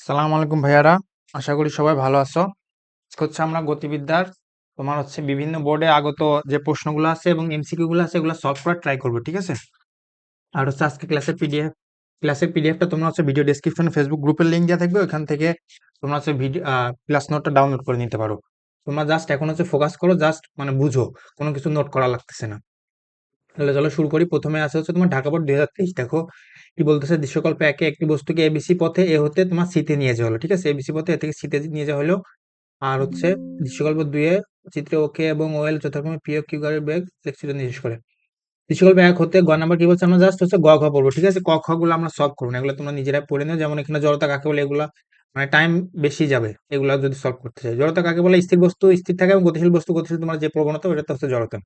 সালাম আলাইকুম ভাইয়ারা। আশা করি সবাই ভালো আছো। আজকে হচ্ছে আমরা গতিবিদ্যার তোমার হচ্ছে বিভিন্ন বোর্ডে আগত যে প্রশ্নগুলো আছে এবং এমসিকিউ গুলো আছে এগুলো সলভ করার ট্রাই করবো, ঠিক আছে? আর হচ্ছে আজকে ক্লাসের পিডিএফটা তোমরা হচ্ছে ভিডিও ডেসক্রিপশনে ফেসবুক গ্রুপের লিঙ্ক দেওয়া থাকবে, ওইখান থেকে তোমরা হচ্ছে ভিডিও ক্লাস নোটটা ডাউনলোড করে নিতে পারো। তোমরা জাস্ট এখন হচ্ছে ফোকাস করো, জাস্ট মানে বুঝো, কোনো কিছু নোট করা লাগতেছে না। তাহলে চলো শুরু করি। প্রথমে আছে হচ্ছে তোমার ঢাকা বোর্ড 2023। দেখো কি বলতেছে, দৃশ্যকল্প একে একটি বস্তুকে এবিসি পথে এ হতে তোমার সিতে নিয়ে যাওয়া হলো, ঠিক আছে? এবিসি পথে এ থেকে সিতে নিয়ে যাওয়া হলো। আর হচ্ছে দৃশ্যকল্প 2 এ চিত্রে ওকে এবং ওএল যথাক্রমে পি ও কিউ গাড়ির বেগ লেখচিত্র নির্দেশ করে। দৃশ্যকল্প 1 হতে গ নাম্বার কি বলছে, আমরা জাস্ট হচ্ছে গ ঘ পড়বো, ঠিক আছে? ক খ গুলো আমরা সলভ করবো না, এগুলো তোমরা নিজেরাই পড়ে নিও। যেমন এখানে জড়তা কাকে বলে, এগুলা মানে টাইম বেশি যাবে এগুলা যদি সলভ করতে চাই। জড়তা কাকে বলে, স্থির বস্তু স্থির থাকে এবং গতিশীল বস্তু গতিশীল, তোমার যে প্রবণতা ওটা তো হচ্ছে জড়তা।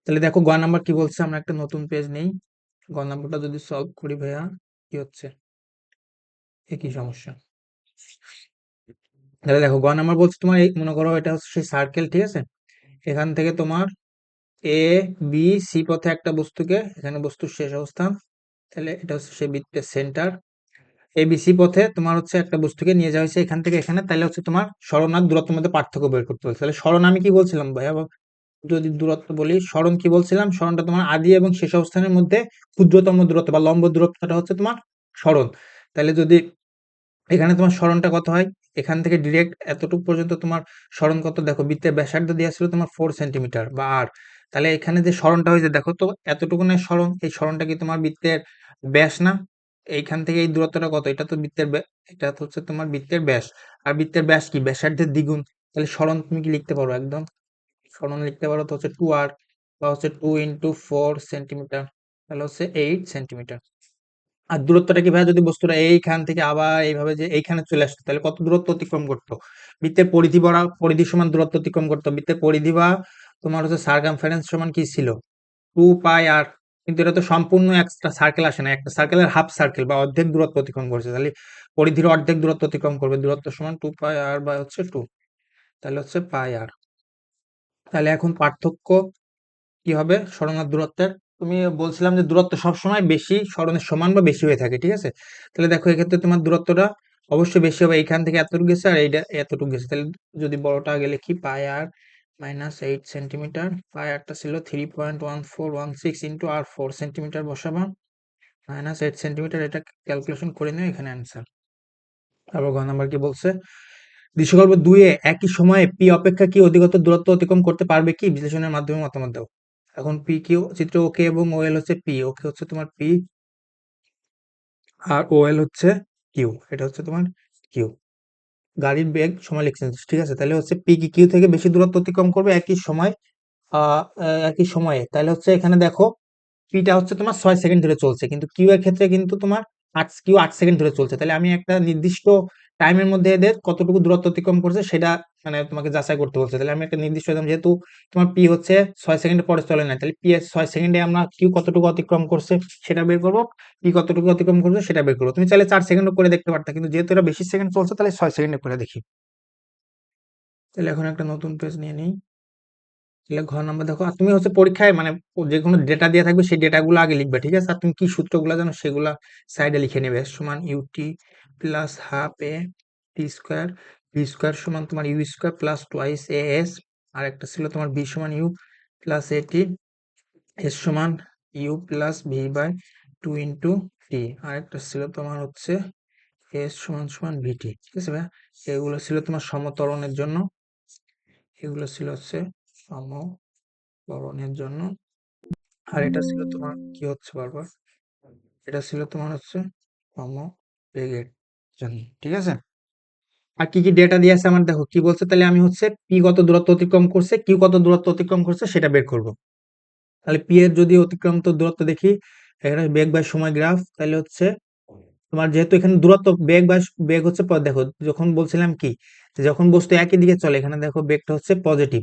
তাহলে দেখো গ নাম্বার কি বলছে, আমরা একটা নতুন পেজ নেই। গ নাম্বারটা যদি সলভ করি ভাইয়া, কি হচ্ছে, একই সমস্যা। তাহলে দেখো গ নাম্বার বলছে তোমার, এই মনে করো এটা হচ্ছে সেই সার্কেল, ঠিক আছে? এখান থেকে তোমার এ বি সি পথে একটা বস্তুকে, এখানে বস্তুর শেষ অবস্থান, তাহলে এটা হচ্ছে সেই বৃত্তের সেন্টার। এ বি সি পথে তোমার হচ্ছে একটা বস্তুকে নিয়ে যাওয়া হয়েছে এখান থেকে এখানে, তাহলে হচ্ছে তোমার সরণ আর দূরত্বের মধ্যে পার্থক্য বের করতে বলছে। তাহলে সরণ আমি কি বলছিলাম ভাইয়া, যদি দূরত্ব বলি, সরণ কি বলছিলাম, সরণটা তোমার আদি এবং শেষ অবস্থানের মধ্যে ক্ষুদ্রতম দূরত্ব বা লম্ব দূরত্বটা হচ্ছে তোমার সরণ। তাহলে যদি এখানে তোমার সরণটা কত হয়, এখান থেকে ডিরেক্ট এতটুকু পর্যন্ত তোমার সরণ কত, দেখো বৃত্তের ব্যাসার্ধ দেওয়া ছিল তোমার 4 সেন্টিমিটার বা আর। তাহলে এখানে যে সরণটা হয়েছে দেখো তো, এতটুকু সরণ, এই সরণটা কি তোমার বৃত্তের ব্যাস না? এইখান থেকে এই দূরত্বটা কত, এটা তো এটা তো হচ্ছে তোমার বৃত্তের ব্যাস। আর বৃত্তের ব্যাস কি, ব্যাসার্ধের দ্বিগুণ। তাহলে সরণ তুমি কি লিখতে পারো, একদম সরণ লিখতে পারো তো হচ্ছে 2r, বা হচ্ছে 2 × 4 সেন্টিমিটার, তাহলে হচ্ছে 8 সেন্টিমিটার। আর দূরত্বটা কি ভাই, যদি বস্তুটা এইখান থেকে আবার এইভাবে যে এইখানে চলে আসতো, তাহলে কত দূরত্ব অতিক্রম করতো? বৃত্তের পরিধি সমান দূরত্ব অতিক্রম করতো। বৃত্তের পরিধি বা তোমার হচ্ছে সার্কামফারেন্স সমান কি ছিল, 2πr। কিন্তু এটা তো সম্পূর্ণ একটা সার্কেল আসে না, একটা সার্কেলের হাফ সার্কেল বা অর্ধেক দূরত্ব অতিক্রম করছে, তাহলে পরিধির অর্ধেক দূরত্ব অতিক্রম করবে। দূরত্ব সমান 2πr বা হচ্ছে 2, তাহলে হচ্ছে πr। তাহলে এখন পার্থক্য কি হবে সরণ আর দূরত্বের? তুমি বলছিলাম যে দূরত্ব সবসময় বেশি সরণের সমান বা বেশি হয়ে থাকে, ঠিক আছে? তাহলে দেখো এক্ষেত্রে তোমার দূরত্বটা অবশ্যই বেশি হবে, এইখান থেকে এতটুকু গেছে আর এইটা এতটুকু গেছে। তাহলে যদি বড়টা আগে লিখি, πr -8 সেন্টিমিটার, πrটা ছিল 3.1416 ইন্টু আর 4 সেন্টিমিটার বসাবা, -8 সেন্টিমিটার, এটা ক্যালকুলেশন করে নিও, এখানে অ্যান্সার। তারপর ঘ নাম্বার কি বলছে, দৃশ্যকল্প 2 এ একই সময়ে পি অপেক্ষা কি অধিকতর দূরত্ব অতিক্রম করতে পারবে কি, বিশ্লেষণের মাধ্যমে মতামত দাও। এখন পি কিউ চিত্র ওকে এবং ওএল হচ্ছে পি, ওকে হচ্ছে তোমার পি আর ওএল হচ্ছে কিউ, এটা হচ্ছে তোমার কিউ। গাড়ির বেগ সময় লিখছেন, ঠিক আছে? তাহলে হচ্ছে পি কি কিউ থেকে বেশি দূরত্ব অতিক্রম করবে একই সময়, একই সময়ে। তাহলে হচ্ছে এখানে দেখো পিটা হচ্ছে তোমার 6 সেকেন্ড ধরে চলছে, কিন্তু কিউ এর ক্ষেত্রে কিন্তু তোমার কিউ 8 সেকেন্ড ধরে চলছে। তাহলে আমি একটা নির্দিষ্ট টাইমের মধ্যে এদের কতটুকু দূরত্ব অতিক্রম করছে সেটা মানে তোমাকে যাচাই করতে বলছে। তাহলে আমি একটা নির্দিষ্ট দিলাম, যেহেতু তোমার পি হচ্ছে 6 সেকেন্ডের পরে চলে না, তাহলে পি এর 6 সেকেন্ডে আমরা কিউ কতটুকু অতিক্রম করছে সেটা বের করবো, পি কতটুকু অতিক্রম করছে সেটা বের করবো। তুমি চাইলে 4 সেকেন্ডও করে দেখতে পারতা, কিন্তু যেহেতু এটা বেশি সেকেন্ড চলছে তাহলে 6 সেকেন্ডে করে দেখি। তাহলে এখন একটা নতুন পেজ নিয়ে নিই। তাহলে ঘর নাম্বার দেখো, আর তুমি হচ্ছে পরীক্ষায় মানে যে কোনো ডেটা দিয়ে থাকবে সেই ডেটাগুলো আগে লিখবে, ঠিক আছে? আর তুমি কি সূত্রগুলো জানো সেগুলা সাইডে লিখে নেবে। সমান u t plus half a t square, v square সমান তোমার u square plus twice a s. আর একটা ছিল তোমার বি সমান u plus a t, s সমান u plus v by 2 × t. আর একটা ছিল তোমার হচ্ছে এস সমান সমান ভিটি, ঠিক আছে ভাই? এগুলো ছিল তোমার সমত্বরণের জন্য, এগুলো ছিল হচ্ছে সমত্বরণের জন্য। আর এটা ছিল তোমার কি হচ্ছে বারবার, এটা ছিল তোমার হচ্ছে বেগের জন্য, ঠিক আছে? আর কি কি ডেটা দিয়ে আছে আমার, দেখো কি বলছে, তাহলে আমি হচ্ছে পি কত দূরত্ব অতিক্রম করছে, কিউ কত দূরত্ব অতিক্রম করছে সেটা বের করব। তাহলে পি এর যদি অতিক্রান্ত দূরত্ব দেখি, এখানে বেগ বাই সময় গ্রাফ, তাহলে হচ্ছে তোমার যেহেতু এখানে দূরত্ব বেগ হচ্ছে দেখো যখন বলছিলাম কি, যে যখন বস্তু একই দিকে চলে, এখানে দেখো বেগটা হচ্ছে পজিটিভ।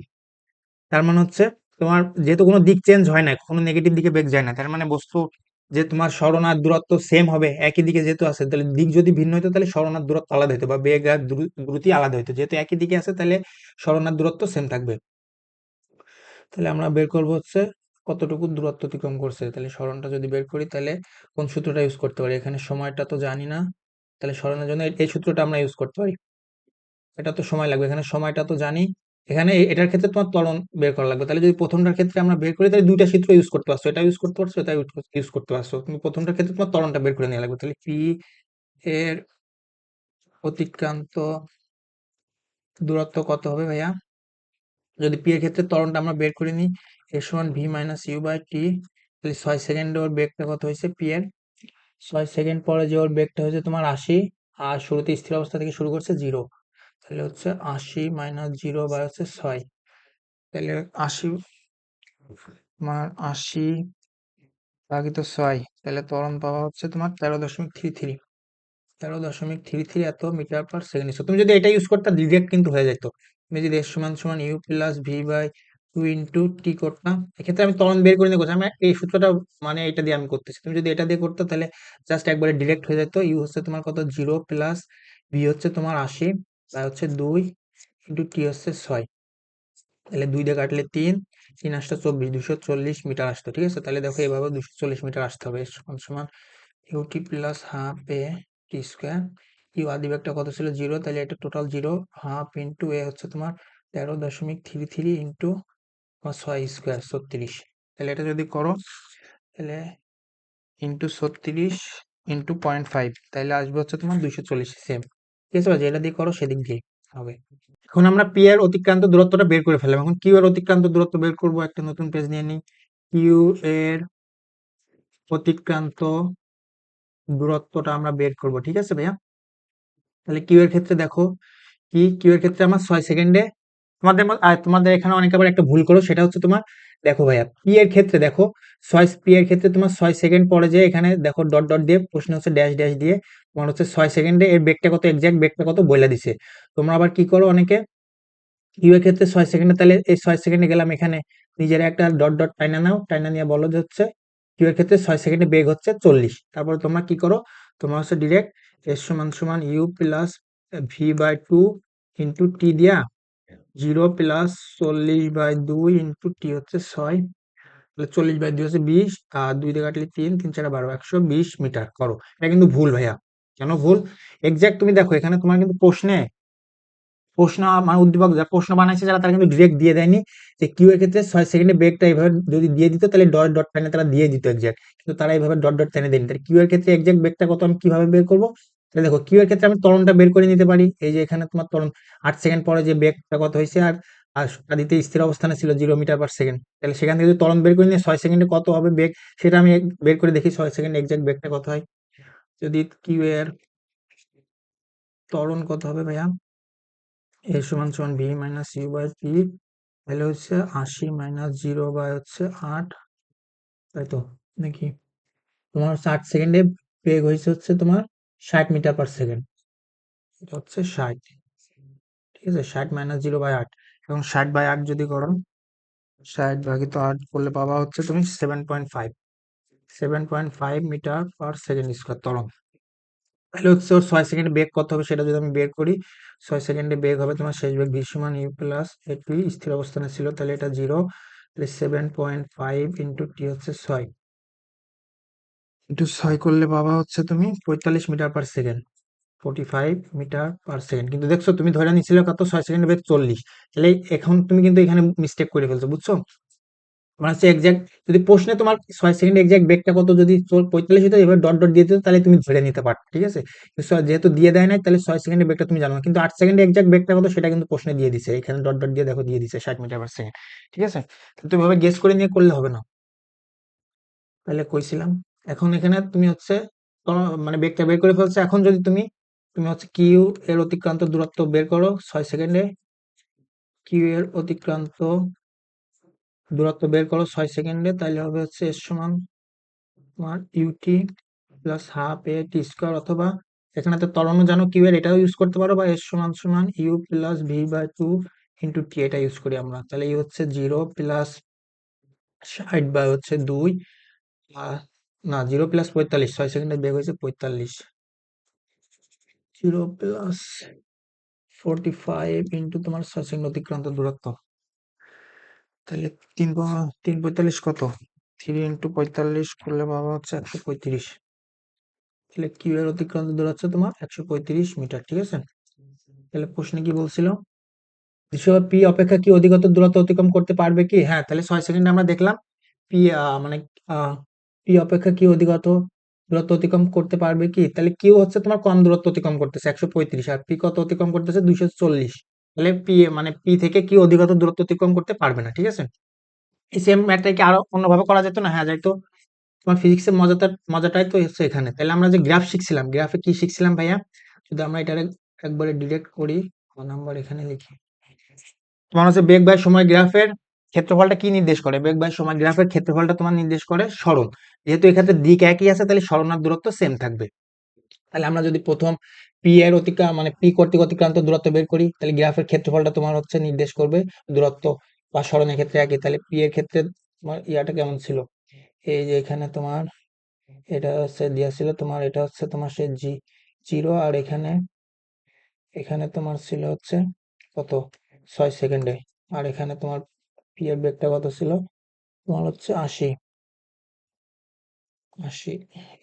তার মানে হচ্ছে তোমার যেহেতু কোনো দিক চেঞ্জ হয় না, কোনো নেগেটিভ দিকে বেগ যায় না, তার মানে বস্তু যে তোমার সরণ আর দূরত্ব সেম হবে, একই দিকে যেহেতু আছে, তাহলে দিক যদি ভিন্ন হতো তাহলে সরণ আর দূরত্ব আলাদা হতো, বা বেগ আর দ্রুতি আলাদা হতো। যেহেতু একই দিকে আছে তাহলে সরণ আর দূরত্ব সেম থাকবে। তাহলে আমরা বের করবো হচ্ছে কতটুকু দূরত্ব অতিক্রম করছে। তাহলে সরণটা যদি বের করি তাহলে কোন সূত্রটা ইউজ করতে পারি, এখানে সময়টা তো জানি না, তাহলে সরানোর জন্য এই সূত্রটা আমরা ইউজ করতে পারি। এটা তো সময় লাগবে, এখানে সময়টা তো জানি। এখানে এটার ক্ষেত্রে তোমার ত্বরণ বের করা লাগবে। তাহলে যদি প্রথমটার ক্ষেত্রে আমরা বের করি, তাহলে দুইটা সূত্র ইউজ করতে পারছো, এটা ইউজ করতে পারছো, এটা ইউজ করতে পারছো। তুমি প্রথমটার ক্ষেত্রে তোমার ত্বরণটা বের করে নেওয়া লাগবে। তাহলে পি এর অতিক্রান্ত দূরত্ব কত হবে ভাইয়া? যদি পি এর ক্ষেত্রে ত্বরণটা আমরা বের করে নিই, এর সমান V minus you by T. তাহলে 6 সেকেন্ডে ওর বেগটা কত হয়েছে পি এর? 6 সেকেন্ড পরে যে ওর বেগটা হয়েছে তোমার 80, আর শুরুতে স্থির অবস্থা থেকে শুরু করছে 0। তাহলে হচ্ছে 80 মাইনাস 0 বাই হচ্ছে 6। তাহলে 80 তোমার 80 ভাগিত 6, তাহলে ত্বরণ পাওয়া হচ্ছে তোমার 13.33। 13.33 এত মিটার পার সেকেন্ড। তুমি যদি এটা ইউজ করতে ডিরেক্ট কিন্তু হয়ে যেত। তুমি যদি এস সমান সমান u plus v by 2 into t করতাম, এক্ষেত্রে আমি ত্বরণ বের করে নিয়ে করছি, আমি এই সূত্রটা মানে এটা দিয়ে আমি করতেছি। তুমি যদি এটা দিয়ে করতে তাহলে জাস্ট একবারে ডিরেক্ট হয়ে যেত। ইউ হচ্ছে তোমার কত 0 প্লাস ভি হচ্ছে তোমার 80 বাই হচ্ছে 2 ইন্টু টি হচ্ছে 6। তাহলে 2 দিয়ে কাটলে 3, 3 আসতো 24, 240 মিটার আসতো। ঠিক আছে, তাহলে দেখো এভাবে 240 মিটার আসতে হবে। সমান সমান u t plus half a t square. U আদি ব্যাগটা কত ছিল 0, তাহলে এটা টোটাল 0 হাফ ইন্টু এ হচ্ছে তোমার 13.33 ইন্টু 6 স্কোয়ার 36। তাহলে এটা যদি করো তাহলে ইন্টু 36 ইন্টু 0.5, তাহলে আসবে হচ্ছে তোমার 240। সেম, ঠিক আছে, যেটা দিয়ে করো সেদিক দিয়ে হবে। এখন আমরা পি এর অতিক্রান্ত দূরত্বটা বের করে ফেললাম। এখন কিউ এর অতিক্রান্ত দূরত্ব বের করব। একটা নতুন পেজ নিয়ে নিই। কিউ এর অতিক্রান্ত দূরত্বটা আমরা বের করব। ঠিক আছে ভাইয়া, তাহলে কিউ এর ক্ষেত্রে দেখো কি, কিউ এর ক্ষেত্রে আমার 6 সেকেন্ডে, তোমাদের এখানে অনেকে আবার একটা ভুল করো, সেটা হচ্ছে তোমার দেখো ভাইয়া পি এর ক্ষেত্রে দেখো পি এর ক্ষেত্রে তোমার 6 সেকেন্ড পরে যে এখানে দেখো ডট ডট দিয়ে প্রশ্ন হচ্ছে ড্যাশ ড্যাশ দিয়ে তোমার হচ্ছে 6 সেকেন্ডে এর বেগটা কত, এক্সাক্ট বেগটা কত বলে দিছে। তোমরা আবার কি করো অনেকে কিউ এর ক্ষেত্রে 6 সেকেন্ডে, তাহলে এই 6 সেকেন্ডে গেলাম এখানে নিজের একটা ডট ডট টাইনা নাও, টাইনা নিয়ে বলো যে হচ্ছে কিউ এর ক্ষেত্রে 6 সেকেন্ডে বেগ হচ্ছে 40। তারপরে তোমরা কি করো, তোমরা হচ্ছে ডিরেক্ট এস সমান সমান u plus v by 2 into t দিয়া 0 প্লাস 40/2 ইন্টু টি হচ্ছে 6। তাহলে 40/2 হচ্ছে 20, আর 2 দিয়ে কাটলে 3, 3 4 12, 120 মিটার করো। এটা কিন্তু ভুল ভাইয়া। কেন ভুল? এক্সাক্ট তুমি দেখো এখানে তোমার কিন্তু প্রশ্ন মানে উদ্দীপক যারা প্রশ্ন বানাইছে যারা, তারা কিন্তু ডিরেক্ট দিয়ে দেয়নি যে কিউ এর ক্ষেত্রে 6 সেকেন্ডে বেগটা এইভাবে যদি দিয়ে দিত তাহলে ডট ডট টেনে তারা দিয়ে দিত এক্সাক্ট, কিন্তু তারা এইভাবে ডট ডট টেনে দেয়নি। তাহলে কিউ এর ক্ষেত্রে এক্সাক্ট বেগটা কত আমি কিভাবে বের করবো? তাহলে দেখো কিউ এর ক্ষেত্রে আমি ত্বরণটা বের করে নিতে পারি। এই যে এখানে তোমার ত্বরণ 8 সেকেন্ড পরে যে বেগটা কত হয়েছে, আর আর আদিতে স্থির অবস্থানে ছিল 0 মিটার পার সেকেন্ড। তাহলে সেখান থেকে যদি ত্বরণ বের করে নিয়ে 6 সেকেন্ডে কত হবে বেগ, সেটা আমি বের করে দেখি 6 সেকেন্ড এক্সাক্ট বেগটা কত হয়। যদি কিউ এর ত্বরণ কত হবে ভাইয়া, এ সমান সমান V minus you by T, তাহলে হচ্ছে 80 মাইনাস 0 বাই হচ্ছে 8, তাই তো নাকি? তোমার 60 সেকেন্ডে বেগ হয়েছে হচ্ছে তোমার 60 মিটার পার সেকেন্ড। এটা হচ্ছে 60, ঠিক আছে, 60 - 0/8। এবং 60/8 যদি করো, 60/8 করলে পাবা হচ্ছে তুমি 7.5, 7.5 মিটার পার সেকেন্ড স্কোয়ার তাহলে হচ্ছে ওর 6 সেকেন্ডে বেগ কত হবে সেটা যদি আমি বের করি, 6 সেকেন্ডে বেগ হবে তোমার শেষ বেগ ভি সমান ইউ প্লাস এটি স্থির অবস্থানে ছিল, তাহলে এটা 0। তাহলে 7.5 ইন্টু টি হচ্ছে 6, ইন্টু 6 করলে পাবা হচ্ছে তুমি 45 metre per second, 45 metre per second. কিন্তু দেখছো তুমি ধরে নিছিলে কত, 6 সেকেন্ডে বেগ 40। তাহলে এখন তুমি কিন্তু এখানে মিস্টেক করে ফেলছো, বুঝছো? মানে হচ্ছে এক্সাক্ট যদি প্রশ্নে তোমার 6 সেকেন্ড এক্সাক্ট বেগটা কত যদি 45 হতো, এবার ডট ডট দিয়ে দিত, তাহলে তুমি ধরে নিতে পারতো। ঠিক আছে, কিন্তু যেহেতু দিয়ে দেয় নাই, তাহলে 6 সেকেন্ডের বেগটা তুমি জানো না, কিন্তু 8 সেকেন্ডে এক্সাক্ট বেগটা কত সেটা কিন্তু প্রশ্নে দিয়ে দিছে। এখানে ডট ডট দিয়ে দেখো দিয়ে দিছে 60 মিটার পার সেকেন্ড। ঠিক আছে, তো তুমি ভাবে গেস করে নিয়ে করলে হবে না। তাহলে কইছিলাম, এখন এখানে তুমি হচ্ছে মানে বেগটা বের করে ফেলছো। এখন যদি তুমি তুমি হচ্ছে কিউ এর অতিক্রান্ত দূরত্ব বের করো 6 সেকেন্ডে, কিউ এর অতিক্রান্ত দূরত্ব বের করো 6 সেকেন্ডে, তাহলে হবে হচ্ছে এর সমান তোমার UT plus half a t square, অথবা এখানে তো ত্বরণও জানো কিউ এর, এটাও ইউজ করতে পারো, বা এর সমান সমান u plus v by 2 into t, এটা ইউজ করি আমরা। তাহলে এই হচ্ছে 0 প্লাস 60/2, আর না 0 প্লাস 45, 6 সেকেন্ডের বেগ হয়েছে 45, 0 প্লাস 45 ইন্টু তোমার 6 সেকেন্ড অতিক্রান্ত দূরত্ব, তাহলে 3 3 45 কত, 3 ইন্টু 45 করলে পাবো হচ্ছে 135। তাহলে কিউ এর অতিক্রান্ত দূর হচ্ছে তোমার 135 মিটার, ঠিক আছে। তাহলে প্রশ্নে কি বলছিল, দৃশ্য পি অপেক্ষা কি অধিকতর দূরত্ব অতিক্রম করতে পারবে কি? হ্যাঁ, তাহলে 6 সেকেন্ডে আমরা দেখলাম পি মানে পি অপেক্ষা কি অধিকতর দূরত্ব অতিক্রম করতে পারবে কি? তাহলে কিউ হচ্ছে তোমার কম দূরত্ব অতিক্রম করতেছে 135, আর পি কত অতিক্রম করতেছে 240। তাহলে পি মানে পি থেকে কি অধিকতর দূরত্ব অতিক্রম করতে পারবে না, ঠিক আছে। এই সেম ম্যাথটা কি আরো অন্যভাবে করা যেত না? হ্যাঁ যাইতো। তোমার ফিজিক্সের মজাটাই তো হচ্ছে এখানে। তাহলে আমরা যে গ্রাফ শিখছিলাম, গ্রাফে কি শিখছিলাম ভাইয়া? যদি আমরা এটা একবারে ডিরেক্ট করি, নাম্বার এখানে লিখি, তোমার হচ্ছে বেগ বাই সময় গ্রাফের ক্ষেত্রফলটা কি নির্দেশ করে? বেগ বাই সময় গ্রাফের ক্ষেত্রফলটা তোমার নির্দেশ করে সরণ। যেহেতু এক্ষেত্রে দিক একই আছে, তাহলে সরণ আর দূরত্ব সেম থাকবে। তাহলে আমরা যদি প্রথম পি এর মানে পি কর্তৃক অতিক্রান্ত দূরত্ব বের করি, তাহলে গ্রাফের ক্ষেত্রফলটা তোমার হচ্ছে নির্দেশ করবে দূরত্ব বা সরণের ক্ষেত্রে একই। তাহলে পি এর ক্ষেত্রে তোমার ইয়াটা কেমন ছিল? এই যে এখানে তোমার এটা হচ্ছে দেওয়া ছিল তোমার, এটা হচ্ছে তোমার সে জিরো, আর এখানে এখানে তোমার ছিল হচ্ছে কত, 6 সেকেন্ডে। আর এখানে তোমার পি এর বেগটা কত ছিল? তোমার হচ্ছে 80,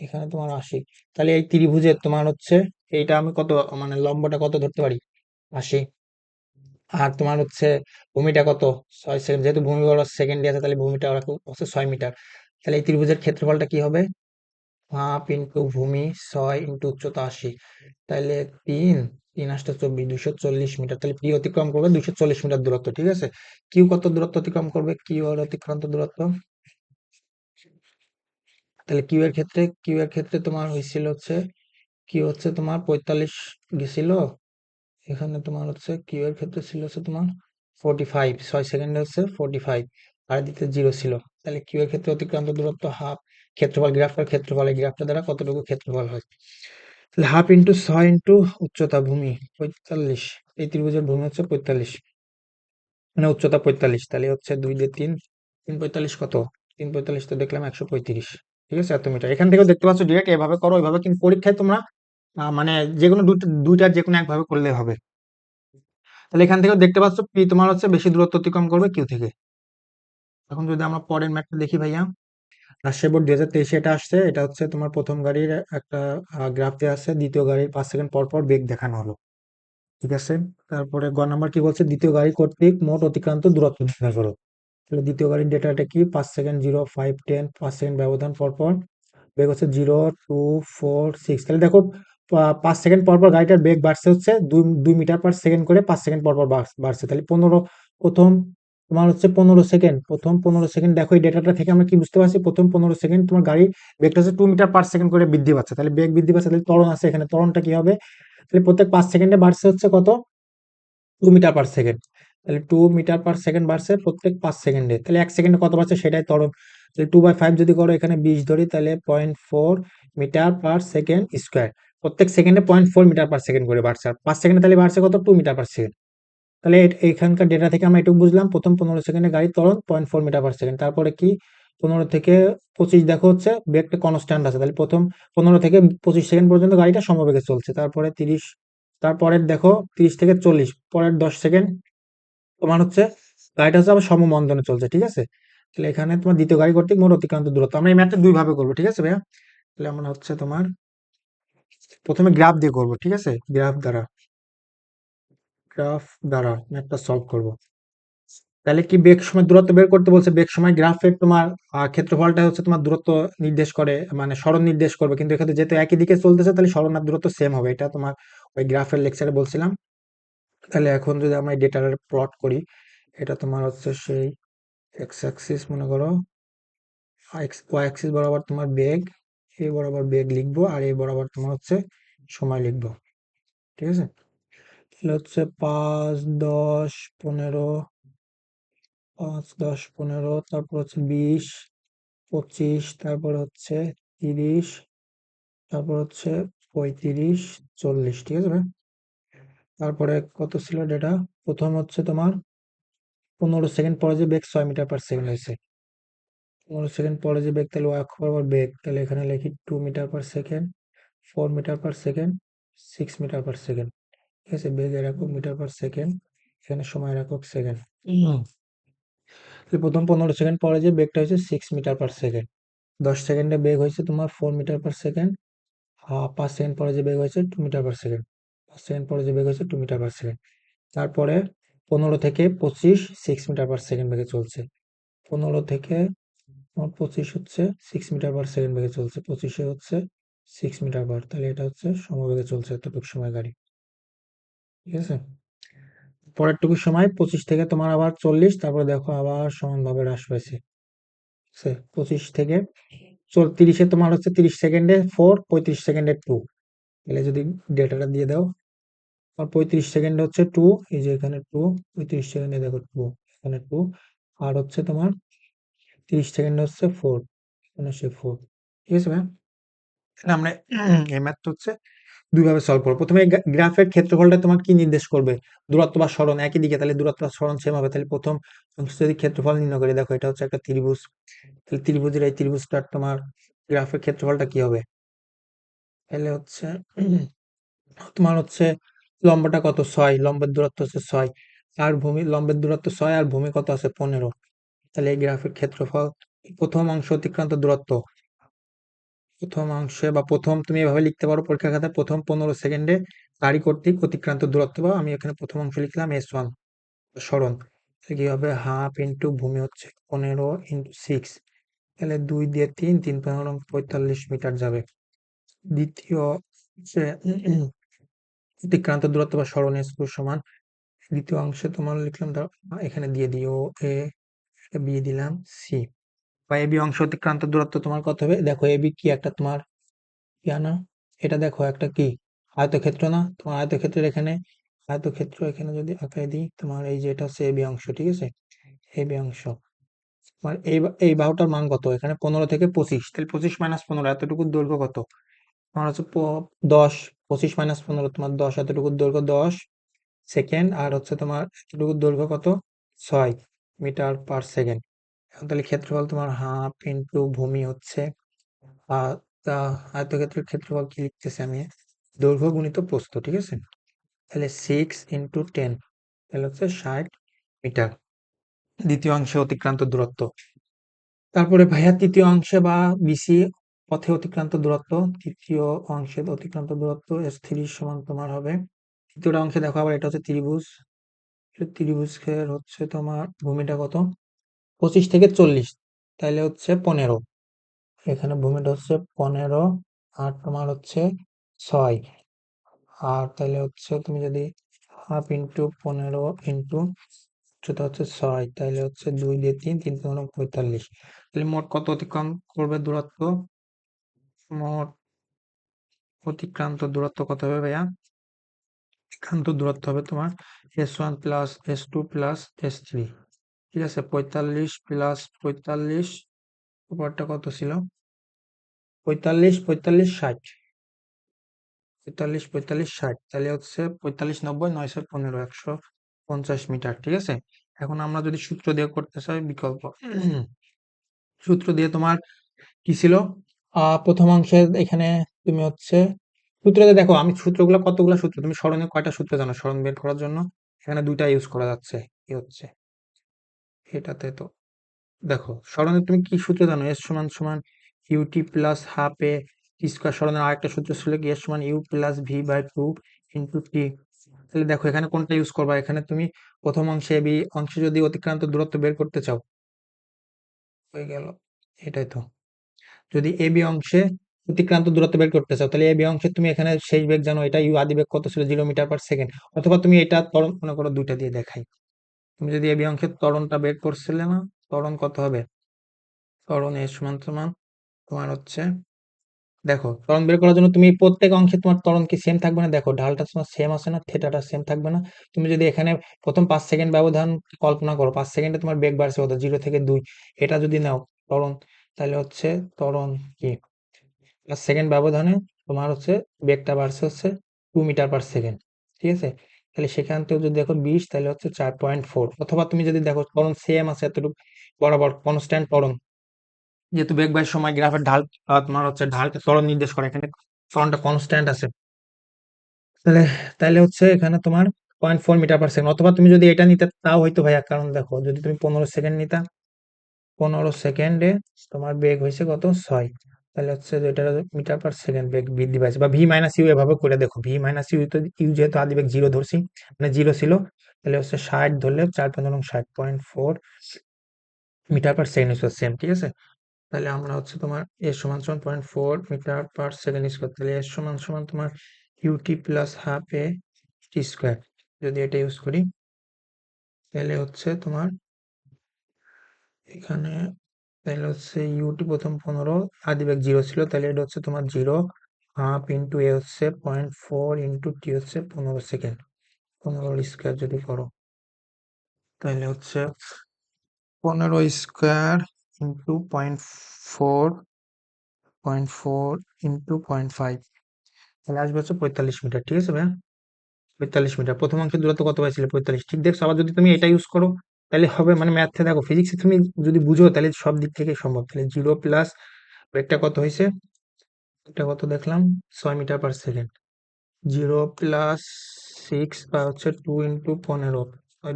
এখানে তোমার 80। তাহলে এই ত্রিভুজের তোমার হচ্ছে এইটা আমি কত, মানে লম্বটা কত ধরতে পারি? 80। আর তোমার হচ্ছে ভূমিটা কত? 6 সেকেন্ড, যেহেতু ভূমি বড় সেকেন্ডে আছে, তাহলে ভূমিটা হচ্ছে 6 মিটার। তাহলে এই ত্রিভুজের ক্ষেত্রফলটা কি হবে? হাফ ইন্টু ভূমি 6 ইন্টু উচ্চতা 80। তাহলে তিন, 3 × 8 = 24, 240 মিটার। তাহলে পি অতিক্রম করবে 240 মিটার দূরত্ব, ঠিক আছে। কিউ কত দূরত্ব অতিক্রম করবে? কিউ এর অতিক্রান্ত দূরত্ব, তাহলে কিউ এর ক্ষেত্রে তোমার হয়েছিল হচ্ছে, কিউ হচ্ছে তোমার 45 গেছিল। এখানে তোমার হচ্ছে কিউ এর ক্ষেত্রে ছিল হচ্ছে তোমার 45, 6 সেকেন্ডে হচ্ছে 45, আর দিতে জিরো ছিল। তাহলে কিউ এর ক্ষেত্রে অতিক্রান্ত দূরত্ব হাফ, ক্ষেত্রফল গ্রাফটার ক্ষেত্রফল, এই গ্রাফটা দ্বারা কতটুকু ক্ষেত্রফল হয়? তাহলে হাফ ইন্টু 6 ইন্টু উচ্চতা ভূমি 45, এই ত্রিভুজের ভূমি হচ্ছে 45, মানে উচ্চতা 45। তাহলে হচ্ছে 2 দিয়ে 3, 3 × 45 কত? 3 × 45 তো দেখলাম 135, ঠিক আছে, এত মিটার। এখান থেকেও দেখতে পাচ্ছ ডিরেক্ট এভাবে করো, এভাবে কিন্তু পরীক্ষায় তোমরা মানে যে কোনো দুইটার যে কোনো একভাবে করলে হবে। তাহলে এখান থেকেও দেখতে পাচ্ছ পি তোমার হচ্ছে বেশি দূরত্ব অতিক্রম করবে কিউ থেকে। এখন যদি আমরা পরের ম্যাথটা দেখি ভাইয়া, রাজশাহী বোর্ড 2023 এটা আসছে। এটা হচ্ছে তোমার প্রথম গাড়ির একটা গ্রাফ দেওয়া আছে, দ্বিতীয় গাড়ির 5 সেকেন্ড পর পর বেগ দেখানো হলো, ঠিক আছে। তারপরে গ নাম্বার কি বলছে? দ্বিতীয় গাড়ি কর্তৃক মোট অতিক্রান্ত দূরত্ব নির্ণয় করো। তাহলে দ্বিতীয় গাড়ির ডেটাটা কি? 5 সেকেন্ড, 0, 5, 10, 5 সেকেন্ড ব্যবধান পর পর বেগ হচ্ছে 0, 2, 4, 6। তাহলে দেখো 5 সেকেন্ড পর পর গাড়িটার বেগ বাড়ছে হচ্ছে 2 মিটার পার সেকেন্ড করে 5 সেকেন্ড পর পর বাড়ছে। তাহলে 15, প্রথম তোমার হচ্ছে 15 সেকেন্ড, প্রথম 15 সেকেন্ড দেখো এই ডেটাটা থেকে আমরা কি বুঝতে পারছি? প্রথম 15 সেকেন্ড তোমার গাড়ির বেগটা হচ্ছে 2 মিটার পার সেকেন্ড করে বৃদ্ধি পাচ্ছে। তাহলে বেগ বৃদ্ধি পাচ্ছে, তাহলে ত্বরণ আছে এখানে, ত্বরণটা কি হবে? তাহলে প্রত্যেক 5 সেকেন্ডে বাড়ছে হচ্ছে কত? 2 মিটার পার সেকেন্ড। তাহলে 2 মিটার পার সেকেন্ড বাড়ছে প্রত্যেক 5 সেকেন্ডে। তাহলে 1 সেকেন্ডে কত বাড়ছে সেটাই ত্বরণ। তাহলে 2/5 যদি করো, এখানে 20 ধরি, তাহলে 0.4 মিটার পার সেকেন্ড স্কোয়ার। প্রত্যেক সেকেন্ডে 0.4 মিটার পার সেকেন্ড করে বাড়ছে, আর 5 সেকেন্ডে তাহলে বাড়ছে কত? 2 মিটার পার সেকেন্ড। তাহলে এইখানকার ডেটা থেকে আমরা এটুকু বুঝলাম, প্রথম 15 সেকেন্ডে গাড়ির ত্বরণ 0.4 মিটার পার সেকেন্ড। তারপরে কি 15 থেকে 25 দেখো হচ্ছে বেগটা কনস্ট্যান্ট আছে, তাহলে প্রথম 15 থেকে 25 সেকেন্ড পর্যন্ত গাড়িটা সমবেগে চলছে। তারপরে 30, তারপরের দেখো 30 থেকে 40, পরের 10 সেকেন্ড তোমার হচ্ছে গাড়িটা হচ্ছে আবার সমমন্দনে চলছে, ঠিক আছে। তাহলে এখানে তোমার দ্বিতীয় গাড়ি কর্তৃক মোট অতিক্রান্ত দূরত্ব, আমরা এই ম্যাথটা দুই ভাবে করবো, ঠিক আছে ভাইয়া। তাহলে আমরা হচ্ছে তোমার প্রথমে গ্রাফ দিয়ে করবো, ঠিক আছে, গ্রাফ দ্বারা ম্যাথটা সলভ করব। তাহলে কি বেগ সময় দূরত্ব বের করতে বলছে? বেগ সময় গ্রাফের তোমার ক্ষেত্রফলটা হচ্ছে তোমার দূরত্ব নির্দেশ করে, মানে সরণ নির্দেশ করবে, কিন্তু এক্ষেত্রে যেহেতু একই দিকে চলতেছে, তাহলে সরণ আর দূরত্ব সেম হবে। এটা তোমার ওই গ্রাফের লেকচারে বলছিলাম। তাহলে এখন যদি আমরা এই ডেটার প্লট করি, এটা তোমার হচ্ছে সেই এক্স অ্যাক্সিস মনে করো, ওয়াই অ্যাক্সিস বরাবর তোমার বেগ, এ বরাবর বেগ লিখবো, আর এ বরাবর তোমার হচ্ছে সময় লিখবো, ঠিক আছে। তাহলে হচ্ছে 5, 10, 15, 5, 10, 15, তারপর হচ্ছে 20, 25, তারপর হচ্ছে 30, তারপর হচ্ছে 35, 40, ঠিক আছে ভাই। তারপরে কত ছিল ডেটা? প্রথম হচ্ছে তোমার 15 সেকেন্ড পরে যে বেগ 6 মিটার পার সেকেন্ড হয়েছে, 15 সেকেন্ড পরে যে বেগ, তাহলে অক্ষ বরাবর বেগ, তাহলে এখানে লিখি 2 metre per second, 4 metre per second, 6 metre per second, ঠিক আছে। বেগের একক মিটার পার সেকেন্ড, এখানে সময়ের একক সেকেন্ড। তাহলে প্রথম 15 সেকেন্ড পরে যে বেগটা হয়েছে 6 মিটার পার সেকেন্ড, 10 সেকেন্ডে বেগ হয়েছে তোমার 4 মিটার পার সেকেন্ড, 5 সেকেন্ড পরে যে বেগ হয়েছে 2 মিটার পার সেকেন্ড, 5 সেকেন্ড পরে যে বেগ হয়েছে 2 মিটার পার সেকেন্ড। তারপরে 15 থেকে 25 6 মিটার পার সেকেন্ড বেগে চলছে। 15 থেকে 25 হচ্ছে 6 মিটার পার সেকেন্ড বেগে চলছে, 25-এ হচ্ছে 6 মিটার পার, তাহলে এটা হচ্ছে সমবেগে চলছে এতটুকু সময় গাড়ি। ঠিক আছে, পরের টুকু সময় 25 থেকে তোমার আবার 40, তারপরে দেখো আবার সমানভাবে হ্রাস পাইছে। ঠিক আছে, 25 থেকে 30-এ তোমার হচ্ছে 30 সেকেন্ডে 4, 35 সেকেন্ডে 2। তাহলে যদি ডেটাটা দিয়ে দাও, আর 35 সেকেন্ডে হচ্ছে 2, এই যে এখানে 2, 35 সেকেন্ডে দেখো 2, এখানে 2, আর হচ্ছে তোমার 30 সেকেন্ডে হচ্ছে 4, এখানে সে 4। ঠিক আছে ভাই, তাহলে আমরা এই ম্যাথটা হচ্ছে দুইভাবে সলভ করবো। প্রথমে গ্রাফের ক্ষেত্রফলটা তোমার কি নির্দেশ করবে, দূরত্ব বা সরণ একই দিকে, তাহলে দূরত্ব আর সরণ সেম হবে। তাহলে প্রথম যদি ক্ষেত্রফল নির্ণয় করি, দেখো এটা হচ্ছে একটা ত্রিভুজ, তাহলে ত্রিভুজের এই ত্রিভুজটার তোমার গ্রাফের ক্ষেত্রফলটা কি হবে, তাহলে হচ্ছে তোমার হচ্ছে লম্বটা কত, 6, লম্বের দূরত্ব হচ্ছে 6, আর ভূমি লম্বের দূরত্ব 6 আর ভূমি কত আছে 15। তাহলে এই গ্রাফের ক্ষেত্রফল প্রথম অংশ অতিক্রান্ত দূরত্ব, প্রথম অংশে বা প্রথম তুমি এভাবে লিখতে পারো পরীক্ষার খাতায়, প্রথম 15 সেকেন্ডে গাড়ি কর্তৃক অতিক্রান্ত দূরত্ব, বা আমি এখানে প্রথম অংশ লিখলাম S1 সরণ। তাহলে কি হবে, হাফ ইন্টু ভূমি হচ্ছে 15 × 6, তাহলে 2 দিয়ে 3, 3 × 15 = 45 মিটার যাবে। দ্বিতীয় যে অতিক্রান্ত দূরত্ব বা সরণ S2 সমান, দ্বিতীয় অংশে তোমার লিখলাম, এখানে দিয়ে দিও এ, বি দিলাম সি, বা এবি অংশ অতিক্রান্ত দূরত্ব তোমার কত হবে, দেখো এবি কি একটা তোমার না, এটা দেখো একটা কি আয়তক্ষেত্র না, তোমার আয়তক্ষেত্রের এখানে আয়তক্ষেত্র এখানে যদি আঁকায় দিই, তোমার এই যে এটা হচ্ছে এবি অংশ। ঠিক আছে, এবি অংশ তোমার এই বাহুটার মান কত, এখানে 15 থেকে 25, তাহলে 25 - 15 এতটুকু দৈর্ঘ্য কত, তোমার হচ্ছে 10, 25 - 15 তোমার 10, এতটুকু দৈর্ঘ্য 10 সেকেন্ড, আর হচ্ছে তোমার এতটুকু দৈর্ঘ্য কত 6 মিটার পার সেকেন্ড। এখন তাহলে ক্ষেত্রফল তোমার হাফ ইন্টু ভূমি হচ্ছে আহ তা আয়তক্ষেত্রের ক্ষেত্রফল কি লিখতেছি আমি, দৈর্ঘ্য গুণিত প্রস্থ। ঠিক আছে, তাহলে 6 × 10, তাহলে হচ্ছে 60 মিটার, দ্বিতীয় অংশে অতিক্রান্ত দূরত্ব। তারপরে ভাইয়া তৃতীয় অংশে বা বিসি পথে অতিক্রান্ত দূরত্ব, তৃতীয় অংশে অতিক্রান্ত দূরত্ব S3 সমান তোমার হবে, তৃতীয়টা অংশে দেখো আবার এটা হচ্ছে ত্রিভুজ, ত্রিভুজের হচ্ছে তোমার ভূমিটা কত 25 থেকে 40, তাহলে হচ্ছে 15, এখানে ভূমিটা হচ্ছে 15, আর তোমার হচ্ছে 6, আর তাহলে হচ্ছে তুমি যদি হাফ ইন্টু 15 ইন্টু উচ্চতা হচ্ছে 6, তাহলে হচ্ছে 2 দিয়ে 3, 3 × 15 = 45, তাহলে মোট কত অতিক্রম করবে দূরত্ব, মোট অতিক্রান্ত দূরত্ব কত হবে ভাইয়া, অতিক্রান্ত দূরত্ব হবে তোমার S1 plus S2 plus S3। ঠিক আছে, 45 প্লাস 45, উপরটা কত ছিল 45, 45, 60, 45, 45, 60, তাহলে হচ্ছে 45, 90, 9 × 15, 150 মিটার। ঠিক আছে, এখন আমরা যদি সূত্র দিয়ে করতে চাই বিকল্প, সূত্র দিয়ে তোমার কি ছিল, প্রথম অংশে এখানে তুমি হচ্ছে সূত্রতে দেখো, আমি সূত্রগুলো কতগুলো সূত্র, তুমি সরণে কয়টা সূত্র জানো, সরণ বের করার জন্য এখানে দুইটা ইউজ করা যাচ্ছে, কি হচ্ছে এটাতে, তো দেখো সরণে তুমি কি সূত্র জানো, এস সমান সমান u t plus half a t square, সরণের আরেকটা সূত্র ছিল কি এস সমান u plus v by 2 into t. তাহলে দেখো এখানে কোনটা ইউজ করবা, এখানে তুমি প্রথম অংশে বি অংশে যদি অতিক্রান্ত দূরত্ব বের করতে চাও, হয়ে গেল, এটাই তো, যদি এ বি অংশে অতিক্রান্ত দূরত্ব বের করতে চাও, তাহলে এ বি অংশে তুমি এখানে শেষ বেগ জানো, এটা ইউ আদি বেগ কত ছিল 0 মিটার পার সেকেন্ড, অথবা তুমি এটা ত্বরণ মনে করো দুইটা দিয়ে দেখাই, তুমি যদি এ বি অংশের ত্বরণটা বের করছিলে না, ত্বরণ কত হবে, ত্বরণ এ সমান সমান তোমার হচ্ছে, দেখো ত্বরণ বের করার জন্য তুমি প্রত্যেক অংশে তোমার ত্বরণ কি সেম থাকবে না, দেখো ঢালটা তোমার সেম আছে না, থেটাটা সেম থাকবে না, তুমি যদি এখানে প্রথম 5 সেকেন্ড ব্যবধান কল্পনা করো, 5 সেকেন্ডে তোমার বেগ বাড়ছে কত 0 থেকে 2, এটা যদি নাও ত্বরণ, তাহলে হচ্ছে ত্বরণ কি 5 সেকেন্ড ব্যবধানে তোমার হচ্ছে বেগটা বাড়ছে হচ্ছে 2 মিটার পার সেকেন্ড। ঠিক আছে, তাহলে সেখান থেকে যদি দেখো 20, তাহলে হচ্ছে 4.4, অথবা তুমি যদি দেখো ত্বরণ সেম আছে এতটুকু বরাবর কনস্ট্যান্ট ত্বরণ, যেহেতু বেগ বাড়ার সময় গ্রাফের ঢাল তোমার হচ্ছে ঢালটা ত্বরণ নির্দেশ করে, এখানে ত্বরণটা কনস্ট্যান্ট আছে, তাহলে তাহলে হচ্ছে এখানে তোমার 0.4 মিটার পার সেকেন্ড, অথবা তুমি যদি এটা নিতে তাও হয়তো ভাইয়া, কারণ দেখো যদি তুমি 15 সেকেন্ড নিতা, 15 সেকেন্ডে তোমার বেগ হয়েছে কত 6, তাহলে হচ্ছে যে এটা মিটার পার সেকেন্ড বেগ বৃদ্ধি পাইছে, বা ভি মাইনাস ইউ এভাবে করে দেখো, ভি মাইনাস ইউ তো ইউ যেহেতু আদি বেগ জিরো ধরছি, মানে জিরো ছিল, তাহলে হচ্ছে 60 ধরলে 4 × 60.4 metre per second square same, ঠিক আছে। তাহলে আমরা হচ্ছে তোমার এস সমান সমান 0.4 মিটার পার সেকেন্ড স্কোয়ার, তাহলে এস সমান সমান তোমার UT plus half a t square, যদি এটা ইউজ করি তাহলে হচ্ছে তোমার এখানে, তাহলে হচ্ছে ইউটি প্রথম 15, আদি বেগ জিরো ছিল, তাহলে এটা হচ্ছে তোমার জিরো হাফ ইন্টু এ হচ্ছে 0.4 ইন্টু টি হচ্ছে 15 সেকেন্ড, 15 স্কোয়ার যদি করো তাহলে হচ্ছে 15 স্কোয়ার ইন্টু 0.4 ইন্টু 0.5, তাহলে আসবে হচ্ছে 45 মিটার, ঠিক আছে ভাইয়া। 45 মিটার প্রথম অংশের দূরত্ব কত পাইছিলে? 45, ঠিক দেখছো। আবার যদি তুমি এটা ইউজ করো তাহলে হবে, মানে ম্যাথে দেখো, ফিজিক্সে তুমি যদি বুঝো তাহলে সব দিক থেকে সম্ভব। তাহলে জিরো প্লাস একটা কত হয়েছে, এটা কত দেখলাম 6 metre per second, zero plus 6 বা হচ্ছে 2 × 15, আর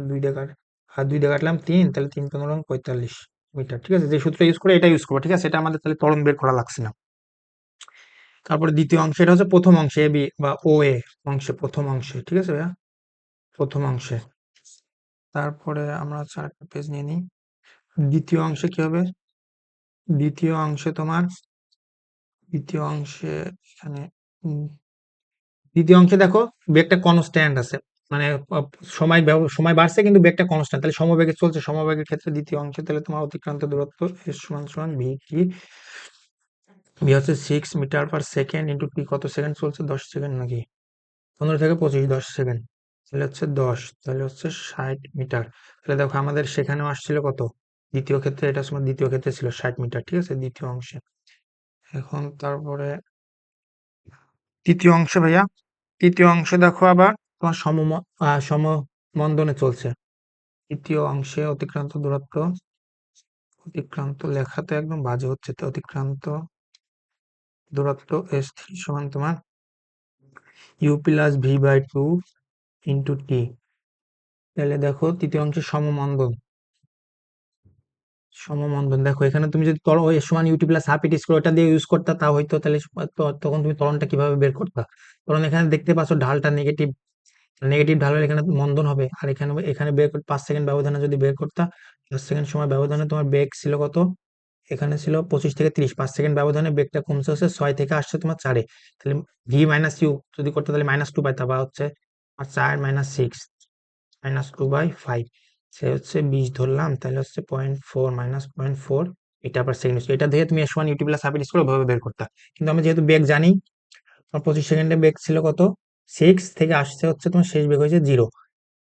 দুই দিয়ে কাটলাম 3, তাহলে 3 × 15 = 45 মিটার, ঠিক আছে। যে সূত্র ইউজ করে এটা ইউজ করবো, ঠিক আছে। এটা আমাদের তাহলে ত্বরণ বের করা লাগছে না। তারপরে দ্বিতীয় অংশ, এটা হচ্ছে প্রথম অংশে এ বি বা ও এ অংশে, প্রথম অংশে, ঠিক আছে ভাইয়া, প্রথম অংশে। তারপরে আমরা হচ্ছে আরেকটা পেজ নিয়ে নিই। দ্বিতীয় অংশে কি হবে? দ্বিতীয় অংশে তোমার, দ্বিতীয় অংশে এখানে দ্বিতীয় অংশে দেখো বেগটা কনস্ট্যান্ট আছে, মানে সময় বাড়ছে কিন্তু বেগটা কনস্ট্যান্ট, তাহলে সমবেগে চলছে। সমবেগের ক্ষেত্রে দ্বিতীয় অংশে তাহলে তোমার অতিক্রান্ত দূরত্ব এস সমান সমান ভি টি, ভি হচ্ছে 6 metre per second into T, কত সেকেন্ড চলছে? 10 সেকেন্ড নাকি 15 থেকে 25, 10 সেকেন্ড, তাহলে হচ্ছে 10, তাহলে হচ্ছে 60 মিটার। তাহলে দেখো আমাদের সেখানেও আসছিল কত, দ্বিতীয় ক্ষেত্রে, এটা সময় দ্বিতীয় ক্ষেত্রে ছিল 60 মিটার, ঠিক আছে, দ্বিতীয় অংশে। এখন তারপরে তৃতীয় অংশে ভাইয়া, তৃতীয় অংশে দেখো আবার তোমার সমমন্দনে চলছে। তৃতীয় অংশে অতিক্রান্ত দূরত্ব, অতিক্রান্ত লেখা তো একদম বাজে হচ্ছে, তো অতিক্রান্ত দূরত্ব এস থ্রি সমান তোমার u plus v by two into t. তাহলে দেখো তৃতীয় অংশে সমমন্দন দেখো, এখানে তুমি যদি এস সমান ইউটি প্লাস হাফ ইটি স্কোয়ার ওটা দিয়ে ইউজ করতা তা হয়তো, তাহলে তখন তুমি ত্বরণটা কিভাবে বের করতা? কারণ এখানে দেখতে পাচ্ছ ঢালটা নেগেটিভ, নেগেটিভ ঢাল হলে এখানে মন্দন হবে। আর এখানে এখানে বের 5 সেকেন্ড ব্যবধানে যদি বের করতা, 5 সেকেন্ড সময় ব্যবধানে তোমার বেগ ছিল কত, এখানে ছিল 25 থেকে 30, 5 সেকেন্ড ব্যবধানে বেগটা কমছে হচ্ছে 6 থেকে আসছে তোমার 4-এ, তাহলে ভি মাইনাস ইউ যদি করতে তাহলে -2 পাইতা, বা হচ্ছে 4 - 6 -2/5, সে হচ্ছে 20 ধরলাম, তাহলে হচ্ছে 0.4 - 0.4 মিটার পার সেকেন্ড। এটা দিয়ে তুমি S1 UT plus half square ভাবে বের করতা, কিন্তু আমরা যেহেতু বেগ জানি, তোমার 25 সেকেন্ডে বেগ ছিল কত, 6 থেকে আসছে হচ্ছে তোমার শেষ বেগ হয়েছে 0,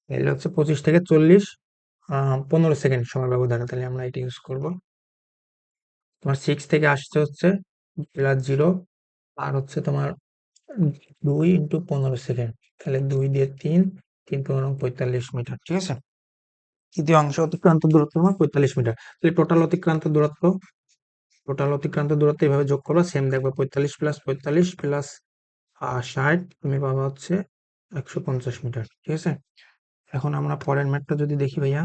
তাহলে হচ্ছে 25 থেকে 40, 15 সেকেন্ড সময় ব্যবধানে, তাহলে আমরা এটা ইউজ করবো। তোমার 6 থেকে আসছে হচ্ছে +0, আর হচ্ছে তোমার 2 × 15 সেকেন্ড, তাহলে 2 দিয়ে 3, 3 × 15 = 45 মিটার, ঠিক আছে। তৃতীয় অংশ অতিক্রান্ত দূরত্ব তোমার 45 মিটার, তাহলে টোটাল অতিক্রান্ত দূরত্ব এভাবে যোগ করো, সেম দেখবে 45 + 45 + 60, তুমি পাবা হচ্ছে 150 মিটার, ঠিক আছে। এখন আমরা পরের ম্যাথটা যদি দেখি ভাইয়া,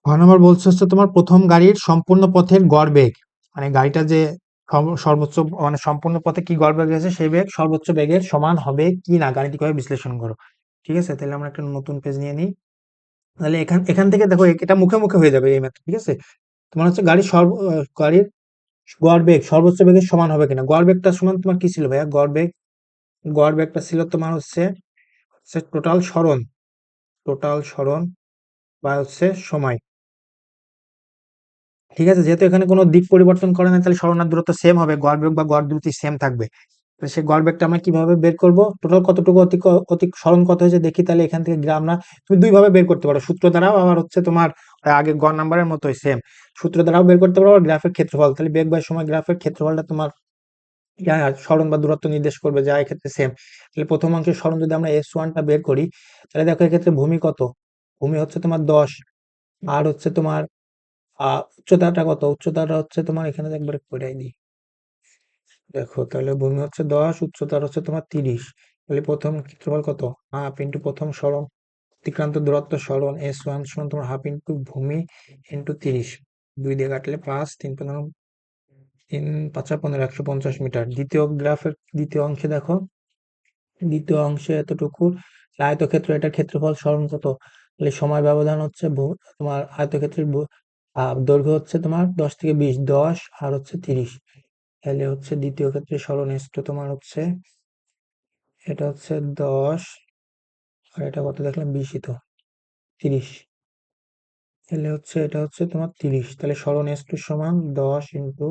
1 নম্বর বলছে হচ্ছে তোমার প্রথম গাড়ির সম্পূর্ণ পথের গড় বেগ, মানে গাড়িটা যে সর্বোচ্চ, মানে সম্পূর্ণ পথে কি গড় বেগ আছে সেই বেগ সর্বোচ্চ বেগের সমান হবে কি না, গাণিতিক কিভাবে বিশ্লেষণ করো, ঠিক আছে। তাহলে আমরা একটা নতুন পেজ নিয়ে নিই। তাহলে এখান এখান থেকে দেখো এটা মুখে মুখে হয়ে যাবে এই ম্যাথ, ঠিক আছে। তোমার হচ্ছে গাড়ির গড় বেগ সর্বোচ্চ বেগের সমান হবে কিনা, গড় বেগটা সমান তোমার কি ছিল ভাইয়া, গড় বেগটা ছিল তোমার হচ্ছে টোটাল সরণ বা হচ্ছে সময়, ঠিক আছে। যেহেতু এখানে কোনো দিক পরিবর্তন করে না, তাহলে সরণ আর দূরত্ব সেম হবে, গড় বেগ বা গড় দ্রুতি সেম থাকবে। তো সেই গড় বেগটা আমরা কিভাবে বের করব, টোটাল কতটুকু সরণ কত হয়েছে দেখি, তাহলে এখান থেকে গ্রাম না, তুমি দুই ভাবে বের করতে পারো, সূত্র দ্বারাও, আবার হচ্ছে তোমার আগে গড় নাম্বারের মতোই সেম সূত্র দ্বারাও বের করতে পারো, আর গ্রাফের ক্ষেত্রফল, তাহলে বেগ বা সময় গ্রাফের ক্ষেত্রফলটা তোমার সরণ বা দূরত্ব নির্দেশ করবে, যা এক্ষেত্রে সেম। তাহলে প্রথম অংশের সরণ যদি আমরা S1টা বের করি, তাহলে দেখো এক্ষেত্রে ভূমি কত, ভূমি হচ্ছে তোমার 10, আর হচ্ছে তোমার উচ্চতাটা কত, উচ্চতাটা হচ্ছে তোমার এখানে একবারে কইরাই দিই, দেখো তাহলে ভূমি হচ্ছে 10, উচ্চতার হচ্ছে তোমার 30, তাহলে প্রথম ক্ষেত্রফল কত, হাফ ইন্টু প্রথম সরণ, অতিক্রান্ত দূরত্ব সরণ S1 সমান তোমার হাফ ইন্টু ভূমি ইন্টু 30, 2 দিয়ে কাটলে 5, 3 × 3 × 5 = 15, 150 মিটার। দ্বিতীয় গ্রাফের দ্বিতীয় অংশে দেখো, দ্বিতীয় অংশে এতটুকু আয়তক্ষেত্র, এটার ক্ষেত্রফল সরণ কত, তাহলে সময় ব্যবধান হচ্ছে তোমার আয়তক্ষেত্রের দৈর্ঘ্য হচ্ছে তোমার 10 থেকে 20, 10 আর হচ্ছে 30, তাহলে হচ্ছে দ্বিতীয় ক্ষেত্রে সরণ এসটো তোমার হচ্ছে, এটা হচ্ছে 10 আর এটা কত দেখলাম 20ই তো, 30, তাহলে হচ্ছে এটা হচ্ছে তোমার 30, তাহলে সরণ এসটো সমান 10 ×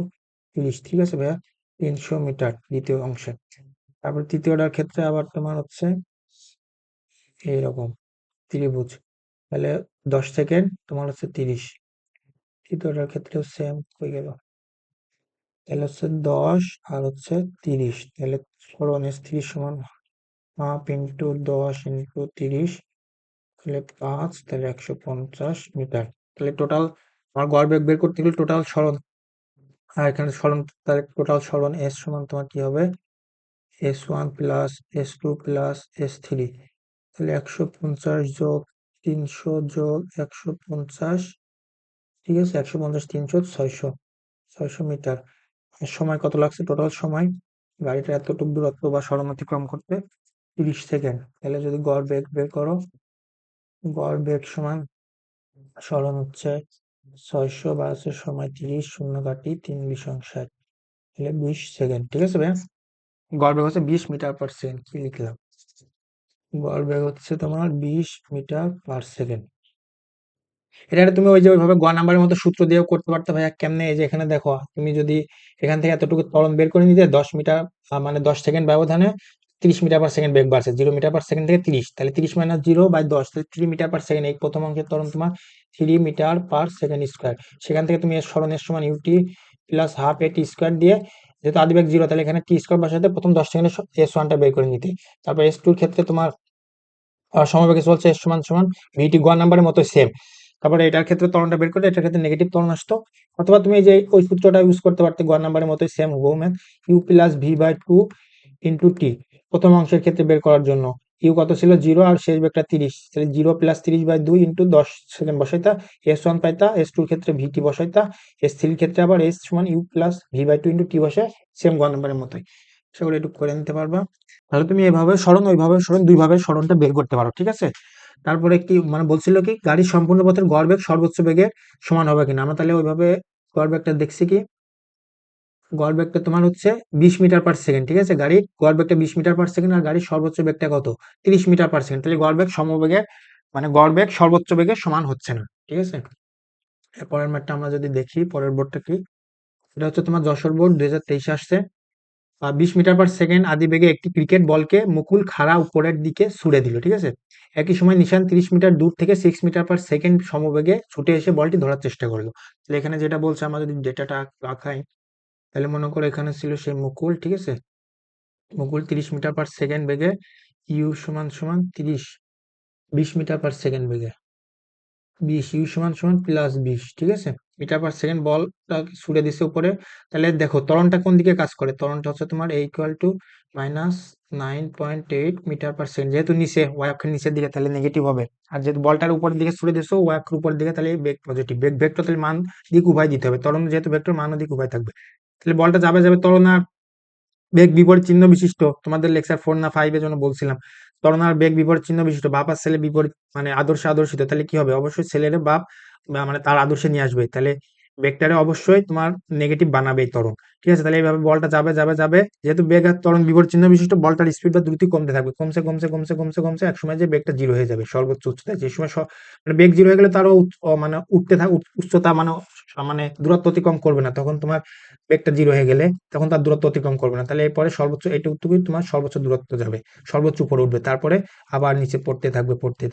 30, ঠিক আছে ভাইয়া, 300 মিটার দ্বিতীয় অংশে। তারপর তৃতীয়টার ক্ষেত্রে আবার তোমার হচ্ছে এইরকম ত্রিভুজ, তাহলে 10 সেকেন্ড তোমার হচ্ছে 30, তৃতীয়টার ক্ষেত্রেও সেম হয়ে গেল, তাহলে হচ্ছে 10 আর হচ্ছে 30, তাহলে সরণ এস 30 সমান হাফ ইন্টু 10 ইন্টু 30, তাহলে 5, তাহলে 150 মিটার। তাহলে টোটাল আমার গড় বেগ বের করতে গেলে টোটাল সরণ, আর এখানে সরণ, তাহলে টোটাল সরণ এস সমান তোমার কি হবে, S1 plus S2 plus S3, তাহলে 150 যোগ 300 যোগ 150, ঠিক আছে, 150, 300, 600 মিটার। আর সময় কত লাগছে, টোটাল সময় গাড়িটা এতটুকু দূরত্ব বা সরণ অতিক্রম করতে 30 সেকেন্ড। তাহলে যদি গড় বেগ বের করো, গড় বেগ সমান সরণ হচ্ছে 600 বা আছে সময় 30, শূন্য কাটি 3 × 60, তাহলে 20 সেকেন্ড, ঠিক আছে ভাইয়া। গড় বেগ হচ্ছে 20 মিটার পার সেকেন্ড, কি লিখলাম, গড় বেগ হচ্ছে তোমার 20 মিটার পার সেকেন্ড। এটা তুমি ওই যে ওইভাবে গ নাম্বারের মতো সূত্র দিয়েও করতে পারতে ভাইয়া। কেমনে, এই যে এখানে দেখো, তুমি যদি এখান থেকে এতটুকু ত্বরণ বের করে নিতে 10 মিটার, মানে 10 সেকেন্ড ব্যবধানে 30 মিটার পার সেকেন্ড বেগ বাড়ছে, 0 মিটার পার সেকেন্ড থেকে 30, তাহলে 30 - 0/10, তাহলে 3 মিটার পার সেকেন্ড, এই প্রথম অঙ্কের ত্বরণ তোমার 3 মিটার পার সেকেন্ড স্কোয়ার। সেখান থেকে তুমি এর সরণ এর সমান ইউটি প্লাস হাফ এটি স্কোয়ার দিয়ে, যেহেতু আদিবেগ 0, তাহলে এখানে টি স্কোয়ার বসাতে প্রথম 10 সেকেন্ডে S1টা বের করে নিতে। তারপর S2 এর ক্ষেত্রে তোমার সমবেগে চলছে এস সমান সমান ভিটি, গ নাম্বারের মতো সেম। তারপরে এটার ক্ষেত্রে ত্বরণটা বের করলে এটার ক্ষেত্রে নেগেটিভ ত্বরণ আসতো, অথবা তুমি এই যে ওই সূত্রটা ইউজ করতে পারতে, গ নাম্বারের মতোই সেম হুবহু math, you plus ভি/2 into T, প্রথম অংশের ক্ষেত্রে বের করার জন্য। ইউ কত ছিল 0 আর শেষ বেগটা 30, তাহলে 0 প্লাস 30/2 ইন্টু 10 সেকেন্ড বসাইতা, S1 পাইতা, S2 এর ক্ষেত্রে ভিটি বসাইতা, S3 এর ক্ষেত্রে আবার এস সমান ইউ প্লাস ভি/2 ইন্টু টি বসে, সেম গ নাম্বারের মতোই। সেগুলো একটু করে নিতে পারবা, তাহলে তুমি এভাবে সরণ ওইভাবে সরণ দুইভাবে সরণটা বের করতে পারো, ঠিক আছে। তারপরে কি মানে বলছিল কি, গাড়ির সম্পূর্ণ পথের গড় বেগ সর্বোচ্চ বেগের সমান হবে কিনা, আমরা তাহলে ওইভাবে গড় বেগটা দেখছি কি, গড় বেগটা তোমার হচ্ছে 20 মিটার পার সেকেন্ড, ঠিক আছে, গাড়ির গড় বেগটা 20 মিটার পার সেকেন্ড, আর গাড়ির সর্বোচ্চ বেগটা কত, 30 মিটার পার সেকেন্ড, তাহলে গড় বেগ সমবেগের, মানে গড় বেগ সর্বোচ্চ বেগের সমান হচ্ছে না, ঠিক আছে। পরের ম্যাটটা আমরা যদি দেখি, পরের বোর্ডটা কি, এটা হচ্ছে তোমার যশোর বোর্ড 2023 আসছে। 20 মিটার পার সেকেন্ড আদি বেগে একটি ক্রিকেট বলকে মুকুল খাড়া উপরের দিকে ছুড়ে দিল, ঠিক আছে। একই সময় নিশান 30 মিটার দূর থেকে 6 মিটার পার সেকেন্ড সমবেগে ছুটে এসে বলটি ধরার চেষ্টা করলো। তাহলে এখানে যেটা বলছে, আমরা যদি ডেটাটা রাখাই, তাহলে মনে করো এখানে ছিল সেই মুকুল, ঠিক আছে, মুকুল 30 মিটার পার সেকেন্ড বেগে, ইউ সমান সমান 30, 20 মিটার পার সেকেন্ড বেগে, 20 ইউ সমান সমান প্লাস 20, ঠিক আছে, মিটার পার সেকেন্ড বলটা ছুড়ে দিছে উপরে। তাহলে দেখো ত্বরণটা কোন দিকে কাজ করে, ত্বরণটা হচ্ছে তোমার a = -9.8 মিটার পার সেকেন্ড, যেহেতু নিচে ওয়াই অক্ষের নিচের দিকে, তাহলে নেগেটিভ হবে। আর যেহেতু বলটার উপরের দিকে ছুড়ে দিছো ওয়াই অক্ষের উপরের দিকে, তাহলে বেগ পজিটিভ, বেগ ভেক্টর, তাহলে মান দিক উভয় দিতে হবে, ত্বরণ যেহেতু ভেক্টর, মান ও দিক উভয় থাকবে। তাহলে বলটা যাবে যাবে, ত্বরণ আর বেগ বিপরীত চিহ্ন বিশিষ্ট, তোমাদের লেকচার 4 না 5 এর জন্য বলছিলাম, ত্বরণ আর বেগ বিপরীত চিহ্ন বিশিষ্ট, বাপ আর ছেলে বিপরীত, মানে আদর্শে আদর্শিত, তাহলে কি হবে, অবশ্যই ছেলের বাপ মানে তার আদর্শে নিয়ে আসবে, তাহলে বেগটারে অবশ্যই তোমার নেগেটিভ বানাবে এই ত্বরণ, ঠিক আছে। তাহলে এইভাবে বলটা যাবে যাবে যাবে, যেহেতু বেগ আর ত্বরণ বিপরীত চিহ্ন বিশিষ্ট, বলটার স্পিড বা দ্রুতি কমতে থাকবে, কমছে কমছে কমছে কমছে কমছে, এক সময় যে বেগটা জিরো হয়ে যাবে সর্বোচ্চ উচ্চতায়, যে সময় মানে বেগ জিরো হয়ে গেলে তারও মানে উঠতে থাক উচ্চতা, মানে মানে দূরত্ব অতিক্রম করবে না, তখন তোমার বেগটা জিরো হয়ে গেলে তখন তার দূরত্ব অতিক্রম করবে না, তাহলে এরপরে সর্বোচ্চ এইটুকু তোমার সর্বোচ্চ দূরত্ব যাবে, সর্বোচ্চ উপরে উঠবে, তারপরে আবার নিচে পড়তে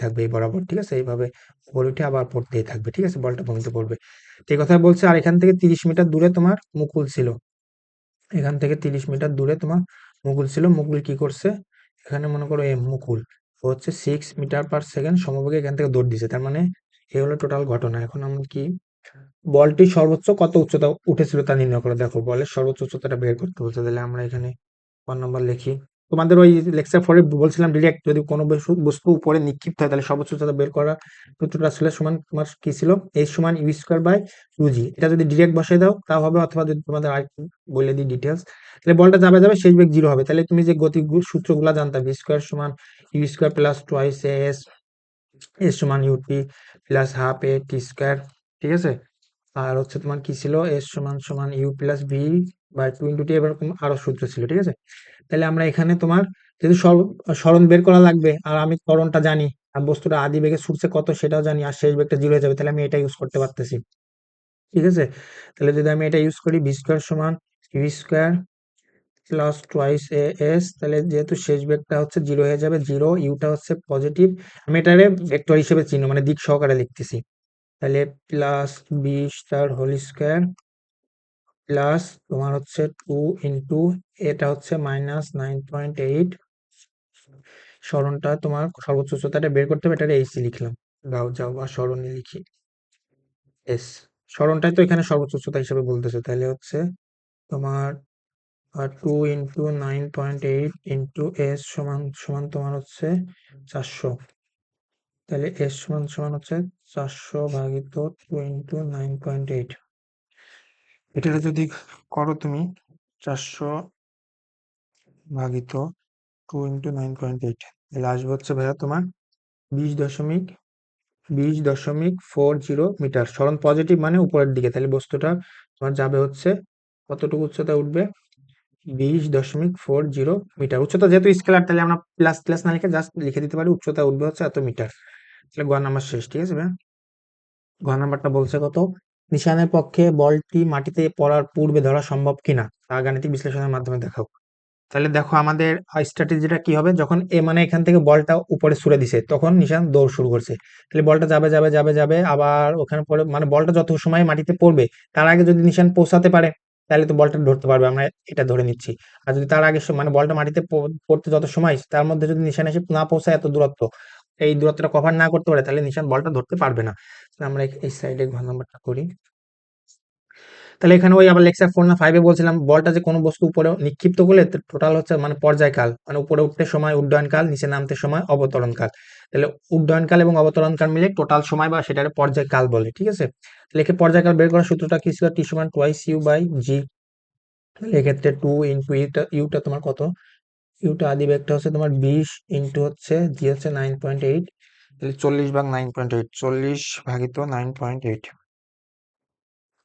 থাকবে এই বরাবর, ঠিক আছে, এইভাবে উপরে উঠে আবার পড়তেই থাকবে, ঠিক আছে, বলটা ভূমিতে পড়বে। তো এই কথা বলছে। আর এখান থেকে 30 মিটার দূরে তোমার মুকুল ছিল, এখান থেকে 30 মিটার দূরে তোমার মুকুল ছিল, মুকুল কি করছে, এখানে মনে করো এই মুকুল ও হচ্ছে 6 মিটার পার সেকেন্ড সমবেগে এখান থেকে দৌড় দিছে, তার মানে এই হলো টোটাল ঘটনা। এখন আমরা কি, বলটি সর্বোচ্চ কত উচ্চতা উঠেছিল তা নির্ণয় করে, দেখো বলের সর্বোচ্চ উচ্চতাটা বের করতে বলছে, তাহলে আমরা এখানে 1 নম্বর লিখি। তোমাদের ওই লেকচার 4 বলছিলাম ডিরেক্ট যদি কোনো বস্তু উপরে নিক্ষিপ্ত হয় তাহলে সর্বোচ্চ উচ্চতা বের করা সূত্রটা আসলে সমান তোমার কি ছিল, h সমান ইউ স্কয়ার বাই 2g। এটা যদি ডিরেক্ট বসাই দাও তাও হবে, অথবা যদি তোমাদের আর বলে দিই ডিটেলস, তাহলে বলটা যাবে যাবে শেষ বেগ 0 হবে। তাহলে তুমি যে গতি সূত্রগুলো জানতা, ভি স্কয়ার সমান u square plus twice s, s সমান u t plus half a t square, ঠিক আছে। আর হচ্ছে তোমার কি ছিল, এস সমান সমান u plus v by 2 into t, এরকম আরো সূত্র ছিল, ঠিক আছে। তাহলে আমরা এখানে তোমার যেহেতু সরণ বের করা লাগবে, আর আমি ত্বরণটা জানি, আর বস্তুটা আদি বেগে ছুটছে কত সেটাও জানি, আর শেষ বেগটা 0 হয়ে যাবে, তাহলে আমি এটা ইউজ করতে পারতেছি, ঠিক আছে। তাহলে যদি আমি এটা ইউজ করি, ভি স্কয়ার সমান u square plus twice a s, তাহলে যেহেতু শেষ বেগটা হচ্ছে 0 হয়ে যাবে, 0, ইউটা হচ্ছে পজিটিভ, আমি এটারে ভেক্টর হিসেবে চিহ্ন মানে দিক সহকারে লিখতেছি, তাহলে plus b star whole square plus তোমার হচ্ছে 2 ইন্টু, এটা হচ্ছে -9.8, সরণটা তোমার সর্বোচ্চ উচ্চতাটা বের করতে হবে, এটা এইচসি লিখলাম, যাও যাও আর সরণে লিখি এস, সরণটাই তো এখানে সর্বোচ্চ উচ্চতা হিসেবে বলতেছে, তাহলে হচ্ছে তোমার 2 × 9.8 ইন্টু এস সমান সমান তোমার হচ্ছে 400, তাহলে এস সমান সমান হচ্ছে 400 ভাগিত 2 × 9.8, এটা যদি করো তুমি 400 ভাগিত 2 × 9.8, তাহলে আসবে হচ্ছে ভাইয়া তোমার 20.40 মিটার। সরণ পজিটিভ মানে উপরের দিকে, তাহলে বস্তুটা তোমার যাবে হচ্ছে কতটুকু উচ্চতা উঠবে, 20.40 মিটার। উচ্চতা যেহেতু স্কেলার, তাহলে আমরা প্লাস প্লাস না লিখে জাস্ট লিখে দিতে পারি উচ্চতা উঠবে হচ্ছে এত মিটার। তাহলে গ নাম্বার শেষ, ঠিক আছে ভাইয়া। ঘ নাম্বারটা বলছে কত, নিশানের পক্ষে বলটি মাটিতে পড়ার পূর্বে ধরা সম্ভব কিনা তা গাণিতিক বিশ্লেষণের মাধ্যমে দেখাও। তাহলে দেখো আমাদের স্ট্র্যাটেজিটা কি হবে, যখন এ মানে এখান থেকে বলটা উপরে ছুড়ে দিছে তখন নিশান দৌড় শুরু করছে, তাহলে বলটা যাবে যাবে যাবে যাবে আবার ওখানে পড়ে, মানে বলটা যত সময় মাটিতে পড়বে তার আগে যদি নিশান পৌঁছাতে পারে তাহলে তো বলটা ধরতে পারবে, আমরা এটা ধরে নিচ্ছি। আর যদি তার আগে মানে বলটা মাটিতে পড়তে যত সময়, তার মধ্যে যদি নিশান এসে না পৌঁছায় এত দূরত্ব, এই দূরত্বটা কভার না করতে পারে, তাহলে নিশান বলটা ধরতে পারবে না। তাহলে আমরা এই সাইডে ঘ নাম্বারটা করি। তাহলে এখানে ওই আবার লেকচার 4 না 5 এ বলছিলাম বলটা যে কোনো বস্তু উপরে নিক্ষিপ্ত করলে টোটাল হচ্ছে মানে পর্যায়কাল, মানে উপরে উঠতে সময় উড্ডয়নকাল, নিচে নামতে সময় অবতরণকাল, তাহলে উড্ডয়নকাল এবং অবতরণকাল মিলে টোটাল সময় বা সেটার পর্যায়কাল বলে, ঠিক আছে। তাহলে এক্ষেত্রে পর্যায়কাল বের করার সূত্রটা কি ছিল, টি সমান টোয়াইস ইউ বাই জি, তাহলে এক্ষেত্রে 2 ইন্টু ইউটা তোমার কত, ইউটা আদি বেগটা হচ্ছে তোমার 20 ইন্টু হচ্ছে জি হচ্ছে 9.8, তাহলে 40 ভাগ 9.8, 40 ভাগিত 9.8,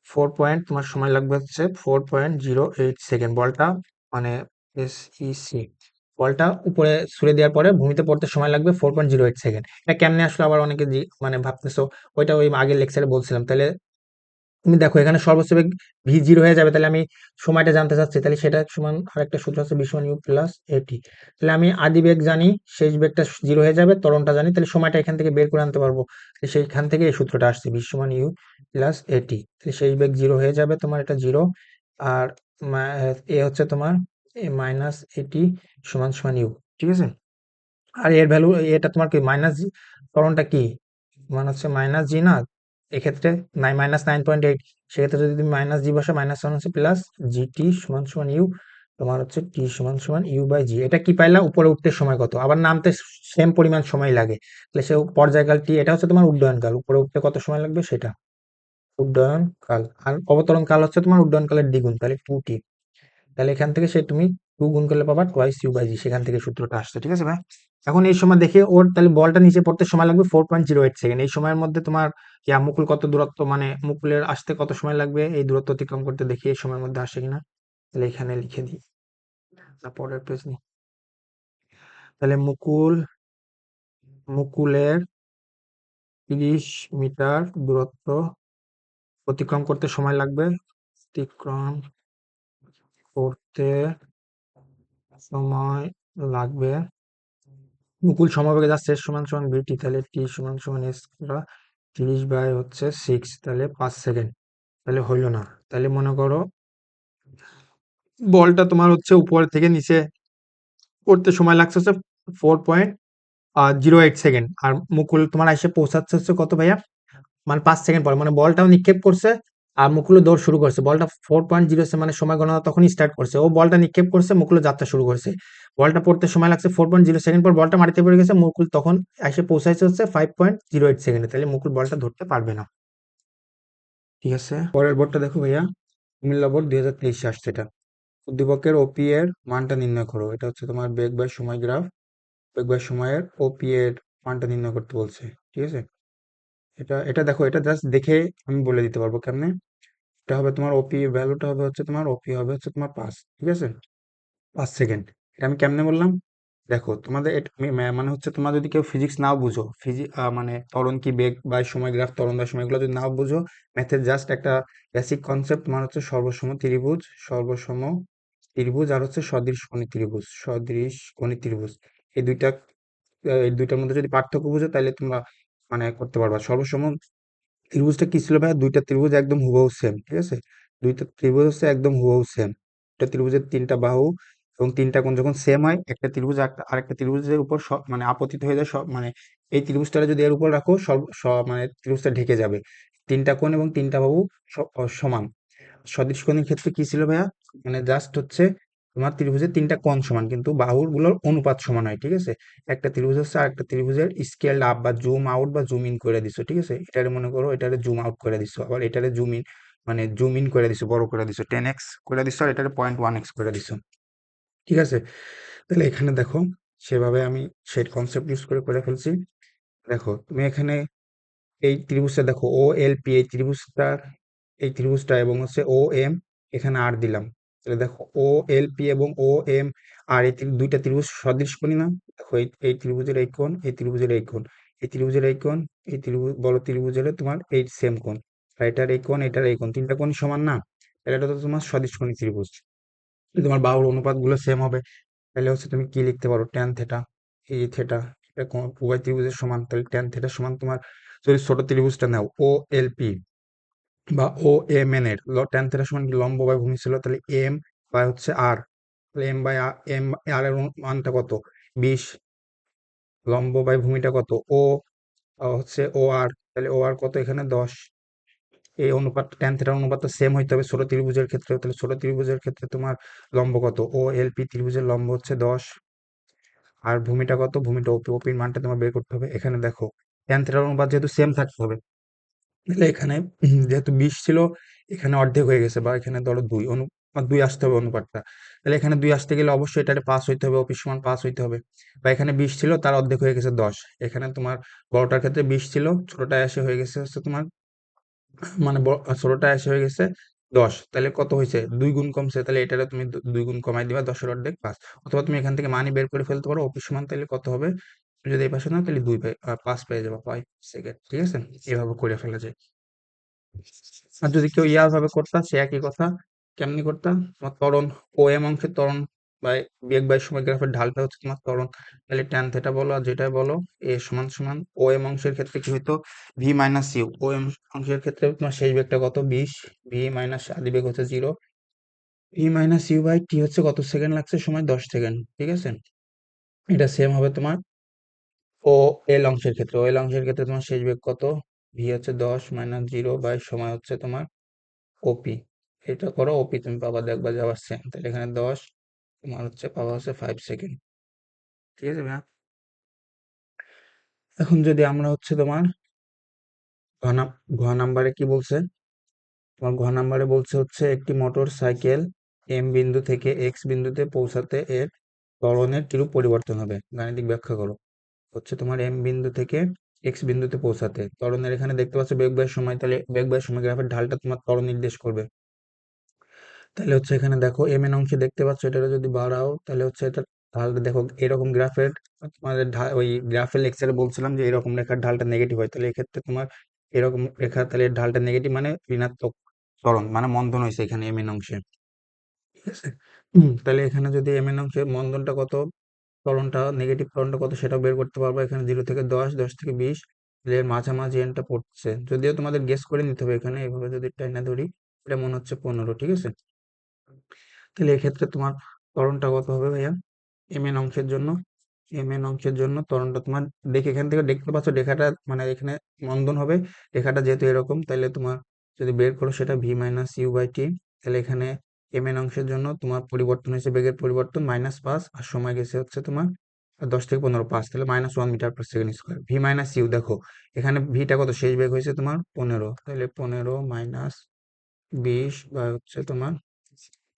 4 পয়েন্ট তোমার সময় লাগবে হচ্ছে 4.08 সেকেন্ড, বলটা মানে এসইসি, বলটা উপরে ছুড়ে দেওয়ার পরে ভূমিতে পড়তে সময় লাগবে 4.08 সেকেন্ড। এটা কেমনে আসলে আবার অনেকে মানে ভাবতেছো, ওইটা ওই আগের লেকচারে বলছিলাম। তাহলে তুমি দেখো এখানে সর্বোচ্চ বেগ ভি 0 হয়ে যাবে, তাহলে আমি সময়টা জানতে চাচ্ছি, তাহলে সেটা সমান আরেকটা সূত্র আছে ভি সমান ইউ প্লাস এটি, তাহলে আমি আদি বেগ জানি, শেষ বেগটা 0 হয়ে যাবে, ত্বরণটা জানি, তাহলে সময়টা এখান থেকে বের করে আনতে পারবো, তাহলে সেইখান থেকে এই সূত্রটা আসছে ভি সমান ইউ প্লাস এটি, তাহলে শেষ বেগ 0 হয়ে যাবে তোমার, এটা 0, আর এ হচ্ছে তোমার মাইনাস এটি সমান সমান ইউ, ঠিক আছে। আর এর ভ্যালু, এটা তোমার কি মাইনাস জি, ত্বরণটা কি মানে হচ্ছে মাইনাস জি না, এক্ষেত্রে -9.8, সেক্ষেত্রে যদি তুমি মাইনাস জি বসে, মাইনাস ওয়ান হচ্ছে প্লাস জিটি সমান সমান ইউ, তোমার হচ্ছে টি সমান সমান ইউ বাই জি। এটা কি পাইলা, উপরে উঠতে সময় কত, আবার নামতে সেম পরিমাণ সময় লাগে, তাহলে সে পর্যায়কাল টি, এটা হচ্ছে তোমার উড্ডয়নকাল, উপরে উঠতে কত সময় লাগবে সেটা উড্ডয়নকাল, আর অবতরণ কাল হচ্ছে তোমার উড্ডয়নকালের দ্বিগুণ, তাহলে 2t, তাহলে এখান থেকে সে তুমি 2 গুণ করলে পাবা টোয়াইস ইউ বাই জি, সেখান থেকে সূত্রটা আসছে, ঠিক আছে ভাই। এখন এই সময় দেখে ওর তাহলে বলটা নিচে পড়তে সময় লাগবে 4.08 সেকেন্ড, এই সময়ের মধ্যে তোমার মুকুল কত দূরত্ব, মানে মুকুলের আসতে কত সময় লাগবে এই দূরত্ব অতিক্রম করতে, দেখি এই সময়ের মধ্যে আসে কিনা, তাহলে এখানে লিখে দিই, পরের পেজ নিই। তাহলে মুকুলের 30 মিটার দূরত্ব অতিক্রম করতে সময় লাগবে, অতিক্রম করতে সময় লাগবে, মুকুল সমবেগে যাচ্ছে সমান সমান ভিটি, তাহলে টি সমান সমান এস 30 বাই হচ্ছে 6, তাহলে 5 সেকেন্ড, তাহলে হইল না। তাহলে মনে করো বলটা তোমার হচ্ছে উপর থেকে নিচে পড়তে সময় লাগছে হচ্ছে 4.08 সেকেন্ড, আর মুকুল তোমার এসে পৌঁছাচ্ছে হচ্ছে কত ভাইয়া, মানে 5 সেকেন্ড পরে, মানে বলটাও নিক্ষেপ করছে আর মুকুল দৌড় শুরু করছে, বলটা 4.0 মানে সময় গণনা তখনই স্টার্ট করছে, ও বলটা নিক্ষেপ করছে, মুকুল যাত্রা শুরু করছে, বলটা পড়তে সময় লাগছে 4.0 সেকেন্ড, পর বলটা মাটিতে পড়ে গেছে, মুকুল তখন এসে পৌঁছাইছে হচ্ছে 5.08 সেকেন্ডে, তাহলে মুকুল বলটা ধরতে পারবে না। ঠিক আছে, পরের বোর্ডটা দেখো ভাইয়া, কুমিল্লা বোর্ড 2023 আসছে এটা। উদ্দীপকের ওপি এর মানটা নির্ণয় করো, এটা হচ্ছে তোমার বেগ বাই সময় গ্রাফ, বেগ বাই সময়ের ওপি এর মানটা নির্ণয় করতে বলছে। ঠিক আছে, এটা এটা দেখো, এটা জাস্ট দেখে আমি বলে দিতে পারবো কেমনে। এটা হবে তোমার ওপি ভ্যালুটা হবে হচ্ছে তোমার ওপি হবে হচ্ছে তোমার 5, ঠিক আছে, 5 সেকেন্ড। এটা আমি কেমনে বললাম, দেখো তোমাদের মানে হচ্ছে তোমার যদি কেউ ফিজিক্স নাও বুঝো, মানে ত্বরণ কি, বেগ বা সময় গ্রাফ, ত্বরণ বা সময়, এগুলো যদি নাও বুঝো, ম্যাথের জাস্ট একটা বেসিক কনসেপ্ট, মানে হচ্ছে সর্বসম ত্রিভুজ, সর্বসম ত্রিভুজ আর হচ্ছে সদৃশ কোণী ত্রিভুজ, সদৃশ কোণী ত্রিভুজ, এই দুইটা এই দুইটার মধ্যে যদি পার্থক্য বুঝো তাহলে তোমরা মানে করতে পারবা। সর্বসম ত্রিভুজটা কি ছিল ভাই, দুইটা ত্রিভুজ একদম হুবহু সেম, ঠিক আছে, দুইটা ত্রিভুজ হচ্ছে একদম হুবহু সেম, একটা ত্রিভুজের তিনটা বাহু এবং তিনটা কোণ যখন সেম হয়, একটা ত্রিভুজ আরেকটা ত্রিভুজের উপর মানে আপতিত হয়ে যায়, সব মানে এই ত্রিভুজটা যদি এর উপর রাখো মানে ত্রিভুজটা ঢেকে যাবে। তিনটা কোণ এবং তিনটা বাহু সমান। সদৃশ কোণের ক্ষেত্রে কি ছিল ভাইয়া, মানে জাস্ট হচ্ছে তোমার ত্রিভুজের তিনটা কোণ সমান কিন্তু বাহুগুলোর অনুপাত সমান হয়, ঠিক আছে। একটা ত্রিভুজ হচ্ছে আরেকটা ত্রিভুজের স্কেল আপ বা জুম আউট বা জুম ইন করে দিছো, ঠিক আছে, এটারে মনে করো এটারে জুম আউট করে দিছো, আবার এটারে জুম ইন মানে জুম ইন করে দিছো, বড় করে দিছো, 10x করে দিছো, আর এটারে 0.1x করে দিছো, ঠিক আছে। তাহলে এখানে দেখো, সেভাবে আমি সেই কনসেপ্ট ইউজ করে করে ফেলছি। দেখো তুমি এখানে এই ত্রিভুজটা দেখো, ও এল পি, এই ত্রিভুজটা এবং হচ্ছে ও এম, এখানে আর দিলাম, তাহলে দেখো ও এল পি এবং ও এম আর এই দুইটা ত্রিভুজ সদৃশ কোণী না, দেখো এই ত্রিভুজের এই কোণ, এই ত্রিভুজের এই কোণ, এই ত্রিভুজের এই কোণ, এই ত্রিভুজ বড় ত্রিভুজের তোমার এই সেম কোণ, আর এটার এই কোণ, এটার এই কোণ, তিনটা কোণ সমান না, তাহলে এটা তো তোমার সদৃশ কোণী ত্রিভুজ। তোমার বাহুর অনুপাত গুলো সেম হবে, তাহলে হচ্ছে তুমি কি লিখতে পারো, ট্যান থেটা, এই থেটা, এটা উভয় ত্রিভুজের সমান, তাহলে ট্যান থেটা সমান তোমার, যদি ছোট ত্রিভুজটা নাও ও এল পি বা ও এম এন এর ট্যান থেটা সমান কি, লম্ব বাই ভূমি ছিল, তাহলে এম বাই হচ্ছে আর, তাহলে এম বাই এম আর এর মানটা কত, 20, লম্ব বাই ভূমিটা কত, ও হচ্ছে ও আর, তাহলে ও আর কত এখানে 10, এই অনুপাত ট্যান থেটার অনুপাতটা সেম হইতে হবে ছোট ত্রিভুজের ক্ষেত্রে, তাহলে ছোট ত্রিভুজের ক্ষেত্রে তোমার লম্ব কত, ও এল পি ত্রিভুজের লম্ব হচ্ছে 10, আর ভূমিটা কত, ভূমিটা ওপি, ওপির মানটা তোমার বের করতে হবে। এখানে দেখো ট্যান থিটার অনুপাত যেহেতু সেম থাকতে হবে, তাহলে এখানে যেহেতু 20 ছিল, এখানে অর্ধেক হয়ে গেছে, বা এখানে ধরো 2 2 আসতে হবে অনুপাতটা, তাহলে এখানে 2 আসতে গেলে অবশ্যই এটারে 5 হইতে হবে, অপি সমান 5 হইতে হবে, বা এখানে 20 ছিল তার অর্ধেক হয়ে গেছে 10, এখানে তোমার বড়টার ক্ষেত্রে 20 ছিল, ছোটটায় এসে হয়ে গেছে হচ্ছে তোমার মানে ছোটটা এসে হয়ে গেছে 10, তাহলে কত হয়েছে, 2 গুণ কমছে, তাহলে এটারে তুমি 2 গুণ কমাই দিবা, 10 এর অর্ধেক 5, অথবা তুমি এখান থেকে মানই বের করে ফেলতে পারো, অপি সমান তাহলে কত হবে, তুমি যদি এই পাশে নাও তাহলে 5 পেয়ে যাবা, 5 সেকেন্ড, ঠিক আছে, এভাবে করে ফেলা যায়। আর যদি কেউ ভাবে করতা, সে একই কথা, কেমনি করতা, তোমার ত্বরণ ও এম অংশের ত্বরণ বাই বেগ বাই সময় গ্রাফের ঢালটা হচ্ছে তোমার ত্বরণ, তাহলে ট্যান থেটা বলো আর যেটাই বলো, এ সমান সমান ও এম অংশের ক্ষেত্রে কি হইতো, v minus u, O M অংশের ক্ষেত্রে তোমার শেষ বেগটা কত, 20, ভি মাইনাস আদি বেগ হচ্ছে 0, V minus you by T হচ্ছে কত সেকেন্ড লাগছে, সময় 10 সেকেন্ড, ঠিক আছে। এটা সেম হবে তোমার ও এল অংশের ক্ষেত্রে, ও এল অংশের ক্ষেত্রে তোমার শেষ বেগ কত, ভি হচ্ছে 10 মাইনাস 0 বাই সময় হচ্ছে তোমার ওপি, এটা করো, ওপি তুমি পাবা, দেখবা যে আবার সেম, তাহলে এখানে 10, তোমার হচ্ছে পাওয়া হচ্ছে 5 সেকেন্ড, ঠিক আছে ভাইয়া। এখন যদি আমরা হচ্ছে তোমার ঘ নাম্বারে কি বলছে, তোমার ঘ নাম্বারে বলছে হচ্ছে একটি মোটর সাইকেল এম বিন্দু থেকে এক্স বিন্দুতে পৌঁছাতে এর ত্বরণের কিরূপ পরিবর্তন হবে, গাণিতিক ব্যাখ্যা করো। হচ্ছে তোমার এম বিন্দু থেকে এক্স বিন্দুতে পৌঁছাতে ত্বরণের, এখানে দেখতে পাচ্ছ বেগ বাই সময়, তাহলে বেগ বাই সময় গ্রাফের ঢালটা তোমার ত্বরণ নির্দেশ করবে, তাহলে হচ্ছে এখানে দেখো এম এন অংশে দেখতে পাচ্ছ, এটা যদি বাড়াও তাহলে হচ্ছে এটা ঢালটা দেখো এরকম গ্রাফের, তোমাদের ওই গ্রাফের লেকচারে বলছিলাম যে এরকম রেখার ঢালটা নেগেটিভ হয়, তাহলে এক্ষেত্রে তোমার এরকম রেখা, তাহলে এর ঢালটা নেগেটিভ মানে ঋণাত্মক ত্বরণ, মানে মন্দন হয়েছে এখানে এম এন অংশে, ঠিক আছে। তাহলে এখানে যদি এম এন অংশে মন্দনটা কত, ত্বরণটা নেগেটিভ ত্বরণটা কত সেটাও বের করতে পারবো, এখানে 0 থেকে 10, 10 থেকে 20, তাহলে এর মাঝামাঝি এনটা পড়ছে, যদিও তোমাদের গেস করে নিতে হবে, এখানে এভাবে যদি টাইনা ধরি এটা মনে হচ্ছে 15, ঠিক আছে। তাহলে এক্ষেত্রে তোমার ত্বরণটা কত হবে ভাইয়া, এম এন অংশের জন্য, এম এন অংশের জন্য ত্বরণটা তোমার, দেখে এখান থেকে দেখতে পাচ্ছ রেখাটা মানে এখানে মন্দন হবে, রেখাটা যেহেতু এরকম, তাহলে তোমার যদি বের করো সেটা V minus you by T, তাহলে এখানে এম এন অংশের জন্য তোমার পরিবর্তন হয়েছে বেগের পরিবর্তন -5 আর সময় গেছে হচ্ছে তোমার 10 থেকে 15 5, তাহলে -1 metre per second square. V minus u দেখো এখানে ভিটা কত, শেষ বেগ হয়েছে তোমার 15, তাহলে 15 মাইনাস 20 বা হচ্ছে তোমার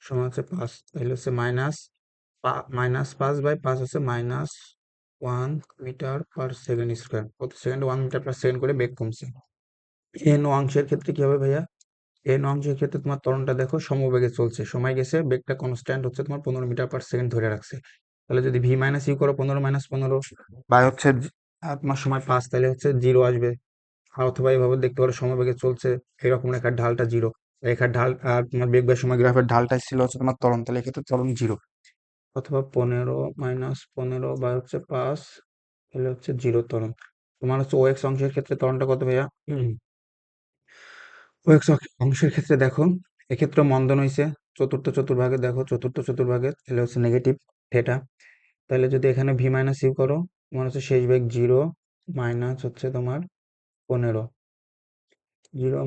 সমান হচ্ছে 5, তাহলে হচ্ছে -5/5 হচ্ছে -1 মিটার/সেকেন্ড স্কোয়ার। প্রতি সেকেন্ডে 1 মিটার/সেকেন্ড করে বেগ কমছে। এন অংশের ক্ষেত্রে কি হবে ভাইয়া? এন অংশের ক্ষেত্রে তোমার ত্বরণটা দেখো সমবেগে চলছে, সময় গেছে, বেগটা কনস্ট্যান্ট হচ্ছে তোমার 15 মিটার/সেকেন্ড ধরে রাখছে। তাহলে যদি ভি মাইনাস ইউ করো 15 - 15 বা হচ্ছে তোমার সময় 5, তাহলে হচ্ছে 0 আসবে। আর অথবা এইভাবে দেখতে পারো সমবেগে চলছে, এরকম রেখার ঢালটা 0, রেখার ঢাল আর তোমার বেগ বা সময় গ্রাফের ঢালটা ছিল হচ্ছে তোমার ত্বরণ, তাহলে এক্ষেত্রে ত্বরণ 0। অথবা 15 - 15 বা হচ্ছে 5, তাহলে হচ্ছে 0 ত্বরণ। তোমার হচ্ছে ও এক্স অংশের ক্ষেত্রে ত্বরণটা কত ভাইয়া? ও এক্স অংশের ক্ষেত্রে দেখো, এক্ষেত্রে মন্দন হয়েছে চতুর্থ চতুর্ভাগে, দেখো চতুর্থ চতুর্ভাগে, তাহলে হচ্ছে নেগেটিভ থিটা। তাহলে যদি এখানে ভি মাইনাস ইউ করো, তোমার হচ্ছে শেষ বেগ 0 মাইনাস হচ্ছে তোমার 15, 0 -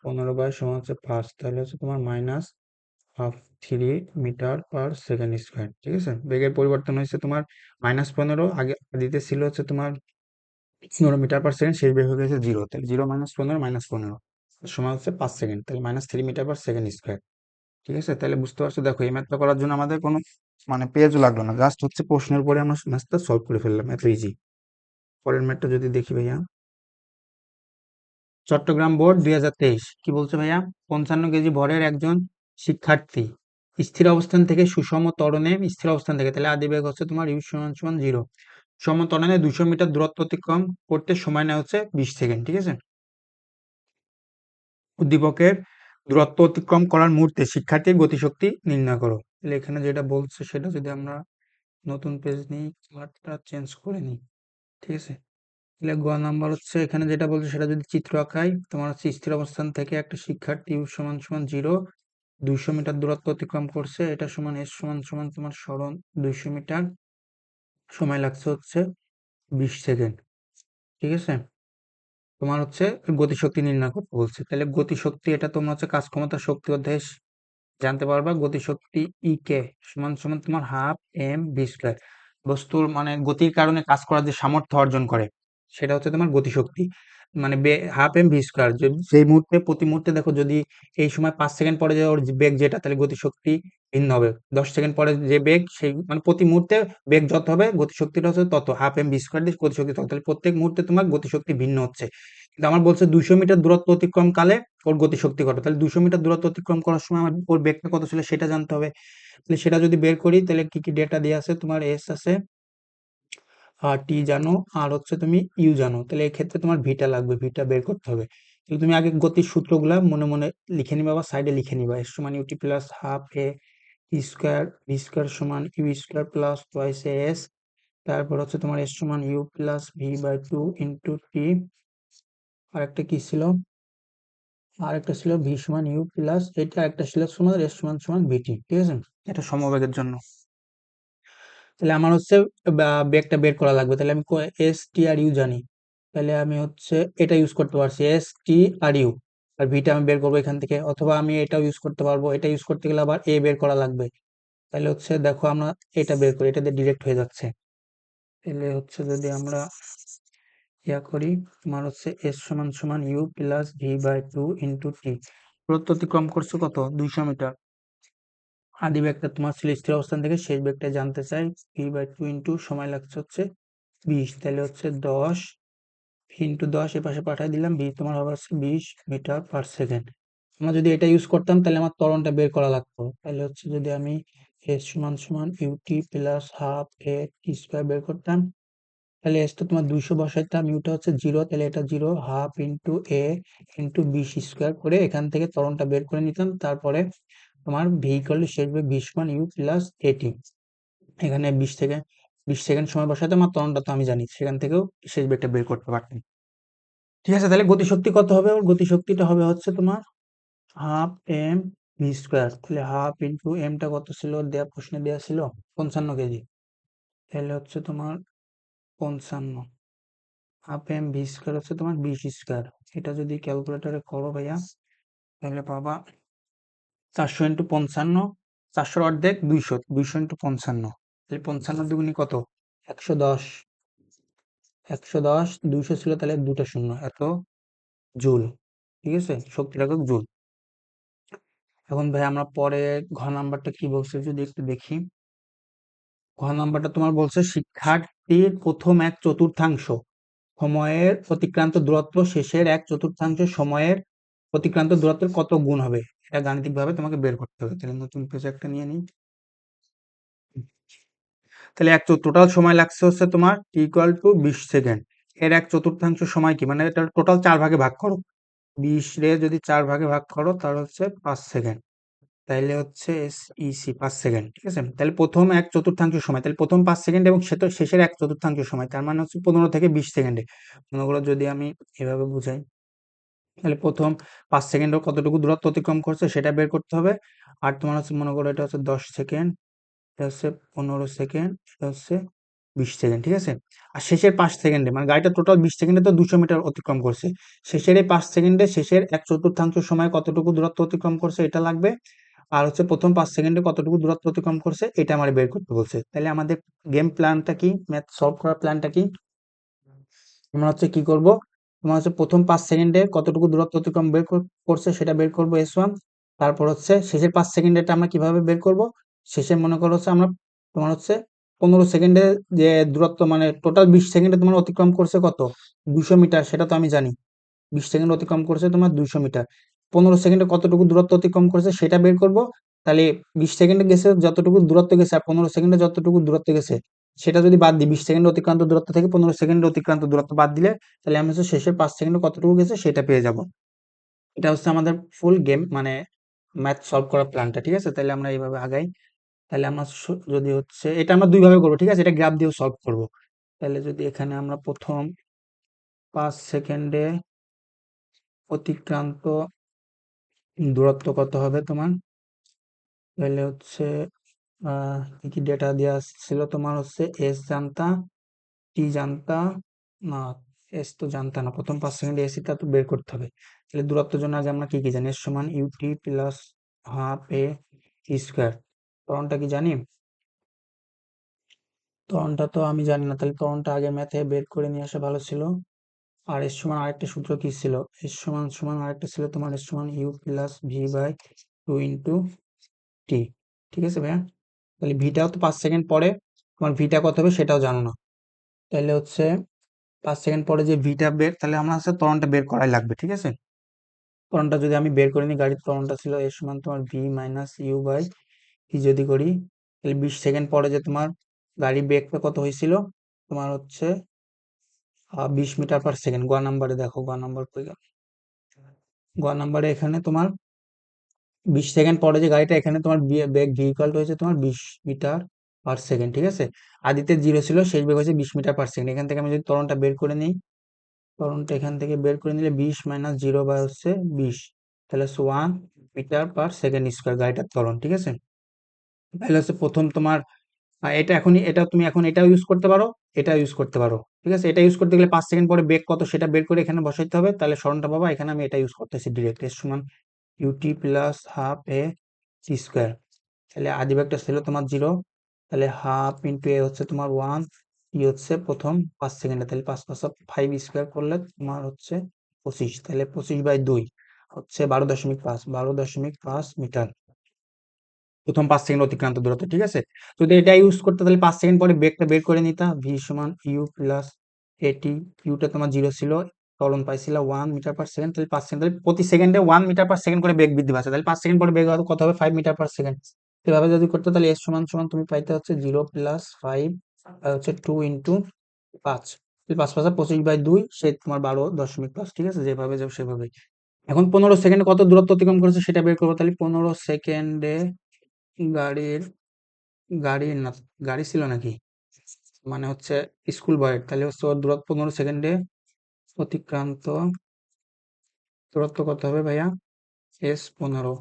15 সমান হচ্ছে 5, তাহলে হচ্ছে তোমার -3 মিটার/সেকেন্ড স্কোয়ার। ঠিক আছে, বেগের পরিবর্তন হয়েছে তোমার -15, আগে দিতে ছিল হচ্ছে তোমার 15 মিটার/সেকেন্ড, শেষ বের হয়ে গেছে 0, তাহলে 0 - 15 - 15 সমান হচ্ছে 5 সেকেন্ড, তাহলে -3 মিটার/সেকেন্ড স্কোয়ার। ঠিক আছে, তাহলে বুঝতে পারছো, দেখো এই ম্যাথটা করার জন্য আমাদের কোনো মানে পেজও লাগলো না, জাস্ট হচ্ছে প্রশ্নের উপরে আমরা ম্যাথটা সলভ করে ফেললাম, এত ইজি। পরের ম্যাথটা যদি দেখি ভাইয়া, চট্টগ্রাম বোর্ড 2023 কি বলছে ভাইয়া? 55 কেজি ভরের একজন শিক্ষার্থী স্থির অবস্থান থেকে সুষম ত্বরণে, স্থির অবস্থান থেকে, তাহলে আদি বেগ হচ্ছে তোমার ইউ সমান সমান 0, সম ত্বরণে 200 মিটার দূরত্ব অতিক্রম করতে সময় নেয় হচ্ছে 20 সেকেন্ড। ঠিক আছে, উদ্দীপকের দূরত্ব অতিক্রম করার মুহূর্তে শিক্ষার্থীর গতিশক্তি নির্ণয় করো। তাহলে এখানে যেটা বলছে সেটা যদি আমরা নতুন পেজ নিই, কালারটা চেঞ্জ করে নিই। ঠিক আছে, তাহলে গ নাম্বার হচ্ছে এখানে যেটা বলছে সেটা যদি চিত্র আঁকাই, তোমার হচ্ছে স্থির অবস্থান থেকে একটা শিক্ষার্থী ইউ সমান সমান 0, 200 মিটার দূরত্ব অতিক্রম করছে, এটা সমান এস সমান সমান তোমার সরণ 200 মিটার, সময় লাগছে হচ্ছে 20 সেকেন্ড। ঠিক আছে, তোমার হচ্ছে গতিশক্তি নির্ণয় করতে বলছে, তাহলে গতিশক্তি এটা তোমার হচ্ছে কাজ ক্ষমতা শক্তি অধ্যায় জানতে পারবা। গতিশক্তি ই কে সমান সমান তোমার ½ m v²। বস্তুর মানে গতির কারণে কাজ করার যে সামর্থ্য অর্জন করে সেটা হচ্ছে তোমার গতিশক্তি, মানে ½ m v²। সেই মুহূর্তে প্রতি মুহূর্তে দেখো, যদি এই সময় 5 সেকেন্ড পরে যে ওর যে বেগ যেটা, তাহলে গতিশক্তি ভিন্ন হবে। 10 সেকেন্ড পরে যে বেগ, সেই মানে প্রতি মুহূর্তে বেগ যত হবে গতিশক্তিটা হচ্ছে তত, ½ m v² দিয়ে গতিশক্তি তত, তাহলে প্রত্যেক মুহূর্তে তোমার গতিশক্তি ভিন্ন হচ্ছে। কিন্তু আমার বলছে 200 মিটার দূরত্ব অতিক্রম কালে ওর গতিশক্তি কত, তাহলে 200 মিটার দূরত্ব অতিক্রম করার সময় আমার ওর বেগটা কত ছিল সেটা জানতে হবে। তাহলে সেটা যদি বের করি, তাহলে কি কি ডেটা দিয়ে আছে, তোমার এস আছে, আর টি জানো, আর হচ্ছে তুমি ইউ জানো, তাহলে এক্ষেত্রে তোমার ভিটা লাগবে, ভিটা বের করতে হবে। তাহলে তুমি আগে গতির সূত্রগুলা মনে মনে লিখে নিবা বা সাইডে লিখে নিবা। এস সমান u t plus half a square, v square সমান u square plus twice s, তারপর হচ্ছে তোমার এস সমান u plus v by 2 into t, আর একটা কি ছিল, আর একটা ছিল ভি সমান ইউ প্লাস, এটা একটা ছিল সমান এস সমান সমান ভিটি। ঠিক আছে, এটা সমবেগের জন্য। তাহলে আমার হচ্ছে বেগটা বের করা লাগবে, তাহলে আমি এস টি আর ইউ জানি, তাহলে আমি হচ্ছে এটা ইউজ করতে পারছি, এস টি আর ইউ, আর ভিটা আমি বের করবো এখান থেকে। অথবা আমি এটাও ইউজ করতে পারবো, এটা ইউজ করতে গেলে আবার এ বের করা লাগবে। তাহলে হচ্ছে দেখো আমরা এটা বের করি, এটাতে ডিরেক্ট হয়ে যাচ্ছে। তাহলে হচ্ছে যদি আমরা ইয়া করি, তোমার হচ্ছে এস সমান সমান u plus v by 2 into t, দূরত্ব অতিক্রম করছো কত, 200 মিটার। আদি বেগটা তোমার ছিল স্থির অবস্থান থেকে, শেষ বেগটা জানতে চাই, ভি বাই 2 ইন্টু সময় লাগছে হচ্ছে 20, তাহলে হচ্ছে 10 ইন্টু 10 এ পাশে পাঠিয়ে দিলাম, ভি তোমার হবে হচ্ছে 20 মিটার/সেকেন্ড। আমরা যদি এটা ইউজ করতাম তাহলে আমার ত্বরণটা বের করা লাগতো, তাহলে হচ্ছে যদি আমি এস সমান সমান u t plus half a t square বের করতাম, তাহলে এস তো তোমার 200 বসাইতাম, ইউটা হচ্ছে 0, তাহলে এটা 0 হাফ ইন্টু এ ইন্টু 20 স্কোয়ার করে এখান থেকে ত্বরণটা বের করে নিতাম। তারপরে তোমার ভি ইকুয়াল টু শেষ বেগ 20 ইউ প্লাস এটি, এখানে 20 সেকেন্ড সময় বসাতে আমার ত্বরণটা তো আমি জানি, সেখান থেকেও শেষ বেগটা বের করতে পারতাম। ঠিক আছে, তাহলে গতিশক্তি কত হবে, ওর গতিশক্তিটা হবে হচ্ছে তোমার ½ m v², তাহলে হাফ ইন্টু এমটা কত ছিল, দেয়া প্রশ্নে দেয়া ছিল 55 কেজি, তাহলে হচ্ছে তোমার 55, ½ m v² হচ্ছে তোমার 20 স্কোয়ার। এটা যদি ক্যালকুলেটরে করো ভাইয়া, তাহলে পাবা 400 ইন্টু 55, 400 অর্ধেক 200, 200 ইন্টু 55, তাহলে 55 দুগুনি কত? 110, 110, 200 ছিল তাহলে দুটো শূন্য, এত জুল। ঠিক আছে, শক্তির একক জুল। এখন ভাই আমরা পরে ঘ নাম্বারটা কি বলছে যদি একটু দেখি। ঘ নাম্বারটা তোমার বলছে শিক্ষার্থীর প্রথম এক চতুর্থাংশ সময়ের অতিক্রান্ত দূরত্ব শেষের এক চতুর্থাংশ সময়ের অতিক্রান্ত দূরত্বের কত গুণ হবে, এটা গাণিতিক ভাবে তোমাকে বের করতে হবে। তাহলে নতুন পেজ একটা নিয়ে নিই। তাহলে এক টোটাল সময় লাগছে হচ্ছে তোমার টি ইকুয়াল টু 20 সেকেন্ড। এর এক চতুর্থাংশ সময় কি, মানে এটা টোটাল 4 ভাগে ভাগ করো, 20 রে যদি 4 ভাগে ভাগ করো তাহলে হচ্ছে 5 সেকেন্ড। তাইলে হচ্ছে ইসি 5 সেকেন্ড। ঠিক আছে, তাহলে প্রথম এক চতুর্থাংশ সময়, তাহলে প্রথম 5 সেকেন্ড এবং শেষের এক চতুর্থাংশ সময়, তার মানে হচ্ছে 15 থেকে 20 সেকেন্ডে। মনে করো যদি আমি এভাবে বুঝাই, তাহলে প্রথম 5 সেকেন্ডে কতটুকু দূরত্ব অতিক্রম করছে সেটা বের করতে হবে। আর তোমার হচ্ছে মনে করো এটা হচ্ছে 10 সেকেন্ড, এটা হচ্ছে 15 সেকেন্ড, এটা হচ্ছে 20 সেকেন্ড। ঠিক আছে, আর শেষের 5 সেকেন্ডে, মানে গাড়িটা টোটাল 20 সেকেন্ডে তো 200 মিটার অতিক্রম করছে, শেষের এই 5 সেকেন্ডে শেষের এক চতুর্থাংশ সময় কতটুকু দূরত্ব অতিক্রম করছে এটা লাগবে। আর হচ্ছে প্রথম 5 সেকেন্ডে কতটুকু দূরত্ব অতিক্রম করছে এটা আমার বের করতে বলছে। তাহলে আমাদের গেম প্ল্যানটা কি, ম্যাথ সলভ করার প্ল্যানটা কি, আমরা হচ্ছে কি করব, তোমার হচ্ছে প্রথম 5 সেকেন্ডে কতটুকু দূরত্ব অতিক্রম করছে সেটা বের করব S1। তারপর হচ্ছে শেষের 5 সেকেন্ডেটা আমরা কিভাবে বের করব, শেষে মনে করো হচ্ছে আমরা তোমার হচ্ছে 15 সেকেন্ডে যে দূরত্ব, মানে টোটাল 20 সেকেন্ডে তোমার অতিক্রম করছে কত, 200 মিটার, সেটা তো আমি জানি। 20 সেকেন্ড অতিক্রম করছে তোমার 200 মিটার, 15 সেকেন্ডে কতটুকু দূরত্ব অতিক্রম করছে সেটা বের করব। তাহলে 20 সেকেন্ডে গেছে যতটুকু দূরত্ব গেছে আর 15 সেকেন্ডে যতটুকু দূরত্ব গেছে সেটা যদি বাদ দিই, 20 সেকেন্ড অতিক্রান্ত দূরত্ব থেকে 15 সেকেন্ড অতিক্রান্ত দূরত্ব বাদ দিলে তাহলে আমি হচ্ছে শেষের 5 সেকেন্ডে কতটুকু গেছে সেটা পেয়ে যাব। এটা হচ্ছে আমাদের ফুল গেম, মানে ম্যাথ সলভ করার প্ল্যানটা। ঠিক আছে, তাহলে আমরা এইভাবে আগাই। তাহলে আমরা যদি হচ্ছে এটা আমরা দুই ভাবে করবো, ঠিক আছে, এটা গ্রাফ দিয়েও সলভ করব। তাহলে যদি এখানে আমরা প্রথম 5 সেকেন্ডে অতিক্রান্ত দূরত্ব কত হবে তোমার, তাহলে হচ্ছে কি কি ডেটা দেওয়া ছিল, তোমার হচ্ছে এস জানতা, টি জানতা না, এস তো জানতা না, প্রথম 5 সেকেন্ডে এসিটা তো বের করতে হবে। তাহলে দূরত্বের জন্য আগে আমরা কি কি জানি, এস সমান u t plus half a square. ত্বরণটা কি জানি, ত্বরণটা তো আমি জানি না, তাহলে ত্বরণটা আগে ম্যাথে বের করে নিয়ে আসা ভালো ছিল। আর এস সমান আরেকটা সূত্র কি ছিল, এস সমান সমান আরেকটা ছিল তোমার এস সমান u plus v by 2 into t. ঠিক আছে ভাইয়া, তাহলে ভিটাও তো 5 সেকেন্ড পরে, তোমার ভিটা কত হবে সেটাও জানো না। তাহলে হচ্ছে 5 সেকেন্ড পরে যে ভিটা বের, তাহলে আমরা হচ্ছে ত্বরণটা বের করাই লাগবে। ঠিক আছে, ত্বরণটা যদি আমি বের করে নিই, গাড়ির ত্বরণটা ছিল এর সমান তোমার V minus you by T যদি করি, তাহলে 20 সেকেন্ড পরে যে তোমার গাড়ি বেগটা কত হয়েছিল, তোমার হচ্ছে 20 মিটার পার সেকেন্ড। গ নাম্বারে দেখো, গ নাম্বার কই গেল, গ নাম্বারে এখানে তোমার 20 সেকেন্ড পরে যে গাড়িটা, এখানে তোমার বেগ ভেহিকলটা হয়েছে তোমার 20 মিটার পার সেকেন্ড। ঠিক আছে, আদিতে 0 ছিল, শেষ বেগ হচ্ছে 20 মিটার পার সেকেন্ড। এখান থেকে আমি যদি ত্বরণটা বের করে নিই, ত্বরণটা এখান থেকে বের করে নিলে 20 মাইনাস 0 বাই হচ্ছে 20, তাহলে হচ্ছে 1 মিটার পার সেকেন্ড স্কোয়ার গাড়িটার ত্বরণ। ঠিক আছে, তাহলে হচ্ছে প্রথম তোমার এটা এখনই, এটা তুমি এখন এটাও ইউজ করতে পারো, এটা ইউজ করতে পারো। ঠিক আছে, এটা ইউজ করতে গেলে 5 সেকেন্ড পরে বেগ কত সেটা বের করে এখানে বসাইতে হবে, তাহলে সরণটা পাবা। এখানে আমি এটা ইউজ করতেছি ডিরেক্ট, এর সমান u t plus half a c square. তাহলে আদি ব্যাগটা ছিল তোমার 0, তাহলে হাফ ইন্টু এ হচ্ছে তোমার 1, ই হচ্ছে প্রথম 5 সেকেন্ডে, তাহলে 5 5 5 স্কোয়ার করলে তোমার হচ্ছে 25, তাহলে 25 বাই 2 হচ্ছে 12.5, 12.5 মিটার প্রথম 5 সেকেন্ড অতিক্রান্ত দূরত্ব। ঠিক আছে, যদি এটা ইউজ করতে তাহলে 5 সেকেন্ড পরে বেগটা বের করে নিতা, ভি সমান ইউ প্লাস এটি, ইউটা তোমার 0 ছিল, ত্বরণ পাইছিলা 1 মিটার পার সেকেন্ড, তাহলে 5 সেকেন্ড, তাহলে প্রতি সেকেন্ডে 1 মিটার পার সেকেন্ড করে বেগ বৃদ্ধি পাচ্ছে, তাহলে 5 সেকেন্ড পরে বেগ কত হবে, 5 মিটার পার সেকেন্ড। এভাবে যদি করতে তাহলে এস সমান সমান তুমি পাইতে হচ্ছে 0 প্লাস 5 হচ্ছে 2 ইন্টু 5, 5 5 25 বাই 2 সে তোমার 12.5। ঠিক আছে, যেভাবে যাও সেভাবে। এখন 15 সেকেন্ডে কত দূরত্ব অতিক্রম করেছে সেটা বের করবো, তাহলে 15 সেকেন্ডে গাড়ির, গাড়ি না, গাড়ি ছিল নাকি, মানে হচ্ছে স্কুল বয়ের, তাহলে হচ্ছে ওর দূরত্ব 15 সেকেন্ডে অতিক্রান্ত দূরত্ব কত হবে ভাইয়া, এস 15,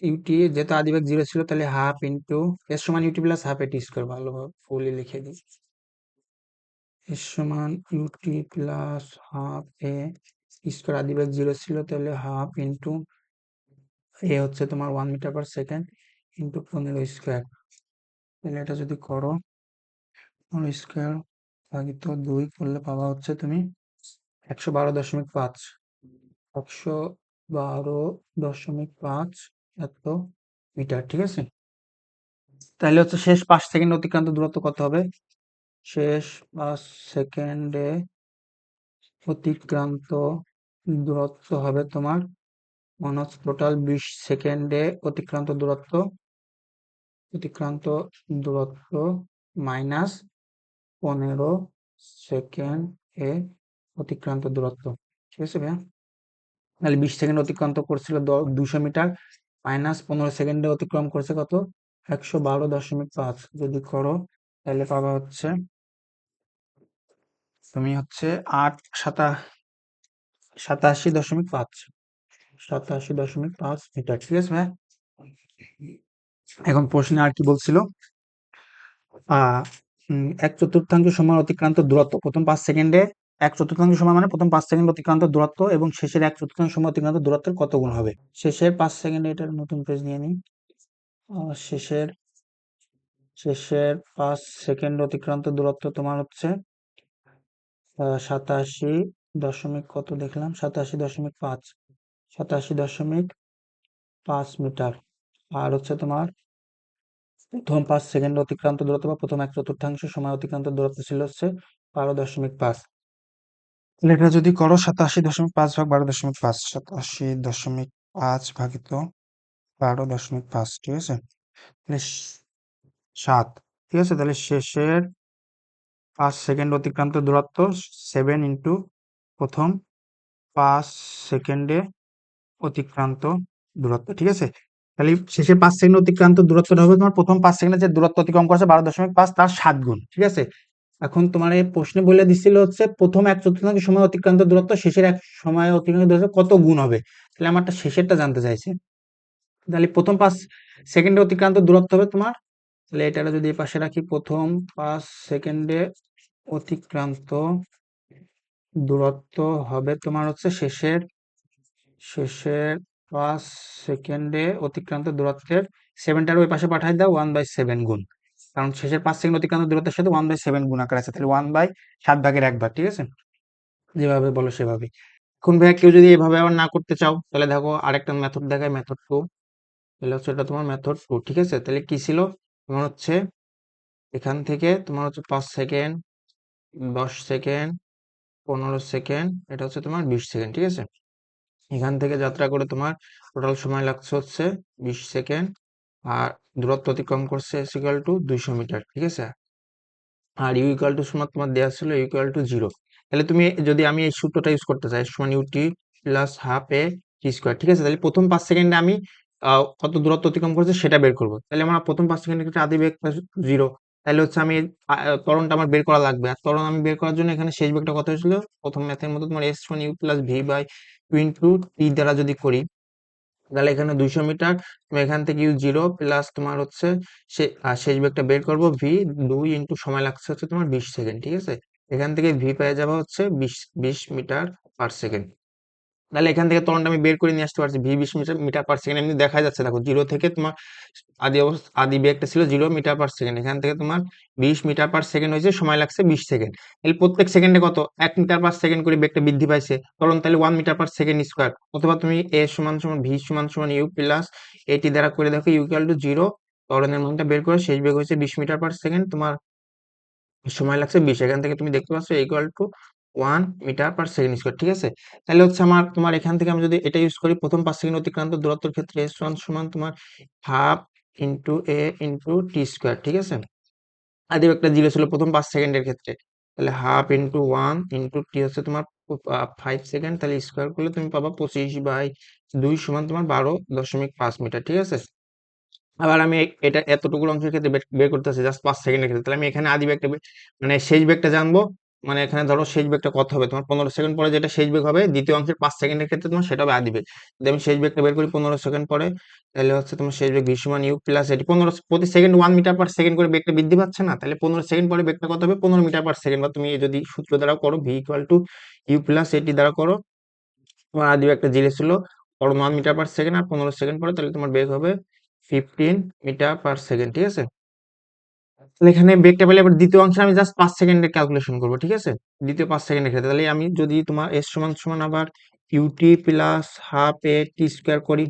ইউটি যেহেতু আদিবেগ 0 ছিল তাহলে হাফ ইন্টু এস সমান ইউটি প্লাস হাফ এটি স্কোয়ার, ভালোভাবে ফুলি লিখে দিই, এস সমান u t plus half a square, আদিবেগ 0 ছিল তাহলে হাফ ইন্টু এ হচ্ছে তোমার 1 মিটার/সেকেন্ড ইন্টু 15 স্কোয়ার। তাহলে এটা যদি করো 15 স্কোয়ার ভাগিত 2 করলে পাবা হচ্ছে তুমি 112.5, 112.5 এত মিটার। ঠিক আছে, তাহলে হচ্ছে শেষ 5 সেকেন্ড অতিক্রান্ত দূরত্ব কত হবে? শেষ 5 সেকেন্ডে অতিক্রান্ত দূরত্ব হবে তোমার মনে হচ্ছে টোটাল 20 সেকেন্ডে অতিক্রান্ত দূরত্ব মাইনাস 15 সেকেন্ড এ অতিক্রান্ত দূরত্ব। ঠিক আছে ভাইয়া, তাহলে 20 সেকেন্ড অতিক্রান্ত করছিল 200 মিটার, মাইনাস 15 সেকেন্ডে অতিক্রম করছে কত? 112.5। যদি করো তাহলে পাবা হচ্ছে তুমি হচ্ছে 87.5 মিটার। ঠিক আছে ভাইয়া, এখন প্রশ্নে আর কি বলছিল? আহ 1/4 সময় অতিক্রান্ত দূরত্ব প্রথম 5 সেকেন্ডে, 1/4 সময় মানে প্রথম 5 সেকেন্ড অতিক্রান্ত দূরত্ব এবং শেষের 1/4 সময় অতিক্রান্ত দূরত্বের কত গুণ হবে? শেষের 5 সেকেন্ডে, এটার নতুন পেজ নিয়ে নিই। শেষের 5 সেকেন্ড অতিক্রান্ত দূরত্ব তোমার হচ্ছে 87 দশমিক কত দেখলাম, 87.5 মিটার। আর হচ্ছে তোমার প্রথম 5 সেকেন্ড অতিক্রান্ত দূরত্ব বা প্রথম 1/4 সময় অতিক্রান্ত দূরত্ব ছিল হচ্ছে 12.5। তাহলে এটা যদি করো 87.5 ভাগ 12.5, 87.5 ভাগিত 12.5, ঠিক আছে, তাহলে 7। ঠিক আছে, তাহলে শেষের 5 সেকেন্ড অতিক্রান্ত দূরত্ব 7 ইন্টু প্রথম 5 সেকেন্ডে অতিক্রান্ত দূরত্ব। ঠিক আছে, তাহলে শেষের 5 সেকেন্ড অতিক্রান্ত দূরত্বটা হবে তোমার প্রথম 5 সেকেন্ডে যে দূরত্ব অতিক্রম করছে 12.5 তার 7 গুণ। ঠিক আছে, এখন তোমার এই প্রশ্নে বলে দিছিল হচ্ছে প্রথম 1/4 সময় অতিক্রান্ত দূরত্ব শেষের এক সময় অতিক্রান্ত দূরত্ব কত গুণ হবে। তাহলে আমারটা শেষেরটা জানতে চাইছে। তাহলে প্রথম 5 সেকেন্ডে অতিক্রান্ত দূরত্ব হবে তোমার, তাহলে এটা যদি এই পাশে রাখি, প্রথম 5 সেকেন্ডে অতিক্রান্ত দূরত্ব হবে তোমার হচ্ছে শেষের শেষের 5 সেকেন্ডে অতিক্রান্ত দূরত্বের 7টার ওই পাশে পাঠাই দাও 1/7 গুণ, কারণ শেষের 5 সেকেন্ড অতিক্রান্ত দূরত্বের সাথে 1/7 গুণ আকার আছে, তাহলে 1/7 ভাগের 1 ভাগ। ঠিক আছে, যেভাবে বলো সেভাবে। এখন ভাইয়া কেউ যদি এভাবে আবার না করতে চাও তাহলে দেখো আরেকটা মেথড দেখায়, মেথড 2। তাহলে হচ্ছে এটা তোমার মেথড 2। ঠিক আছে, তাহলে কি ছিল তোমার হচ্ছে এখান থেকে তোমার হচ্ছে 5 সেকেন্ড, 10 সেকেন্ড, 15 সেকেন্ড, এটা হচ্ছে তোমার 20 সেকেন্ড। ঠিক আছে, এখান থেকে যাত্রা করে তোমার টোটাল সময় লাগছে হচ্ছে 20 সেকেন্ড, আর দূরত্ব অতিক্রম করছে ইকুয়াল টু 200 মিটার। ঠিক আছে, আর ইউ ইকুয়াল টু সময় তোমার দেওয়া ছিল ইকুয়াল টু 0। তাহলে তুমি যদি আমি এই সূত্রটা ইউজ করতে চাই, সমান u t plus half a t square. ঠিক আছে, তাহলে প্রথম 5 সেকেন্ডে আমি কত দূরত্ব অতিক্রম করছে সেটা বের করবো। তাহলে আমার প্রথম 5 সেকেন্ডের ক্ষেত্রে আদি বেগ 0, তাহলে হচ্ছে আমি ত্বরণটা আমার বের করা লাগবে। আর ত্বরণ আমি বের করার জন্য এখানে শেষ বেগটা কত হয়েছিল প্রথম ম্যাথের মতো তোমার এস সমান u plus v by two into t দ্বারা যদি করি, তাহলে এখানে 200 মিটার, তুমি এখান থেকে ইউ 0 প্লাস তোমার হচ্ছে শেষ বেগটা বের করব ভি 2 ইন্টু সময় লাগছে হচ্ছে তোমার 20 সেকেন্ড। ঠিক আছে, এখান থেকে ভি পেয়ে যাবে হচ্ছে 20 মিটার/সেকেন্ড। তাহলে এখান থেকে ত্বরণটা আমি বের করে নিয়ে আসতে পারছি ভি 20 মিটার/সেকেন্ড। এমনি দেখা যাচ্ছে, দেখো 0 থেকে তোমার আদি বেগটা ছিল 0 মিটার/সেকেন্ড, এখান থেকে তোমার 20 মিটার/সেকেন্ড হয়েছে, সময় লাগছে 20 সেকেন্ড। তাহলে প্রত্যেক সেকেন্ডে কত 1 মিটার/সেকেন্ড করে বেগটা বৃদ্ধি পাইছে, ত্বরণ তাহলে 1 মিটার/সেকেন্ড স্কোয়ার। অথবা তুমি এ সমান সমান ভি সমান সমান ইউ প্লাস এটি দ্বারা করে দেখো ইউ ইকুয়াল টু 0, ত্বরণের মানটা বের করে শেষ বেগ হয়েছে 20 মিটার/সেকেন্ড, তোমার সময় লাগছে 20। এখান থেকে তুমি দেখতে পাচ্ছ ইকুয়াল টু 1 মিটার/সেকেন্ড স্কোয়ার। ঠিক আছে, তাহলে হচ্ছে আমার তোমার এখান থেকে আমি যদি এটা ইউজ করি প্রথম 5 সেকেন্ড অতিক্রান্ত দূরত্বের ক্ষেত্রে এস ওয়ান সমান তোমার হাফ ইন্টু এ ইন্টু টি স্কোয়ার। ঠিক আছে, আদি একটা 0 ছিল প্রথম 5 সেকেন্ডের ক্ষেত্রে, তাহলে হাফ ইন্টু 1 ইন্টু টি হচ্ছে তোমার 5 সেকেন্ড, তাহলে স্কোয়ার করলে তুমি পাবা 25/2 সমান তোমার 12.5 মিটার। ঠিক আছে, আবার আমি এটা এতটুকু অংশের ক্ষেত্রে বের করতেছি জাস্ট 5 সেকেন্ডের ক্ষেত্রে, তাহলে আমি এখানে আদি বেগটা মানে শেষ বেগটা জানবো। মানে এখানে ধরো শেষ বেগটা কত হবে, তোমার 15 সেকেন্ড পরে যেটা শেষ বেগ হবে দ্বিতীয় অংশের 5 সেকেন্ডের ক্ষেত্রে তোমার সেটা হবে আদি বেগ। যদি আমি শেষ বেগটা বের করি 15 সেকেন্ড পরে, তাহলে হচ্ছে তোমার শেষ বেগ ভি সমান ইউ প্লাস এটি 15 প্রতি সেকেন্ড 1 মিটার/সেকেন্ড করে বেগটা বৃদ্ধি পাচ্ছে না, তাহলে 15 সেকেন্ড পরে বেগটা কত হবে 15 মিটার/সেকেন্ড। বা তুমি যদি সূত্র দ্বারা করো v equal to u plus a t দ্বারা করো, তোমার আদি বেগটা 0 ছিল ত্বরণ 1 মিটার পার সেকেন্ড আর 15 সেকেন্ড পরে, তাহলে তোমার বেগ হবে 15 মিটার পার সেকেন্ড। ঠিক আছে, তাহলে এখানে বেগটা পেলে এবার দ্বিতীয় অংশে আমি জাস্ট 5 সেকেন্ডের ক্যালকুলেশন করবো। ঠিক আছে, দ্বিতীয় 5 সেকেন্ডের ক্ষেত্রে তাহলে আমি যদি তোমার এস সমান সমান আবার UT plus half a t square করি,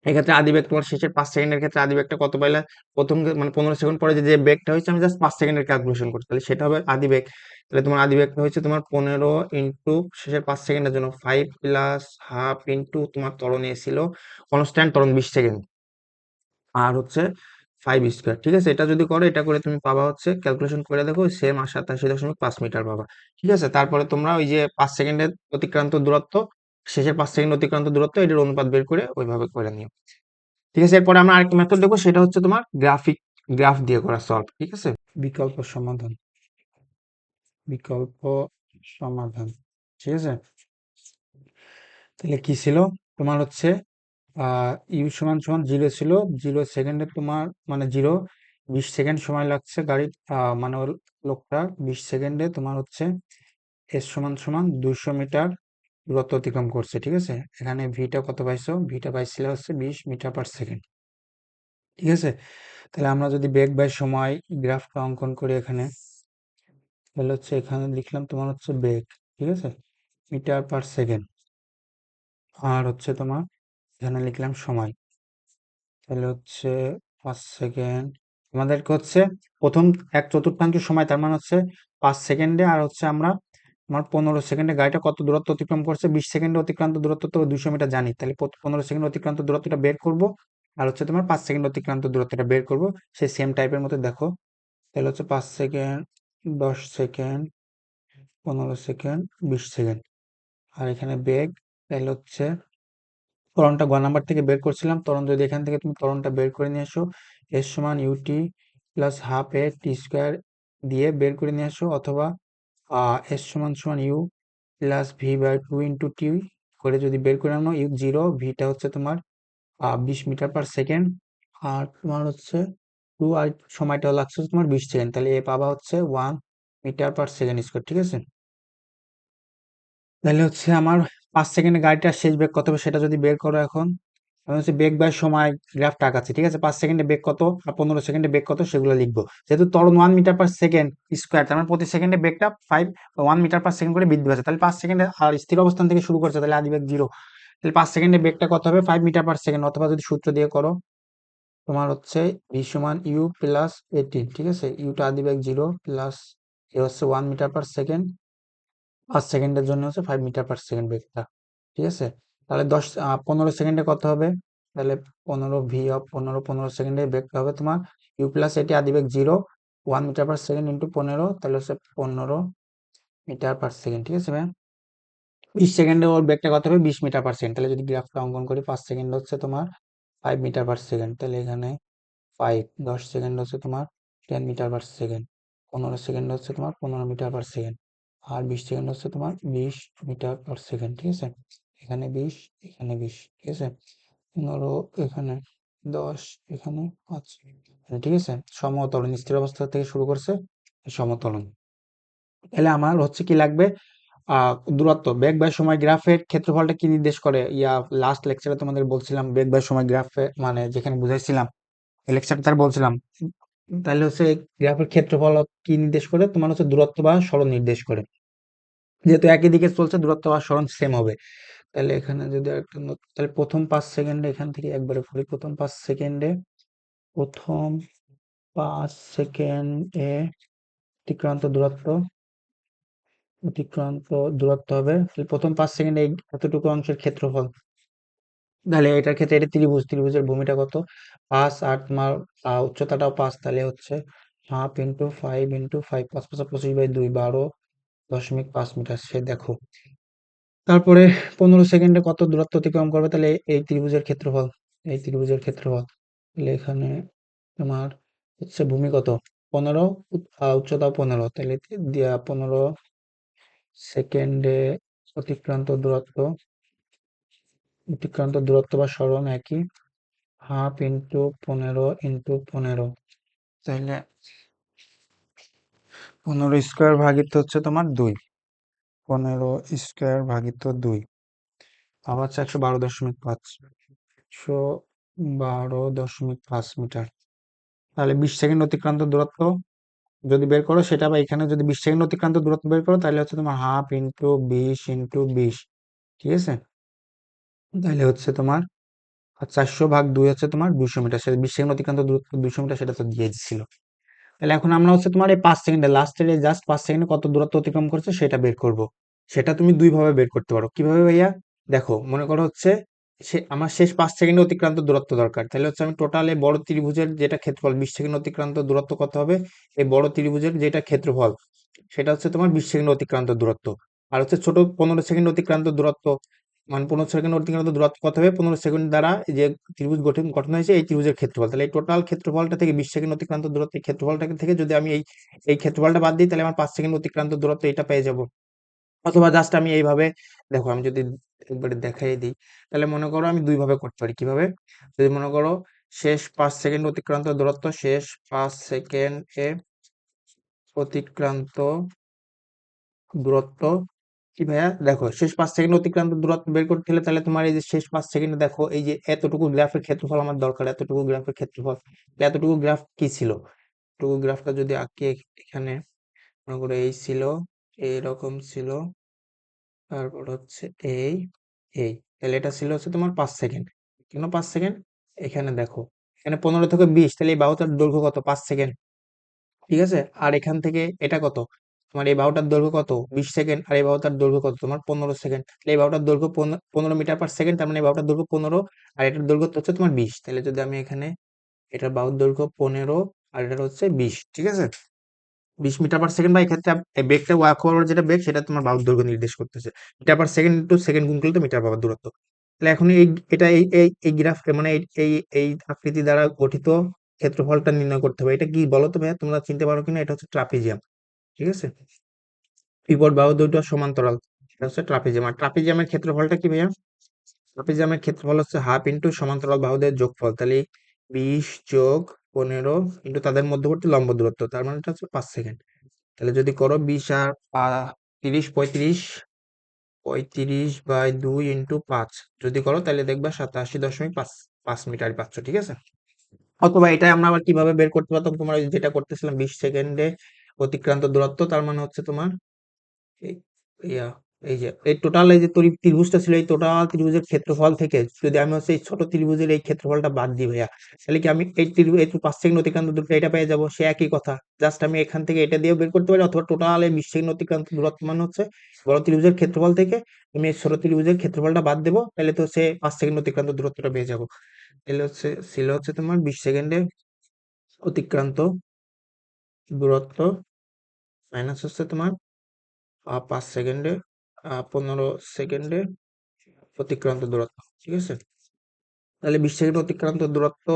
এক্ষেত্রে আদি বেগ তোমার শেষের 5 সেকেন্ডের ক্ষেত্রে আদি বেগটা কত পাইলে, প্রথম মানে 15 সেকেন্ড পরে যে বেগটা হয়েছে আমি জাস্ট 5 সেকেন্ডের ক্যালকুলেশন করতে, তাহলে সেটা হবে আদি বেগ। তাহলে তোমার আদি বেগটা হচ্ছে তোমার 15 ইন্টু শেষের 5 সেকেন্ডের জন্য 5 প্লাস হাফ ইন্টু তোমার ত্বরণ ছিল কনস্ট্যান্ট ত্বরণ 20 সেকেন্ড, আর হচ্ছে 5 স্কোয়ার। ঠিক আছে, এটা যদি করো, এটা করে তুমি পাবা হচ্ছে, ক্যালকুলেশন করে দেখো, সেম 87.5 মিটার পাবা। ঠিক আছে, তারপরে তোমরা ওই যে 5 সেকেন্ডের অতিক্রান্ত দূরত্ব, শেষের 5 সেকেন্ড অতিক্রান্ত দূরত্ব, এটার অনুপাত বের করে ওইভাবে করে নিও। ঠিক আছে, এরপরে আমরা আরেকটা মেথড দেখবো, সেটা হচ্ছে তোমার গ্রাফ দিয়ে করা সলভ। ঠিক আছে, বিকল্প সমাধান, বিকল্প সমাধান। ঠিক আছে, তাহলে কি ছিল তোমার হচ্ছে ইউ সমান সমান 0 ছিল, 0 সেকেন্ডে তোমার মানে 20 সেকেন্ড সময় লাগছে গাড়ির, মানে ওর লোকটা 20 সেকেন্ডে তোমার হচ্ছে এস সমান সমান 200 মিটার দূরত্ব অতিক্রম করছে। ঠিক আছে, এখানে ভিটা কত পাইছো, ভিটা পাইছিল হচ্ছে 20 মিটার পার সেকেন্ড। ঠিক আছে, তাহলে আমরা যদি বেগ বাই সময় গ্রাফটা অঙ্কন করি এখানে, তাহলে হচ্ছে এখানে লিখলাম তোমার হচ্ছে বেগ। ঠিক আছে, মিটার পার সেকেন্ড, আর হচ্ছে তোমার এখানে লিখলাম সময়, তাহলে হচ্ছে 5 সেকেন্ড। আমাদেরকে হচ্ছে প্রথম 1/4 সময়, তার মানে হচ্ছে 5 সেকেন্ডে, আর হচ্ছে আমরা আমার 15 সেকেন্ডে গাড়িটা কত দূরত্ব অতিক্রম করছে, 20 সেকেন্ডে অতিক্রান্ত দূরত্ব তো 200 মিটার জানি, তাহলে 15 সেকেন্ড অতিক্রান্ত দূরত্বটা বের করব, আর হচ্ছে তোমার 5 সেকেন্ড অতিক্রান্ত দূরত্বটা বের করব, সেই সেম টাইপের মতো দেখো। তাহলে হচ্ছে 5 সেকেন্ড, 10 সেকেন্ড, 15 সেকেন্ড, 20 সেকেন্ড, আর এখানে বেগ, তাহলে হচ্ছে ত্বরণটা গ নাম্বার থেকে বের করছিলাম, ত্বরণ যদি এখান থেকে তুমি ত্বরণটা বের করে নিয়ে আসো, এস সমান u t plus half a t square দিয়ে বের করে নিয়ে আসো, অথবা এস সমান সমান u plus v by 2 into t করে যদি বের করে আনো, ইউ 0, ভিটা হচ্ছে তোমার 20 মিটার পার সেকেন্ড, আর তোমার হচ্ছে 2, আর সময়টা লাগছে তোমার 20 সেকেন্ড, তাহলে এ পাবা হচ্ছে 1 মিটার পার সেকেন্ড স্কোয়ার। ঠিক আছে, তাহলে হচ্ছে আমার 5 সেকেন্ডে গাড়িটার শেষ বেগ কত হবে সেটা যদি বের করো এখন, আমি হচ্ছে বেগ বাই সময় গ্রাফটা আঁকাচ্ছি। ঠিক আছে, 5 সেকেন্ডে বেগ কত আর 15 সেকেন্ডে বেগ কত সেগুলো লিখবো, যেহেতু ত্বরণ 1 মিটার পার সেকেন্ড স্কোয়ার, তার মানে প্রতি সেকেন্ডে বেগটা 1 মিটার পার সেকেন্ড করে বৃদ্ধি পাচ্ছে, তাহলে 5 সেকেন্ডে আর স্থির অবস্থান থেকে শুরু করছে, তাহলে আদি বেগ 0, তাহলে 5 সেকেন্ডে বেগটা কত হবে 5 মিটার পার সেকেন্ড, অথবা যদি সূত্র দিয়ে করো, তোমার হচ্ছে ভি সমান ইউ প্লাস এটি। ঠিক আছে, ইউটা আদি বেগ 0 প্লাস এ হচ্ছে 1 মিটার পার সেকেন্ড, 5 সেকেন্ডের জন্য হচ্ছে 5 মিটার পার সেকেন্ড বেগটা। ঠিক আছে, তাহলে 15 সেকেন্ডে কত হবে, তাহলে 15 ভি অফ 15 সেকেন্ডে বেগটা হবে তোমার ইউ প্লাস এটি আদি বেগ 0, 1 মিটার পার সেকেন্ড ইন্টু 15, তাহলে হচ্ছে 15 মিটার পার সেকেন্ড। ঠিক আছে ভাই, 20 সেকেন্ডে ওর বেগটা কত হবে 20 মিটার পার সেকেন্ড, তাহলে যদি গ্রাফটা অঙ্কন করি, 5 সেকেন্ড হচ্ছে তোমার 5 মিটার পার সেকেন্ড, তাহলে এখানে 5, 10 সেকেন্ড হচ্ছে তোমার 10 মিটার পার সেকেন্ড, 15 সেকেন্ড হচ্ছে তোমার 15 মিটার পার সেকেন্ড, আর 20 সেকেন্ড হচ্ছে তোমার 20 মিটার পার সেকেন্ড। ঠিক আছে, এখানে 20, এখানে 20। ঠিক আছে, 15, এখানে 10, এখানে 5। ঠিক আছে, সমতলন স্থির অবস্থা থেকে শুরু করছে সমতলন। তাহলে আমার হচ্ছে কি লাগবে, দূরত্ব, বেগ বাই সময় গ্রাফের ক্ষেত্রফলটা কি নির্দেশ করে, লাস্ট লেকচারে তোমাদের বলছিলাম, বেগ বাই সময় গ্রাফে মানে যেখানে বুঝাইছিলাম লেকচার তার বলছিলাম, তাহলে হচ্ছে গ্রাফের ক্ষেত্রফল কি নির্দেশ করে, তোমার হচ্ছে দূরত্ব বা সরণ নির্দেশ করে, যেহেতু একই দিকে চলছে দূরত্ব বা সরণ সেম হবে। তাহলে এখানে যদি একটা তাহলে প্রথম 5 সেকেন্ডে এখান থেকে একবারে পড়ি, প্রথম 5 সেকেন্ডে অতিক্রান্ত দূরত্ব, অতিক্রান্ত দূরত্ব হবে, তাহলে প্রথম 5 সেকেন্ডে এতটুকু অংশের ক্ষেত্রফল, তাহলে এটার ক্ষেত্রে এটা ত্রিভুজ, ত্রিভুজের ভূমিটা কত 5, আর তোমার উচ্চতাটাও 5, তাহলে হচ্ছে হাফ ইন্টু 5 ইন্টু 5, 5×5 = 25/2, 12.5 মিটার। সে দেখো, তারপরে 15 সেকেন্ডে কত দূরত্ব অতিক্রম করবে, তাহলে এই ত্রিভুজের ক্ষেত্রফল, এই ত্রিভুজের ক্ষেত্রফল, তাহলে এখানে তোমার হচ্ছে ভূমি কত 15, উচ্চতাও 15, তাহলে 15 সেকেন্ডে অতিক্রান্ত দূরত্ব, অতিক্রান্ত দূরত্ব বা সরণ একই, হাফ ইন্টু 15 ইন্টু 15, তাহলে 15 স্কোয়ার ভাগিত হচ্ছে তোমার 2, 15 স্কোয়ার ভাগিত 2, আবার হচ্ছে 112.5, 112.5 মিটার। তাহলে 20 সেকেন্ড অতিক্রান্ত দূরত্ব যদি বের করো সেটা, বা এখানে যদি 20 সেকেন্ড অতিক্রান্ত দূরত্ব বের করো তাহলে হচ্ছে তোমার হাফ ইন্টু 20 × 20, ঠিক আছে। তাহলে হচ্ছে তোমার 400/2 হচ্ছে তোমার 200 মিটার। সে 20 সেকেন্ড অতিক্রান্ত দূরত্ব 200 মিটার, সেটা তো দিয়ে দিচ্ছিল। তাহলে এখন আমরা হচ্ছে তোমার এই 5 সেকেন্ডে, লাস্টের এই জাস্ট 5 সেকেন্ডে কত দূরত্ব অতিক্রম করছে সেটা বের করব। সেটা তুমি দুই ভাবে বের করতে পারো। কিভাবে ভাইয়া? দেখো, মনে করো হচ্ছে আমার শেষ 5 সেকেন্ডে অতিক্রান্ত দূরত্ব দরকার, তাহলে হচ্ছে আমি টোটাল এই বড় ত্রিভুজের যেটা ক্ষেত্রফল, 20 সেকেন্ড অতিক্রান্ত দূরত্ব কত হবে, এই বড় ত্রিভুজের যেটা ক্ষেত্রফল সেটা হচ্ছে তোমার 20 সেকেন্ড অতিক্রান্ত দূরত্ব। আর হচ্ছে ছোট 15 সেকেন্ড অতিক্রান্ত দূরত্ব, মানে 15 সেকেন্ড অতিক্রান্ত দূরত্ব কত হবে, 15 সেকেন্ড দ্বারা এই যে ত্রিভুজ গঠন গঠন হয়েছে এই ত্রিভুজের ক্ষেত্রফল। তাহলে এই টোটাল ক্ষেত্রফলটা থেকে 20 সেকেন্ড অতিক্রান্ত দূরত্ব, এই ক্ষেত্রফলটা থেকে যদি আমি এই এই ক্ষেত্রফলটা বাদ দিই, তাহলে আমার 5 সেকেন্ড অতিক্রান্ত দূরত্ব এটা পেয়ে যাব। অথবা জাস্ট আমি এইভাবে, দেখো আমি যদি একবারে দেখাই দিই, তাহলে মনে করো আমি দুই ভাবে করতে পারি। কিভাবে? যদি মনে করো শেষ 5 সেকেন্ড অতিক্রান্ত দূরত্ব, শেষ 5 সেকেন্ডে অতিক্রান্ত দূরত্ব কি ভাইয়া? দেখো, শেষ 5 সেকেন্ড অতিক্রান্ত দূরত্ব বের করতে হলে তাহলে তোমার এই যে শেষ 5 সেকেন্ডে দেখো এই যে এতটুকু গ্রাফের ক্ষেত্রফল আমার দরকার, এতটুকু গ্রাফের ক্ষেত্রফল। তাহলে এতটুকু গ্রাফ কি ছিল? এতটুকু গ্রাফটা যদি আঁকি এখানে, মনে করো এই ছিল, এইরকম ছিল, তারপর হচ্ছে এই এই তাহলে এটা ছিল হচ্ছে তোমার 5 সেকেন্ড। কেন 5 সেকেন্ড? এখানে দেখো, এখানে 15 থেকে 20, তাহলে এই বাহুটার দৈর্ঘ্য কত? 5 সেকেন্ড, ঠিক আছে। আর এখান থেকে এটা কত? তোমার এই বাহুটার দৈর্ঘ্য কত? 20 সেকেন্ড। আর এই বাহুটার দৈর্ঘ্য কত? তোমার 15 সেকেন্ড। তাহলে এই বাহুটার দৈর্ঘ্য 15 মিটার/সেকেন্ড, তার মানে এই বাহুটার দৈর্ঘ্য 15, আর এটার দৈর্ঘ্য হচ্ছে তোমার 20। তাহলে যদি আমি এখানে, এটার বাহুর দৈর্ঘ্য 15 আর এটার হচ্ছে 20, ঠিক আছে। 20 মিটার/সেকেন্ড, বা এক্ষেত্রে এই বেগটা ওয়াক ওভার যেটা বেগ সেটা তোমার বাহুর দৈর্ঘ্য নির্দেশ করতেছে। মিটার/সেকেন্ড ইন্টু সেকেন্ড গুণ করলে তো মিটার পাওয়ার দূরত্ব। তাহলে এখন এই এটা এই গ্রাফ, মানে এই আকৃতি দ্বারা গঠিত ক্ষেত্রফলটা নির্ণয় করতে হবে। এটা কি বলো তো ভাইয়া, তোমরা চিনতে পারো কিনা? এটা হচ্ছে ট্রাপিজিয়াম, ঠিক আছে। বিপদ বাহু দুটো সমান্তরাল, এটা হচ্ছে ট্রাপিজিয়াম। আর ট্রাপিজিয়ামের ক্ষেত্রফলটা কি ভাইয়া? ট্রাপিজিয়ামের ক্ষেত্রফল হচ্ছে হাফ ইন্টু সমান্তরাল বাহুদের যোগফল। তাহলে 20 + 15 ইন্টু তাদের মধ্যবর্তী লম্ব দূরত্ব, তার মানে এটা হচ্ছে 5 সেকেন্ড। তাহলে যদি করো 20 আর 30, 35/2 ইন্টু 5 যদি করো, তাহলে দেখবা 87.5 মিটার পাচ্ছ, ঠিক আছে। অথবা এটা আমরা আবার কিভাবে বের করতে পারতাম, তোমরা ওই যেটা করতেছিলাম 20 সেকেন্ডে অতিক্রান্ত দূরত্ব, তার মানে হচ্ছে তোমার এই ইয়া এই যে এই টোটাল এই যে ত্রিভুজটা ছিল, এই টোটাল ত্রিভুজের ক্ষেত্রফল থেকে যদি আমি হচ্ছে এই ছোট ত্রিভুজের এই ক্ষেত্রফলটা বাদ দিই ভাইয়া, তাহলে কি আমি এই ত্রিভুজ এই 5 সেকেন্ড অতিক্রান্ত দূরত্ব এটা পেয়ে যাবো? সে একই কথা, জাস্ট আমি এখান থেকে এটা দিয়েও বের করতে পারি, অথবা টোটাল এই 20 সেকেন্ড অতিক্রান্ত দূরত্ব মানে হচ্ছে বড় ত্রিভুজের ক্ষেত্রফল থেকে আমি এই ছোট ত্রিভুজের ক্ষেত্রফলটা বাদ দেবো, তাহলে তো সে 5 সেকেন্ড অতিক্রান্ত দূরত্বটা পেয়ে যাবো। তাহলে হচ্ছে ছিল হচ্ছে তোমার 20 সেকেন্ডে অতিক্রান্ত দূরত্ব মাইনাস হচ্ছে তোমার 5 সেকেন্ডে 15 সেকেন্ডে অতিক্রান্ত দূরত্ব, ঠিক আছে। তাহলে 20 সেকেন্ড অতিক্রান্ত দূরত্ব,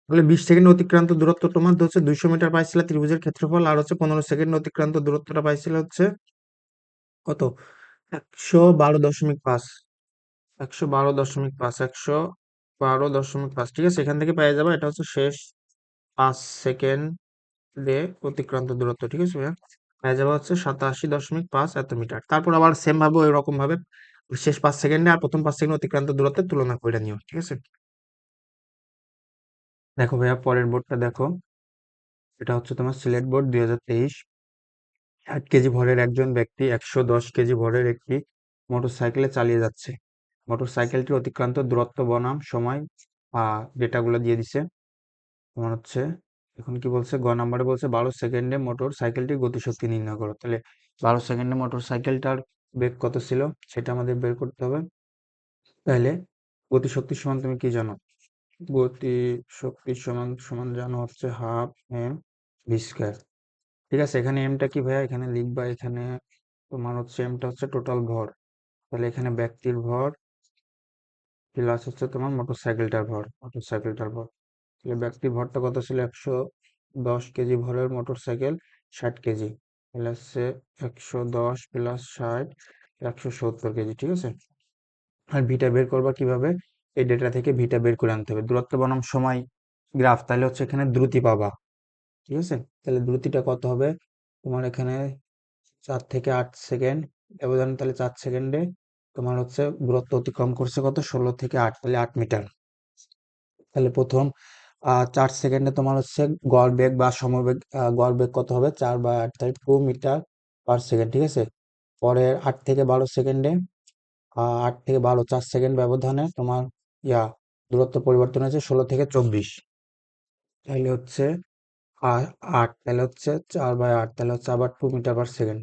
তাহলে 20 সেকেন্ড অতিক্রান্ত দূরত্ব তোমার হচ্ছে 200 মিটার পাইছিল ত্রিভুজের ক্ষেত্রফল, আর হচ্ছে 15 সেকেন্ড অতিক্রান্ত দূরত্বটা পাইছিল হচ্ছে কত? 112.5, 112.5, 112.5, ঠিক আছে। এখান থেকে পেয়ে যাবে এটা হচ্ছে শেষ 5 সেকেন্ডে অতিক্রান্ত দূরত্ব, ঠিক আছে ভাইয়া। পেয়ে যাবে হচ্ছে 87.5 এত মিটার। তারপর আবার সেম ভাবে ওই রকম ভাবে শেষ 5 সেকেন্ডে আর প্রথম 5 সেকেন্ড অতিক্রান্ত দূরত্বের তুলনা করে নিও, ঠিক আছে। দেখো ভাইয়া পরের বোর্ডটা দেখো, এটা হচ্ছে তোমার সিলেট বোর্ড 2023। 60 কেজি ভরের একজন ব্যক্তি 110 কেজি ভরের একটি মোটরসাইকেলে চালিয়ে যাচ্ছে। মোটরসাইকেলটি অতিক্রান্ত দূরত্ব বনাম সময় ডেটাগুলো দিয়ে দিছে। তোমার হচ্ছে এখন কি বলছে, গ নাম্বারে বলছে 12 সেকেন্ডে মোটর সাইকেলটির গতিশক্তি নির্ণয় করো। তাহলে 12 সেকেন্ডে মোটর সাইকেলটার বেগ কত ছিল সেটা আমাদের বের করতে হবে। তাহলে গতিশক্তি সমান তুমি কি জানো? গতি শক্তি সমান সমান জানো হচ্ছে হাফ এম ভি স্কয়ার, ঠিক আছে। এখানে এমটা কি ভাইয়া? এখানে লিখবা, এখানে তোমার হচ্ছে এমটা হচ্ছে টোটাল ভর, তাহলে এখানে ব্যক্তির ভর প্লাস হচ্ছে তোমার মোটরসাইকেলটার ভর, মোটরসাইকেলটার ভর। তাহলে ব্যক্তির ভরটা কত ছিল? 110 কেজি ভরের মোটর সাইকেল 60 কেজি, তাহলে হচ্ছে 110 প্লাস 60, 170 কেজি, ঠিক আছে। আর ভিটা বের করবা কিভাবে? এই ডেটা থেকে ভিটা বের করে আনতে হবে। দূরত্ব বনাম সময় গ্রাফ, তাহলে হচ্ছে এখানে দ্রুতি পাবা, ঠিক আছে। তাহলে দ্রুতিটা কত হবে? তোমার এখানে 4 থেকে 8 সেকেন্ড ব্যবধান, তাহলে 4 সেকেন্ডে তোমার হচ্ছে দূরত্ব অতিক্রম করছে কত? 16 থেকে 8, তাহলে 8 মিটার। তাহলে প্রথম 4 সেকেন্ডে তোমার হচ্ছে গড় বেগ বা সমবেগ, গড় বেগ কত হবে? 4/8, তাহলে 2 মিটার/সেকেন্ড, ঠিক আছে। পরের 8 থেকে 12 সেকেন্ডে, 8 থেকে 12, 4 সেকেন্ড ব্যবধানে তোমার ইয়া দূরত্ব পরিবর্তন হয়েছে 16 থেকে 24, তাহলে হচ্ছে আর 8, তাহলে হচ্ছে 4/8, তাহলে হচ্ছে আবার 2 মিটার/সেকেন্ড,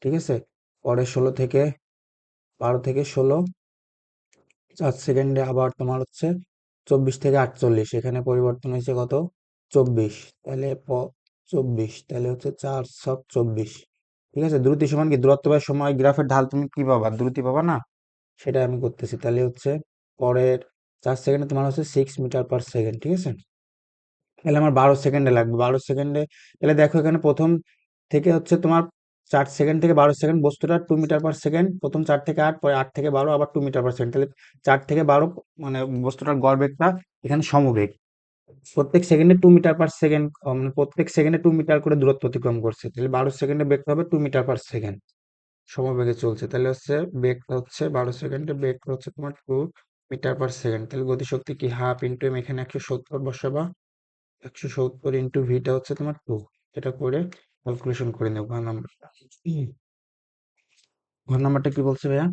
ঠিক আছে। পরে 12 থেকে 16, 4 সেকেন্ডে আবার তোমার হচ্ছে 24 থেকে 48, এখানে পরিবর্তন হয়েছে কত? 24, তাহলে 24, তাহলে হচ্ছে 4×7 = 24, ঠিক আছে। দ্রুতি সমান কি? দূরত্ব বাই সময় গ্রাফের ঢাল তুমি কি পাবা? দ্রুতি পাবা না? সেটা আমি করতেছি। তাহলে হচ্ছে পরের 4 সেকেন্ডে তোমার হচ্ছে 6 মিটার/সেকেন্ড, ঠিক আছে। তাহলে আমার 12 সেকেন্ডে লাগবে, 12 সেকেন্ডে। তাহলে দেখো এখানে প্রথম থেকে হচ্ছে তোমার 4 সেকেন্ড থেকে 12 সেকেন্ড বস্তুটা 2 মিটার/সেকেন্ড, প্রথম 4 থেকে 8, পরে 8 থেকে 12 আবার 2 মিটার/সেকেন্ড, তাহলে 4 থেকে 12 মানে বস্তুটার গড় বেগটা এখানে সমবেগ। প্রত্যেক সেকেন্ডে 2 মিটার/সেকেন্ড, মানে প্রত্যেক সেকেন্ডে 2 মিটার করে দূরত্ব অতিক্রম করছে, তাহলে 12 সেকেন্ডে বেগটা হবে 2 মিটার/সেকেন্ড, সমবেগে চলছে। তাহলে হচ্ছে বেগটা হচ্ছে 12 সেকেন্ডে বেগটা হচ্ছে তোমার 2 মিটার/সেকেন্ড। তাহলে গতিশক্তি কি? হাফ ইন্টু এম, এখানে 170 বসাবা, 170 ইন্টু ভিটা হচ্ছে তোমার 2, এটা করে ক্যালকুলেশন করে নেব ঘর নাম্বারটা। ঘর নাম্বারটা কি বলছে ভাইয়া?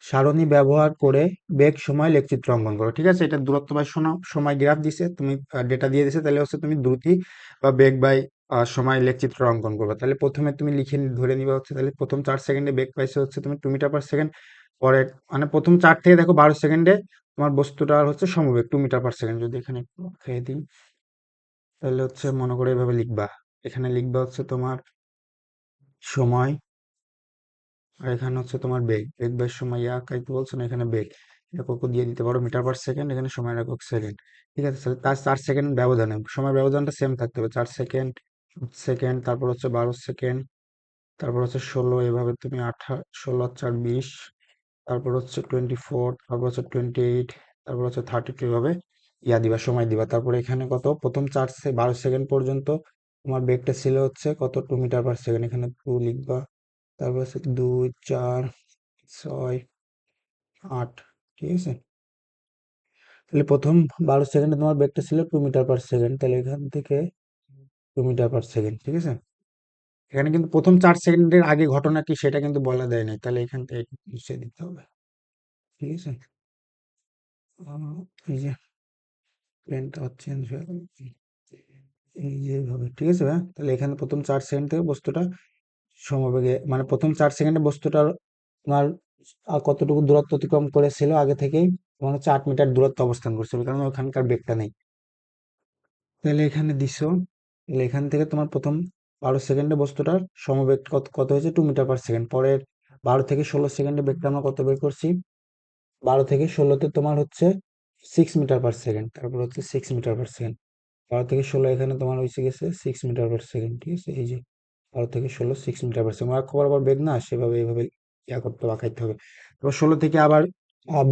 সারণী ব্যবহার করে বেগ সময় লেখচিত্র অঙ্কন করো, ঠিক আছে। এটা দূরত্ব বাই সময় গ্রাফ দিছে, তুমি ডেটা দিয়ে দিছে, তাহলে হচ্ছে তুমি দ্রুতি বা বেগ বাই সময় লেখচিত্র অঙ্কন করবে। তাহলে প্রথমে তুমি লিখে ধরে নিবা হচ্ছে, তাহলে প্রথম 4 সেকেন্ডে বেগ পাইছে হচ্ছে তুমি 2 মিটার/সেকেন্ড। পরে মানে প্রথম 4 থেকে দেখো 12 সেকেন্ডে তোমার বস্তুটার হচ্ছে সমবেগ 2 মিটার/সেকেন্ড। যদি এখানে একটু খেয়ে দিই, তাহলে হচ্ছে মনে করে এভাবে লিখবা। এখানে লিখবা হচ্ছে তোমার সময়, আর এখানে হচ্ছে তোমার বেগ। বেগ বাই সময় আঁকাইতে বলছো না, এখানে বেগ একক দিয়ে দিতে পারো মিটার/সেকেন্ড, এখানে সময়ের একক সেকেন্ড, ঠিক আছে। তাহলে তার 4 সেকেন্ড ব্যবধানে সময় ব্যবধানটা সেম থাকতে হবে, 4 সেকেন্ড, সেকেন্ড, তারপর হচ্ছে 12 সেকেন্ড, তারপর হচ্ছে 16, এভাবে তুমি 16 আর 4 20, তারপর হচ্ছে 24, তারপর হচ্ছে 28, তারপর হচ্ছে 32, এভাবে দিবা, সময় দিবা। তারপর এখানে কত? প্রথম 12 সেকেন্ড পর্যন্ত তোমার বেগটা ছিল হচ্ছে কত? 2 মিটার/সেকেন্ড, এখানে 2 লিখবা। তারপর হচ্ছে 2, 4, 6, 8, ঠিক আছে। তাহলে প্রথম 12 সেকেন্ডে তোমার বেগটা ছিল 2 মিটার/সেকেন্ড, তাহলে এখান থেকে 2 মিটার/সেকেন্ড, ঠিক আছে। এখানে কিন্তু প্রথম 4 সেকেন্ডের আগে ঘটনা কি সেটা কিন্তু বলা দেয় নাই, তাহলে এখান থেকে নিচে দিতে হবে, ঠিক আছে। এই যে পেনটা চেঞ্জ হয়ে গেল, এই যে এইভাবে, ঠিক আছে ভাই। তাহলে এখানে প্রথম 4 সেকেন্ড থেকে বস্তুটা সমবেগে, মানে প্রথম 4 সেকেন্ডে বস্তুটার তোমার কতটুকু দূরত্ব অতিক্রম করেছিল আগে থেকেই? তোমার হচ্ছে 8 মিটার দূরত্ব অবস্থান করছিল, কারণ ওখানকার বেগটা নেই। তাহলে এখানে দিছো, তাহলে এখান থেকে তোমার প্রথম 12 সেকেন্ডে বস্তুটার সমবেগ কত কত হয়েছে? 2 মিটার/সেকেন্ড। পরের 12 থেকে 16 সেকেন্ডে বেগটা আমরা কত বের করছি? 12 থেকে 16তে তোমার হচ্ছে 6 মিটার/সেকেন্ড, তারপর হচ্ছে 6 মিটার/সেকেন্ড। 12 থেকে 16 এখানে তোমার হয়েছে গেছে 6 মিটার/সেকেন্ড, ঠিক আছে। এই যে 12 থেকে 16 6 মিটার/সেকেন্ড, অক্ষ বরাবর বেগ না, সেভাবে এইভাবে করতে হবে, আঁকাইতে হবে। তারপর 16 থেকে আবার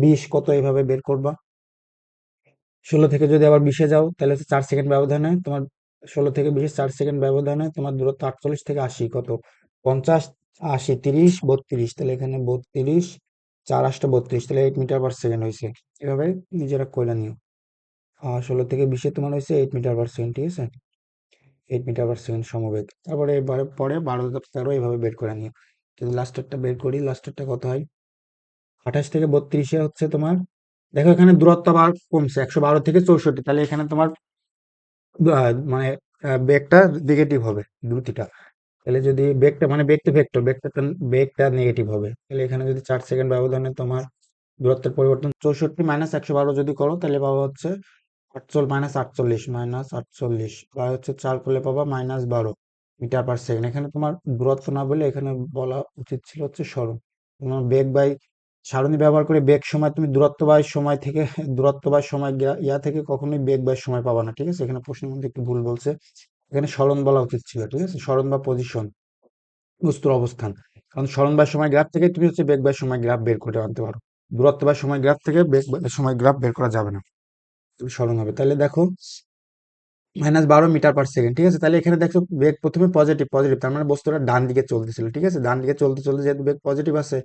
20 কত, এইভাবে বের করবা। 16 থেকে যদি আবার 20-এ যাও, তাহলে হচ্ছে 4 সেকেন্ড ব্যবধানে তোমার, 16 থেকে 20 4 সেকেন্ড ব্যবধানে তোমার দূরত্ব 48 থেকে 80 কত? 50, 80, 30, 32, তাহলে এখানে 32, 4×8 = 32, তাহলে 8 মিটার/সেকেন্ড হয়েছে। এভাবে নিজেরা কইরা নিও। 16 থেকে 20-এ তোমার হয়েছে 8 মিটার/সেকেন্ড, ঠিক আছে। 8 মিটার/সেকেন্ড সমবেগ। তারপরে এবারে পরে 12, 13 এইভাবে বের করে নিও। যদি লাস্টেরটা বের করি, লাস্টেরটা কত হয়? 28 থেকে 32-এ হচ্ছে তোমার, দেখো এখানে দূরত্ব আবার কমছে 112 থেকে 64, তাহলে এখানে তোমার মানে বেগটা নেগেটিভ হবে, দ্রুতিটা। তাহলে যদি বেগটা মানে বেগটা ভেক্টর, বেগটা নেগেটিভ হবে, তাহলে এখানে যদি 4 সেকেন্ড ব্যবধানে তোমার দূরত্বের পরিবর্তন 64 - 112 যদি করো, তাহলে পাবো হচ্ছে 48 - 48 বা হচ্ছে 4 করলে পাবা -12 মিটার/সেকেন্ড। এখানে তোমার দূরত্ব না বলে এখানে বলা উচিত ছিল হচ্ছে সরণ, তোমার বেগ বাই সারণী ব্যবহার করে বেগ সময় তুমি দূরত্ব বা সময় থেকে দূরত্ব বা সময় ইয়া থেকে কখনোই বেগ বা সময় পাবা না, ঠিক আছে? এখানে প্রশ্নের মধ্যে একটু ভুল বলছে, এখানে সরণ বলা উচিত ছিল, ঠিক আছে? সরণ বা পজিশন, বস্তুর অবস্থান। কারণ সরণ বা সময় গ্রাফ থেকে তুমি হচ্ছে বেগ বা সময় গ্রাফ বের করে আনতে পারো। দূরত্ব বা সময় গ্রাফ থেকে বেগ বা সময় গ্রাফ বের করা যাবে না, তুমি সরণ হবে। তাহলে দেখো -12 মিটার পার সেকেন্ড, ঠিক আছে? তাহলে এখানে দেখো বেগ প্রথমে পজিটিভ পজিটিভ, তার মানে বস্তুটা ডান দিকে চলতেছিল, ঠিক আছে? ডান দিকে চলতে চলতে যেহেতু বেগ পজিটিভ আছে,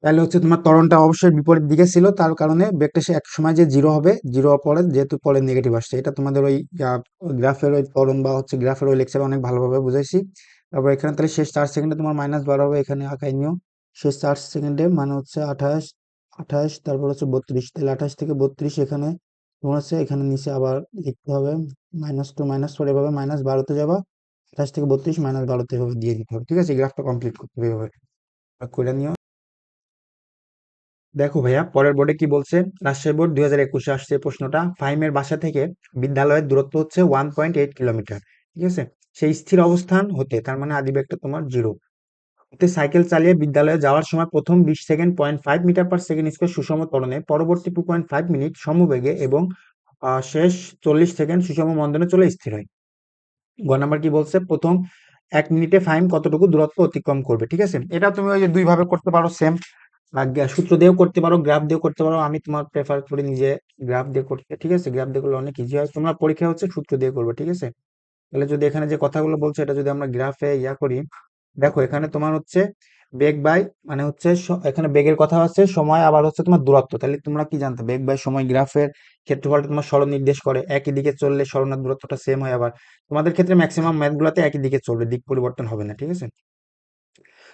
তাহলে হচ্ছে তোমার ত্বরণটা অবশ্যই বিপরীত দিকে ছিল, তার কারণে বেগটা সে এক সময় যে জিরো হবে, জিরো হওয়ার পরে যেহেতু পরে নেগেটিভ আসছে, এটা তোমাদের ওই গ্রাফের ওই ত্বরণ বা হচ্ছে গ্রাফের ওই লেকচারে অনেক ভালোভাবে বুঝাইছি। তারপর এখানে তাহলে শেষ 4 সেকেন্ডে তোমার -12 হবে, এখানে আঁকাই নিও। শেষ 4 সেকেন্ডে মানে হচ্ছে 28, 28, তারপর হচ্ছে 32, তাহলে 28 থেকে 32 এখানে তোমার হচ্ছে এখানে নিচে আবার লিখতে হবে -2 -4, এভাবে -12তে যাবা, 28 থেকে 32 -12তে এভাবে দিয়ে দিতে হবে, ঠিক আছে? এই গ্রাফটা কমপ্লিট করতে হবে এভাবে করে নিও। দেখো ভাইয়া পরের বোর্ডে কি বলছে, রাজশাহী বোর্ড 2021-এ আসছে এই প্রশ্নটা। ফাহিমের বাসা থেকে বিদ্যালয়ের দূরত্ব হচ্ছে 1.8 কিলোমিটার, ঠিক আছে? সেই স্থির অবস্থান হতে, তার মানে আদি বেগটা তোমার জিরো হতে সাইকেল চালিয়ে বিদ্যালয়ে যাওয়ার সময় প্রথম 20 second 0.5 metre per second square সুষম ত্বরণে, পরবর্তী 2.5 মিনিট সমবেগে এবং শেষ 40 সেকেন্ড সুষম মন্দনে চলে স্থির হয়। গ নাম্বার কি বলছে, প্রথম 1 মিনিটে ফাহিম কতটুকু দূরত্ব অতিক্রম করবে, ঠিক আছে? এটা তুমি ওই যে দুই ভাবে করতে পারো, সেম সূত্র দিয়েও করতে পারো, গ্রাফ দিয়েও করতে পারো। আমি তোমার প্রেফার করি নিজে গ্রাফ দিয়ে করতে, ঠিক আছে? গ্রাফ দিয়ে করলে অনেক ইজি হয়। তোমরা পরীক্ষা হচ্ছে সূত্র দিয়ে করবে, ঠিক আছে? তাহলে যদি এখানে যে কথাগুলো বলছে এটা যদি আমরা গ্রাফে ইয়া করি, দেখো এখানে তোমার হচ্ছে বেগ বাই মানে হচ্ছে এখানে বেগের কথা আছে, সময় আবার হচ্ছে তোমার দূরত্ব। তাহলে তোমরা কি জানতো বেগ বাই সময় গ্রাফের ক্ষেত্রফলটা তোমার সরণ নির্দেশ করে, একই দিকে চললে সরণ আর দূরত্বটা সেম হয়। আবার তোমাদের ক্ষেত্রে ম্যাক্সিমাম ম্যাথ গুলাতে একই দিকে চলবে, দিক পরিবর্তন হবে না, ঠিক আছে?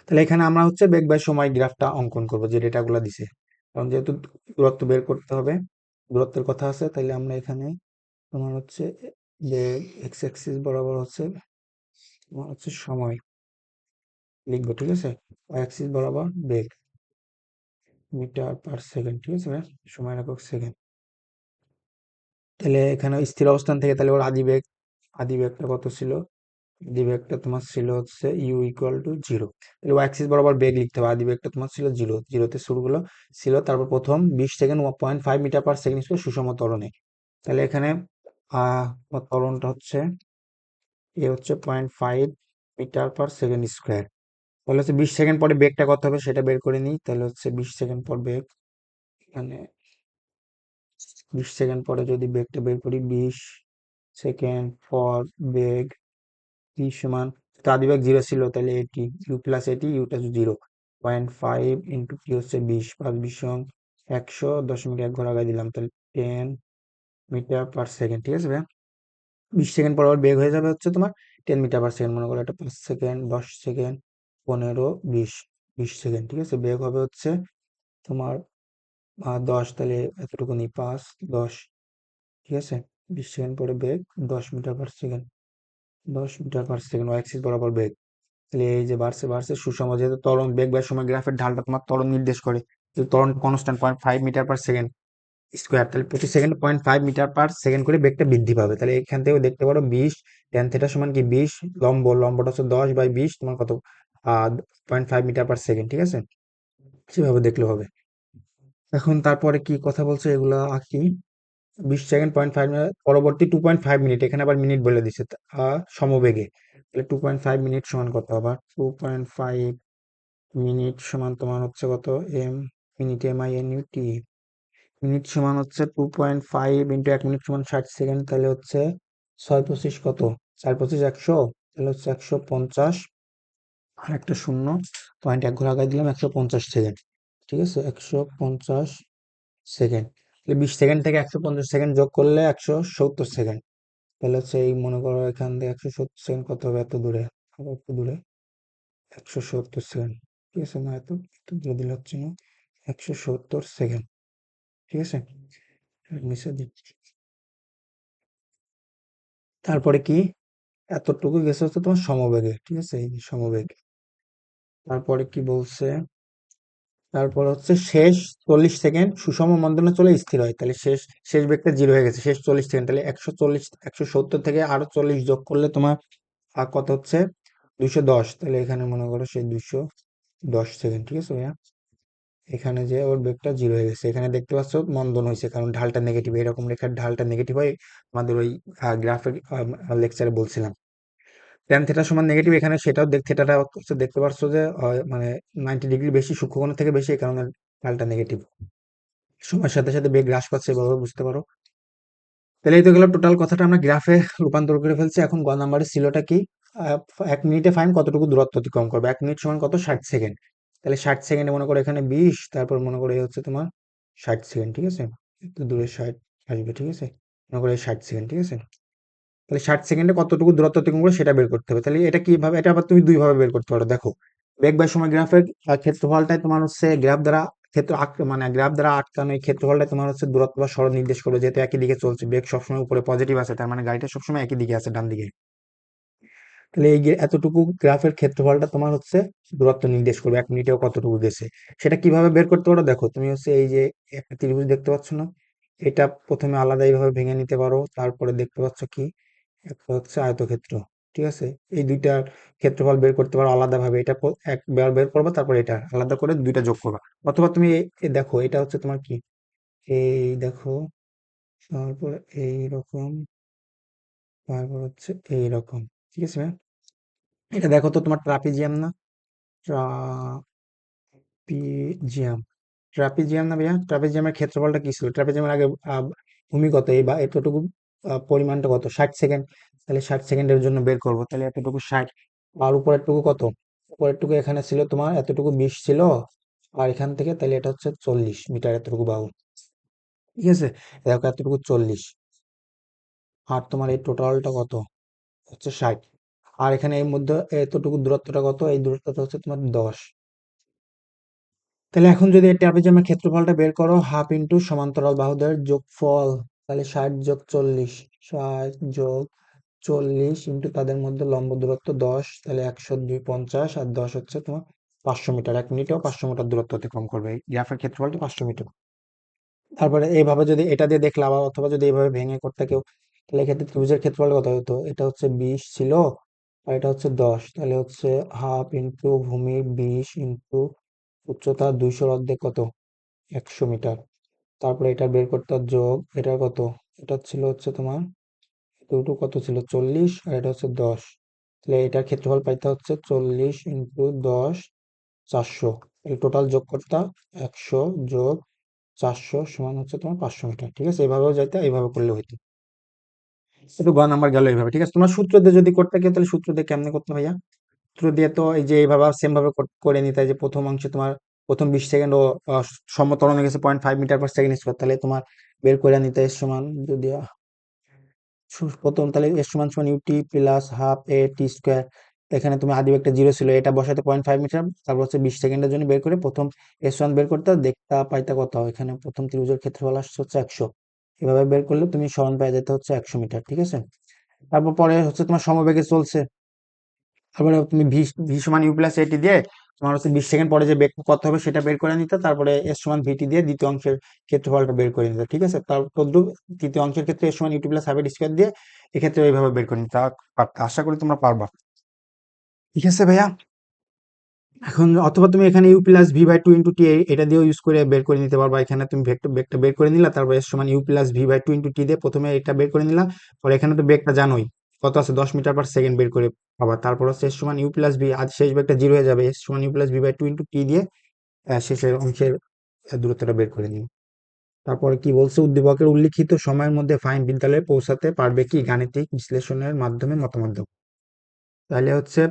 তাহলে এখানে আমরা হচ্ছে বেগ বাই সময় গ্রাফটা অঙ্কন করব, যে ডেটাগুলো দিছে। কারণ যেহেতু দূরত্ব বের করতে হবে, দূরত্বের কথা আছে, তাইলে আমরা এখানে তোমার হচ্ছে যে এক্স অ্যাক্সিস বরাবর হচ্ছে তোমার হচ্ছে সময় লিখবো, ঠিক আছে? ওয়াই অ্যাক্সিস বরাবর বেগ মিটার পার সেকেন্ড, ঠিক আছে ভাই? সময় একক সেকেন্ড। তাহলে এখানে স্থির অবস্থান থেকে তাহলে ওর আদি বেগটা কত ছিল? আদি বেগটা তোমার ছিল হচ্ছে ইউ ইকুয়াল টু জিরো। তাহলে ওয়াই অ্যাক্সিস বরাবর বেগ লিখতে হবে। আদি বেগটা তোমার ছিল জিরো, জিরোতে শুরুগুলো ছিল, তারপর প্রথম 20 সেকেন্ড 0.5 মিটার পার সেকেন্ড ছিল সুষম ত্বরণে। তাহলে এখানে ত্বরণটা হচ্ছে এ হচ্ছে 0.5 মিটার পার সেকেন্ড স্কোয়ার। তাহলে হচ্ছে 20 সেকেন্ড পরে বেগটা কত হবে সেটা বের করে নিই। তাহলে হচ্ছে 20 সেকেন্ড পর বেগ, মানে 20 সেকেন্ড পরে যদি বেগটা বের করি, 20 সেকেন্ড পর বেগ টি সমান, তো আদি বেগ জিরো ছিল, তাহলে এটি ইউ প্লাস এটি ইউটা জিরো, 0.5 ইন্টু টি হচ্ছে 20, 5 20 100, 10 মিনিট 1 ঘর আগায় দিলাম, তাহলে 10 মিটার পার সেকেন্ড, ঠিক আছে ভাই? 20 সেকেন্ড পর আবার বেগ হয়ে যাবে হচ্ছে তোমার 10 মিটার পার সেকেন্ড। মনে করো এটা 5 সেকেন্ড, 10 সেকেন্ড, 15, 20 সেকেন্ড, ঠিক আছে? বেগ হবে হচ্ছে তোমার 10, তাহলে এতটুকু নিই 5 10, ঠিক আছে? 20 সেকেন্ড পরে বেগ 10 metre per second, 10 metre per second y axis বরাবর বেগ। তাহলে এই যে বাড়ছে বাড়ছে সুষম, যেহেতু ত্বরণ বেগ বা সময় গ্রাফের ঢালটা তোমার ত্বরণ নির্দেশ করে, যেহেতু ত্বরণ constant 0.5 metre per second square, তাহলে প্রতি সেকেন্ড 0.5 মিটার পার সেকেন্ড করে বেগটা বৃদ্ধি পাবে। তাহলে এখান থেকে দেখতে পারো 20 ট্যান থিটা সমান কি 20, লম্বটা হচ্ছে 10/20, তোমার কত 0.5 মিটার পার সেকেন্ড, ঠিক আছে? সেভাবে দেখলে হবে। এখন তারপরে কি কথা বলছে এগুলা আঁকি। 20 সেকেন্ড 0.5 মিনিট, পরবর্তী 2.5 মিনিট, এখানে আবার মিনিট বলে দিচ্ছে সমবেগে। তাহলে 2.5 মিনিট সমান কত, আবার 2.5 মিনিট সমান তোমার হচ্ছে কত এম, মিনিট MINUT, মিনিট সমান হচ্ছে 2.5 ইন্টু 1 মিনিট সমান 60 সেকেন্ড। তাহলে হচ্ছে 6 25 কত, 4 25 100, তাহলে হচ্ছে 150, আর একটা শূন্য, পয়েন্ট 1 ঘর আগায় দিলাম, 150 সেকেন্ড, ঠিক আছে? 150 সেকেন্ড। তাহলে 20 সেকেন্ড থেকে 150 সেকেন্ড যোগ করলে 170 সেকেন্ড। তাহলে হচ্ছে এই মনে করো এখান থেকে 170 সেকেন্ড কত হবে, এত দূরে, আবার একটু দূরে 170 সেকেন্ড, ঠিক আছে? না এত একটু দূরে দিলে হচ্ছে না, 170 সেকেন্ড, ঠিক আছে? নিচে দিচ্ছি। তারপরে কি, এতটুকু গেছে হচ্ছে তোমার সমবেগে, ঠিক আছে? এই যে সমবেগ। তারপরে কি বলছে, তারপর হচ্ছে শেষ 40 সেকেন্ড সুষম মন্দনে চলে স্থির হয়। তাহলে শেষ শেষ বেগটা জিরো হয়ে গেছে, শেষ 40 সেকেন্ড, তাহলে 140, 170 থেকে আরো 40 যোগ করলে তোমার কত হচ্ছে 210। তাহলে এখানে মনে করো সেই 210 সেকেন্ড, ঠিক আছে ভাইয়া? এখানে যে ওর বেগটা 0 হয়ে গেছে। এখানে দেখতে পাচ্ছ মন্দন হয়েছে, কারণ ঢালটা নেগেটিভ। এরকম রেখার ঢালটা নেগেটিভ হয় আমাদের ওই গ্রাফের লেকচারে বলছিলাম। ট্যান থিটা সমান নেগেটিভ, এখানে সেটাও থিটাটা হচ্ছে দেখতে পাচ্ছ যে মানে 90 ডিগ্রি বেশি, সূক্ষ্মকোণের থেকে বেশি, এই কারণে ঢালটা নেগেটিভ। সময়ের সাথে সাথে বেগ হ্রাস পাচ্ছে, এভাবে বুঝতে পারো। তাহলে এই তো গেল টোটাল কথাটা আমরা গ্রাফে রূপান্তর করে ফেলছি। এখন গ নাম্বারের ছিলটা কি? 1 মিনিটে ফাইন কতটুকু দূরত্ব অতিক্রম করবে। 1 মিনিট সমান কত? 60 সেকেন্ড। তাহলে 60 সেকেন্ডে মনে করো এখানে 20, তারপর মনে করো এই হচ্ছে তোমার 60 সেকেন্ড, ঠিক আছে? একটু দূরে 60 আসবে, ঠিক আছে? মনে করো এই 60 সেকেন্ড, ঠিক আছে? তাহলে 60 সেকেন্ডে কতটুকু দূরত্ব অতিক্রম করে সেটা বের করতে হবে। তাহলে এটা কিভাবে? এটা আবার তুমি দুই ভাবে বের করতে পারো, দেখো। বেগ বাই সময় গ্রাফের ক্ষেত্রফলটাই তোমার হচ্ছে গ্রাফ দ্বারা মানে গ্রাফ দ্বারা আটকানো এই ক্ষেত্রফলটাই তোমার হচ্ছে দূরত্ব বা সরণ নির্দেশ করবে, যেহেতু একই দিকে চলছে। বেগ সবসময় উপরে পজিটিভ আছে, তার মানে গাড়িটা সবসময় একই দিকে আছে, ডান দিকে। তাহলে এই যে এতটুকু গ্রাফের ক্ষেত্রফলটা তোমার হচ্ছে দূরত্ব নির্দেশ করবে 1 মিনিটেও কতটুকু গেছে। সেটা কিভাবে বের করতে পারো? দেখো, তুমি হচ্ছে এই যে একটা ত্রিভুজ দেখতে পাচ্ছ না, এটা প্রথমে আলাদা এইভাবে ভেঙে নিতে পারো। তারপরে দেখতে পাচ্ছ কি, একটা হচ্ছে আয়তক্ষেত্র, ঠিক আছে? এই দুইটার ক্ষেত্রফল বের করতে পারো আলাদাভাবে। এটা একবার বের করবা, তারপর এটা আলাদা করে দুইটা যোগ করবা। অথবা তুমি দেখো, এটা হচ্ছে তোমার কি, এই দেখো, তারপর এইরকম, তারপর হচ্ছে এইরকম, ঠিক আছে ভাই? এটা দেখো তো, তোমার ট্রাপিজিয়াম না? ট্রাপিজিয়াম, ট্রাপিজিয়াম না ভাইয়া? ট্রাপিজিয়ামের ক্ষেত্রফলটা কি ছিল? ট্রাপিজিয়ামের আগে ভূমি কত, এই বা এতটুকু পরিমাণটা কত? 60 সেকেন্ড। তাহলে 60 সেকেন্ডের জন্য বের করবো, তাহলে এতটুকু 60। আর উপরেরটুকু কত? উপরেরটুকু এখানে ছিল তোমার এতটুকু 20 ছিল, আর এখান থেকে তাহলে এটা হচ্ছে 40 মিটার, এতটুকু বাহু, ঠিক আছে? দেখো এতটুকু 40, আর তোমার এই টোটালটা কত? হচ্ছে 60। আর এখানে এর মধ্যে এতটুকু দূরত্বটা কত? এই দূরত্বটা হচ্ছে তোমার 10। তাহলে এখন যদি এই ট্রাপিজিয়ামের ক্ষেত্রফলটা বের করো, হাফ ইন্টু সমান্তরাল বাহুদের যোগফল, তাহলে 60 যোগ 40, 60 যোগ 40 ইন্টু তাদের মধ্যে লম্ব দূরত্ব 10, তাহলে 102, 50, আর 10 হচ্ছে তোমার 500 মিটার। 1 মিনিটেও 500 মিটার দূরত্ব অতিক্রম করবে এই গ্রাফের ক্ষেত্রফলটা, 500 মিটার। তারপরে এইভাবে যদি এটা দিয়ে দেখলে আবার, অথবা যদি এইভাবে ভেঙে করতে কেউ, তাহলে এক্ষেত্রে ত্রিভুজের ক্ষেত্রফল কত হতো? এটা হচ্ছে 20 ছিল, আর এটা হচ্ছে 10, তাহলে হচ্ছে হাফ ইন্টু ভূমি 20 ইন্টু উচ্চতা 200 অর্ধেক কত? 100 মিটার। তারপরে এটা বের করতে হবে যোগ, এটা কত? এটা ছিল হচ্ছে তোমার দুটো কত ছিল? 40, আর এটা হচ্ছে 10। তাহলে এটার ক্ষেত্রফল পাইতে হচ্ছে 40 ইন্টু 10, 400। তাহলে টোটাল যোগ করতে 100 যোগ 400 সমান হচ্ছে তোমার 500 মিটার, ঠিক আছে? এভাবেও যাইতে, এইভাবে করলে হইতো। একটু গ নাম্বার গেল এইভাবে, ঠিক আছে? তোমার সূত্র দিয়ে যদি করতে কেউ, তাহলে সূত্র দিয়ে কেমনে করতে ভাইয়া? সূত্র দিয়ে তো এই যে এইভাবে সেম ভাবে করে নিতে হয়, যে প্রথম অংশে তোমার প্রথম 20 সেকেন্ড ও সমত্বরণে গেছে 0.5 মিটার/সেকেন্ড স্কোয়ার, তাহলে তোমার বের করে নিতে এর সমান যদি প্রথম, তাহলে এর সমান সমান u t plus half a t square. এখানে তুমি আদি একটা 0 ছিল, এটা বসাতে 0.5 মিটার, তারপর হচ্ছে 20 সেকেন্ডের জন্য বের করে প্রথম এস ওয়ান বের করতে দেখতে পাইতে কত হয়। এখানে প্রথম ত্রিভুজের ক্ষেত্রফল আসছে হচ্ছে 100। এভাবে বের করলে তুমি সমান পাই যেতে হচ্ছে 100 মিটার, ঠিক আছে? তারপর পরে হচ্ছে তোমার সমবেগে চলছে। তারপরে তুমি ভি ভি সমান ইউ প্লাস এটি দিয়ে তোমার হচ্ছে 20 সেকেন্ড পরে যে বেগ কত হবে সেটা বের করে নিতে, তারপরে এস সমান ভিটি দিয়ে দ্বিতীয় অংশের ক্ষেত্রফলটা বের করে নিতে, ঠিক আছে? তারপর তৃতীয় অংশের ক্ষেত্রে এস সমান ইউটি প্লাস হাফ স্কোয়ার দিয়ে এক্ষেত্রে এইভাবে বের করে নিতে পারতে। আশা করি তোমরা পারবা, ঠিক আছে ভাইয়া? এখন অথবা তুমি এখানে ইউ প্লাস v/2 * t এটা দিয়েও ইউজ করে বের করে নিতে পারবা। এখানে তুমি বেগটা বের করে নিলা, তারপর এস সমান ইউ প্লাস v/2 * t দিয়ে প্রথমে এটা বের করে নিলা। পরে এখানে তো বেগটা জানোই কত আছে, 10 মিটার/সেকেন্ড বের করে পাবা। তারপর হচ্ছে এস সমান ইউ প্লাস ভি, আজ শেষ বেগটা 0 হয়ে যাবে, এস সমান ইউ প্লাস v/2 * t দিয়ে শেষের অংশের দূরত্বটা বের করে নিই। তারপরে কি বলছে? উদ্দীপকের উল্লিখিত সময়ের মধ্যে ফাহিম বিদ্যালয়ে পৌঁছাতে পারবে কি? গাণিতিক বিশ্লেষণের মাধ্যমে মতামত দাও। তাহলে হচ্ছে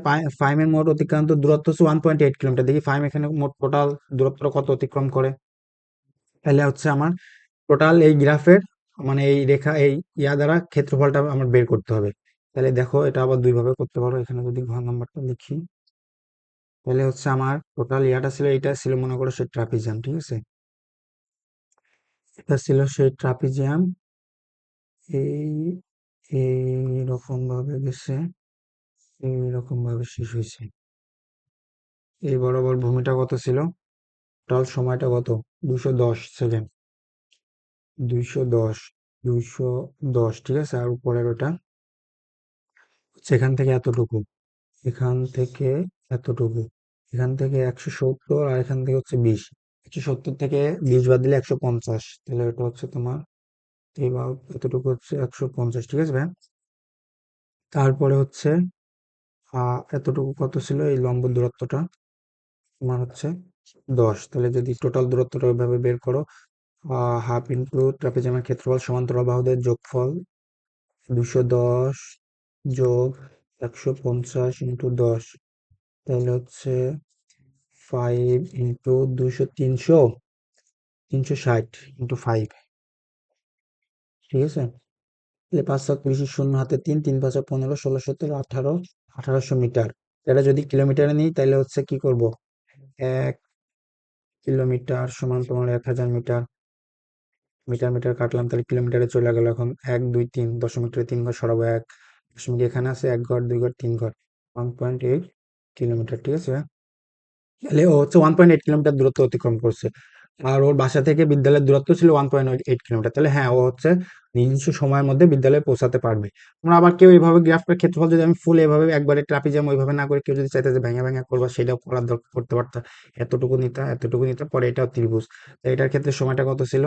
ফাহিমের মোট অতিক্রান্ত দূরত্ব হচ্ছে 1.8 কিলোমিটার। দেখি ফাহিম এখানে মোট টোটাল দূরত্ব কত অতিক্রম করে। তাহলে হচ্ছে আমার টোটাল এই গ্রাফের, মানে এই রেখা, এই দ্বারা ক্ষেত্রফলটা আমার বের করতে হবে। তাহলে দেখো, এটা আবার দুই ভাবে করতে পারো। এখানে যদি ঘর নাম্বারটা লিখি, তাহলে হচ্ছে আমার টোটাল ছিল, এটা ছিল মনে করো সেই ট্রাপিজিয়াম, ঠিক আছে? এটা ছিল সেই ট্রাপিজিয়াম, এই এইরকম ভাবে গেছে, এইরকম ভাবে শেষ হয়েছে। এই বরাবর ভূমিটা কত ছিল? টোটাল সময়টা কত? 210 সেকেন্ড, 210, 210, ঠিক আছে? আর উপরের ওটা সেখান থেকে এতটুকু, এখান থেকে এতটুকু, এখান থেকে 170, আর এখান থেকে হচ্ছে 20। 170 থেকে 20 বাদ দিলে 150, তাহলে এটা হচ্ছে তোমার এবার এতটুকু হচ্ছে 150, ঠিক আছে ভাই। তারপরে হচ্ছে এতটুকু কত ছিল এই লম্ব দূরত্বটা, তোমার হচ্ছে 10। তাহলে যদি টোটাল দূরত্বটা ওইভাবে বের করো, হাফ ইন্টু ট্রাপিজিয়ামের ক্ষেত্রফল সমান্তরাল বাহুদের যোগফল 210 যোগ 150 ইন্টু 10, তাহলে হচ্ছে 5 ইন্টু 200, 360 ইন্টু 5, ঠিক আছে। তাহলে 5 7 20 শূন্য হাতে 3 3 5 15 16 17 18 1800 মিটার। এটা যদি কিলোমিটারে নিই তাহলে হচ্ছে কি করব, 1 কিলোমিটার সমান তোমার 1000 মিটার। মিটার মিটার কাটলাম, তাহলে কিলোমিটারে চলে গেল। এখন 1 2 3 দশমিকের 3 ঘর সরাবো, 1 দশমিক এখানে আছে, 1 ঘর 2 ঘর 3 ঘর, 1.8 কিলোমিটার, ঠিক আছে। তাহলে ও হচ্ছে 1.8 কিলোমিটার দূরত্ব অতিক্রম করছে। আর ওর বাসা থেকে বিদ্যালয়ের দূরত্ব ছিল 1.8 কিলোমিটার। তাহলে হ্যাঁ, ও হচ্ছে নির্দিষ্ট সময়ের মধ্যে বিদ্যালয়ে পৌঁছাতে পারবে। আমরা আবার কেউ এইভাবে গ্রাফটার ক্ষেত্রফল যদি আমি ফুল এভাবে একবারে ট্রাপিজিয়াম ওইভাবে না করে, কেউ যদি চাইতে যে ভেঙে ভেঙে করবা, সেটাও করার দরকার, করতে পারতা। এতটুকু নিতে পরে এটাও ত্রিভুজ। তো এটার ক্ষেত্রে সময়টা কত ছিল,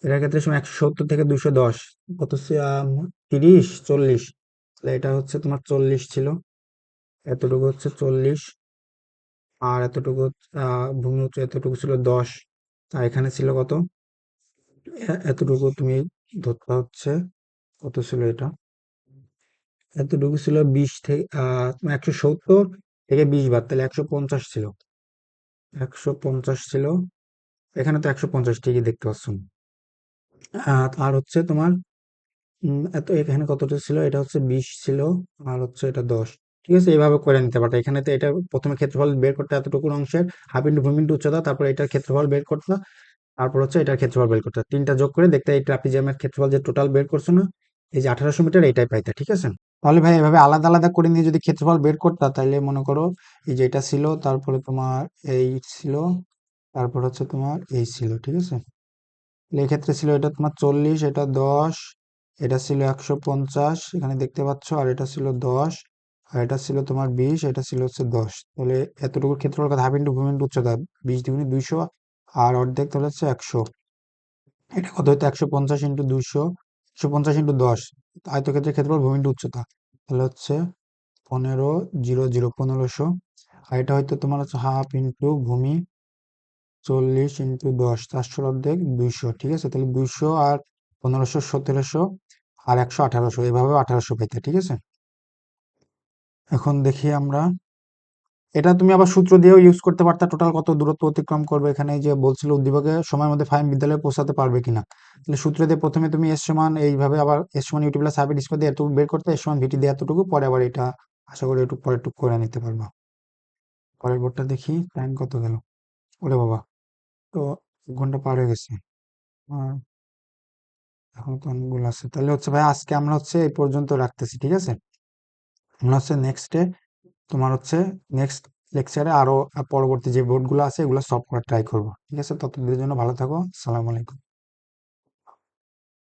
এটার ক্ষেত্রে সময় 170 থেকে 210, কত 30 40, তাহলে এটা হচ্ছে তোমার 40 ছিল। এতটুকু হচ্ছে 40, আর এতটুকু ভূমি উচ্চ এতটুকু ছিল 10। আর এখানে ছিল কত, এতটুকু তুমি ধরতে হচ্ছে, কত ছিল এটা, এতটুকু ছিল 20 থেকে 170 থেকে 20 বাদ, তাহলে 150 ছিল। 150 ছিল, এখানে তো 150 ঠিকই দেখতে পাচ্ছ। আর হচ্ছে তোমার এত এখানে কতটা ছিল, এটা হচ্ছে 20 ছিল, আর হচ্ছে এটা 10, ঠিক আছে। এইভাবে করে নিতে পারতো। এখানে তো এটা প্রথমে ক্ষেত্রফল বের করতে, এতটুকু অংশের হাফ ইন্টু ভূমি ইন্টু উচ্চতা, তারপর এটার ক্ষেত্রফল বের করতে, তারপর হচ্ছে এটার ক্ষেত্রফল বের করতে, তিনটা যোগ করে দেখতে এই ট্রাপিজিয়ামের ক্ষেত্রফল যে টোটাল বের করছো না, এই যে 1800 মিটার, এটাই পাইতা, ঠিক আছে। তাহলে ভাই এভাবে আলাদা আলাদা করে নিয়ে যদি ক্ষেত্রফল বের করতা, তাহলে মনে করো এই যে এটা ছিল, তারপরে তোমার এই ছিল, তারপর হচ্ছে তোমার এই ছিল, ঠিক আছে। তাহলে এক্ষেত্রে ছিল এটা তোমার 40, এটা 10, এটা ছিল 150 এখানে দেখতে পাচ্ছ, আর এটা ছিল 10, আর এটা ছিল তোমার 20, এটা ছিল হচ্ছে 10। তাহলে এতটুকুর ক্ষেত্রফল কত, হাফ ইন্টু ভূমি ইন্টু উচ্চতা, 20 দুগুণে 200, আর অর্ধেক তাহলে হচ্ছে 100। এটা কত হইতো, 150 ইন্টু 200, 150 ইন্টু 10, আয়তক্ষেত্রের ক্ষেত্রফল ভূমি ইন্টু উচ্চতা, তাহলে হচ্ছে 1500। আর এটা হয়তো তোমার হচ্ছে হাফ ইন্টু ভূমি 40 ইন্টু 10, 400 অর্ধেক 200, ঠিক আছে। তাহলে 200 আর 1500 1700, আর 100 1800, এভাবে 1800 পাইতে, ঠিক আছে। এখন দেখি আমরা, এটা তুমি আবার সূত্র দিয়েও ইউজ করতে পারতা, টোটাল কত দূরত্ব অতিক্রম করবে। এখানে এই যে বলছিল উদ্দীপকে সময়ের মধ্যে ফাহিম বিদ্যালয়ে পৌঁছাতে পারবে কিনা, তাহলে সূত্র দিয়ে প্রথমে তুমি এস সমান এইভাবে, আবার এস সমান ইউটি প্লাস হাফ স্কয়ার দিয়ে এতটুকু বের করতে, এস সমান ভিটি দিয়ে এতটুকু, পরে আবার এটা আশা করি একটু পরে টুক করে নিতে পারবা। পরের বোর্ডটা দেখি টাইম কত গেল, ওরে বাবা, তো 1 ঘন্টা পার হয়ে গেছে। আর এখন তো অনেকগুলো আছে, তাহলে হচ্ছে ভাই আজকে আমরা হচ্ছে এই পর্যন্ত রাখতেছি, ঠিক আছে। আমরা হচ্ছে নেক্সটে তোমার হচ্ছে নেক্সট লেকচারে আরো পরবর্তী যে বোর্ডগুলো আছে এগুলো সলভ করার ট্রাই করবো, ঠিক আছে। ততদিনের জন্য ভালো থাকো, আসসালামু আলাইকুম।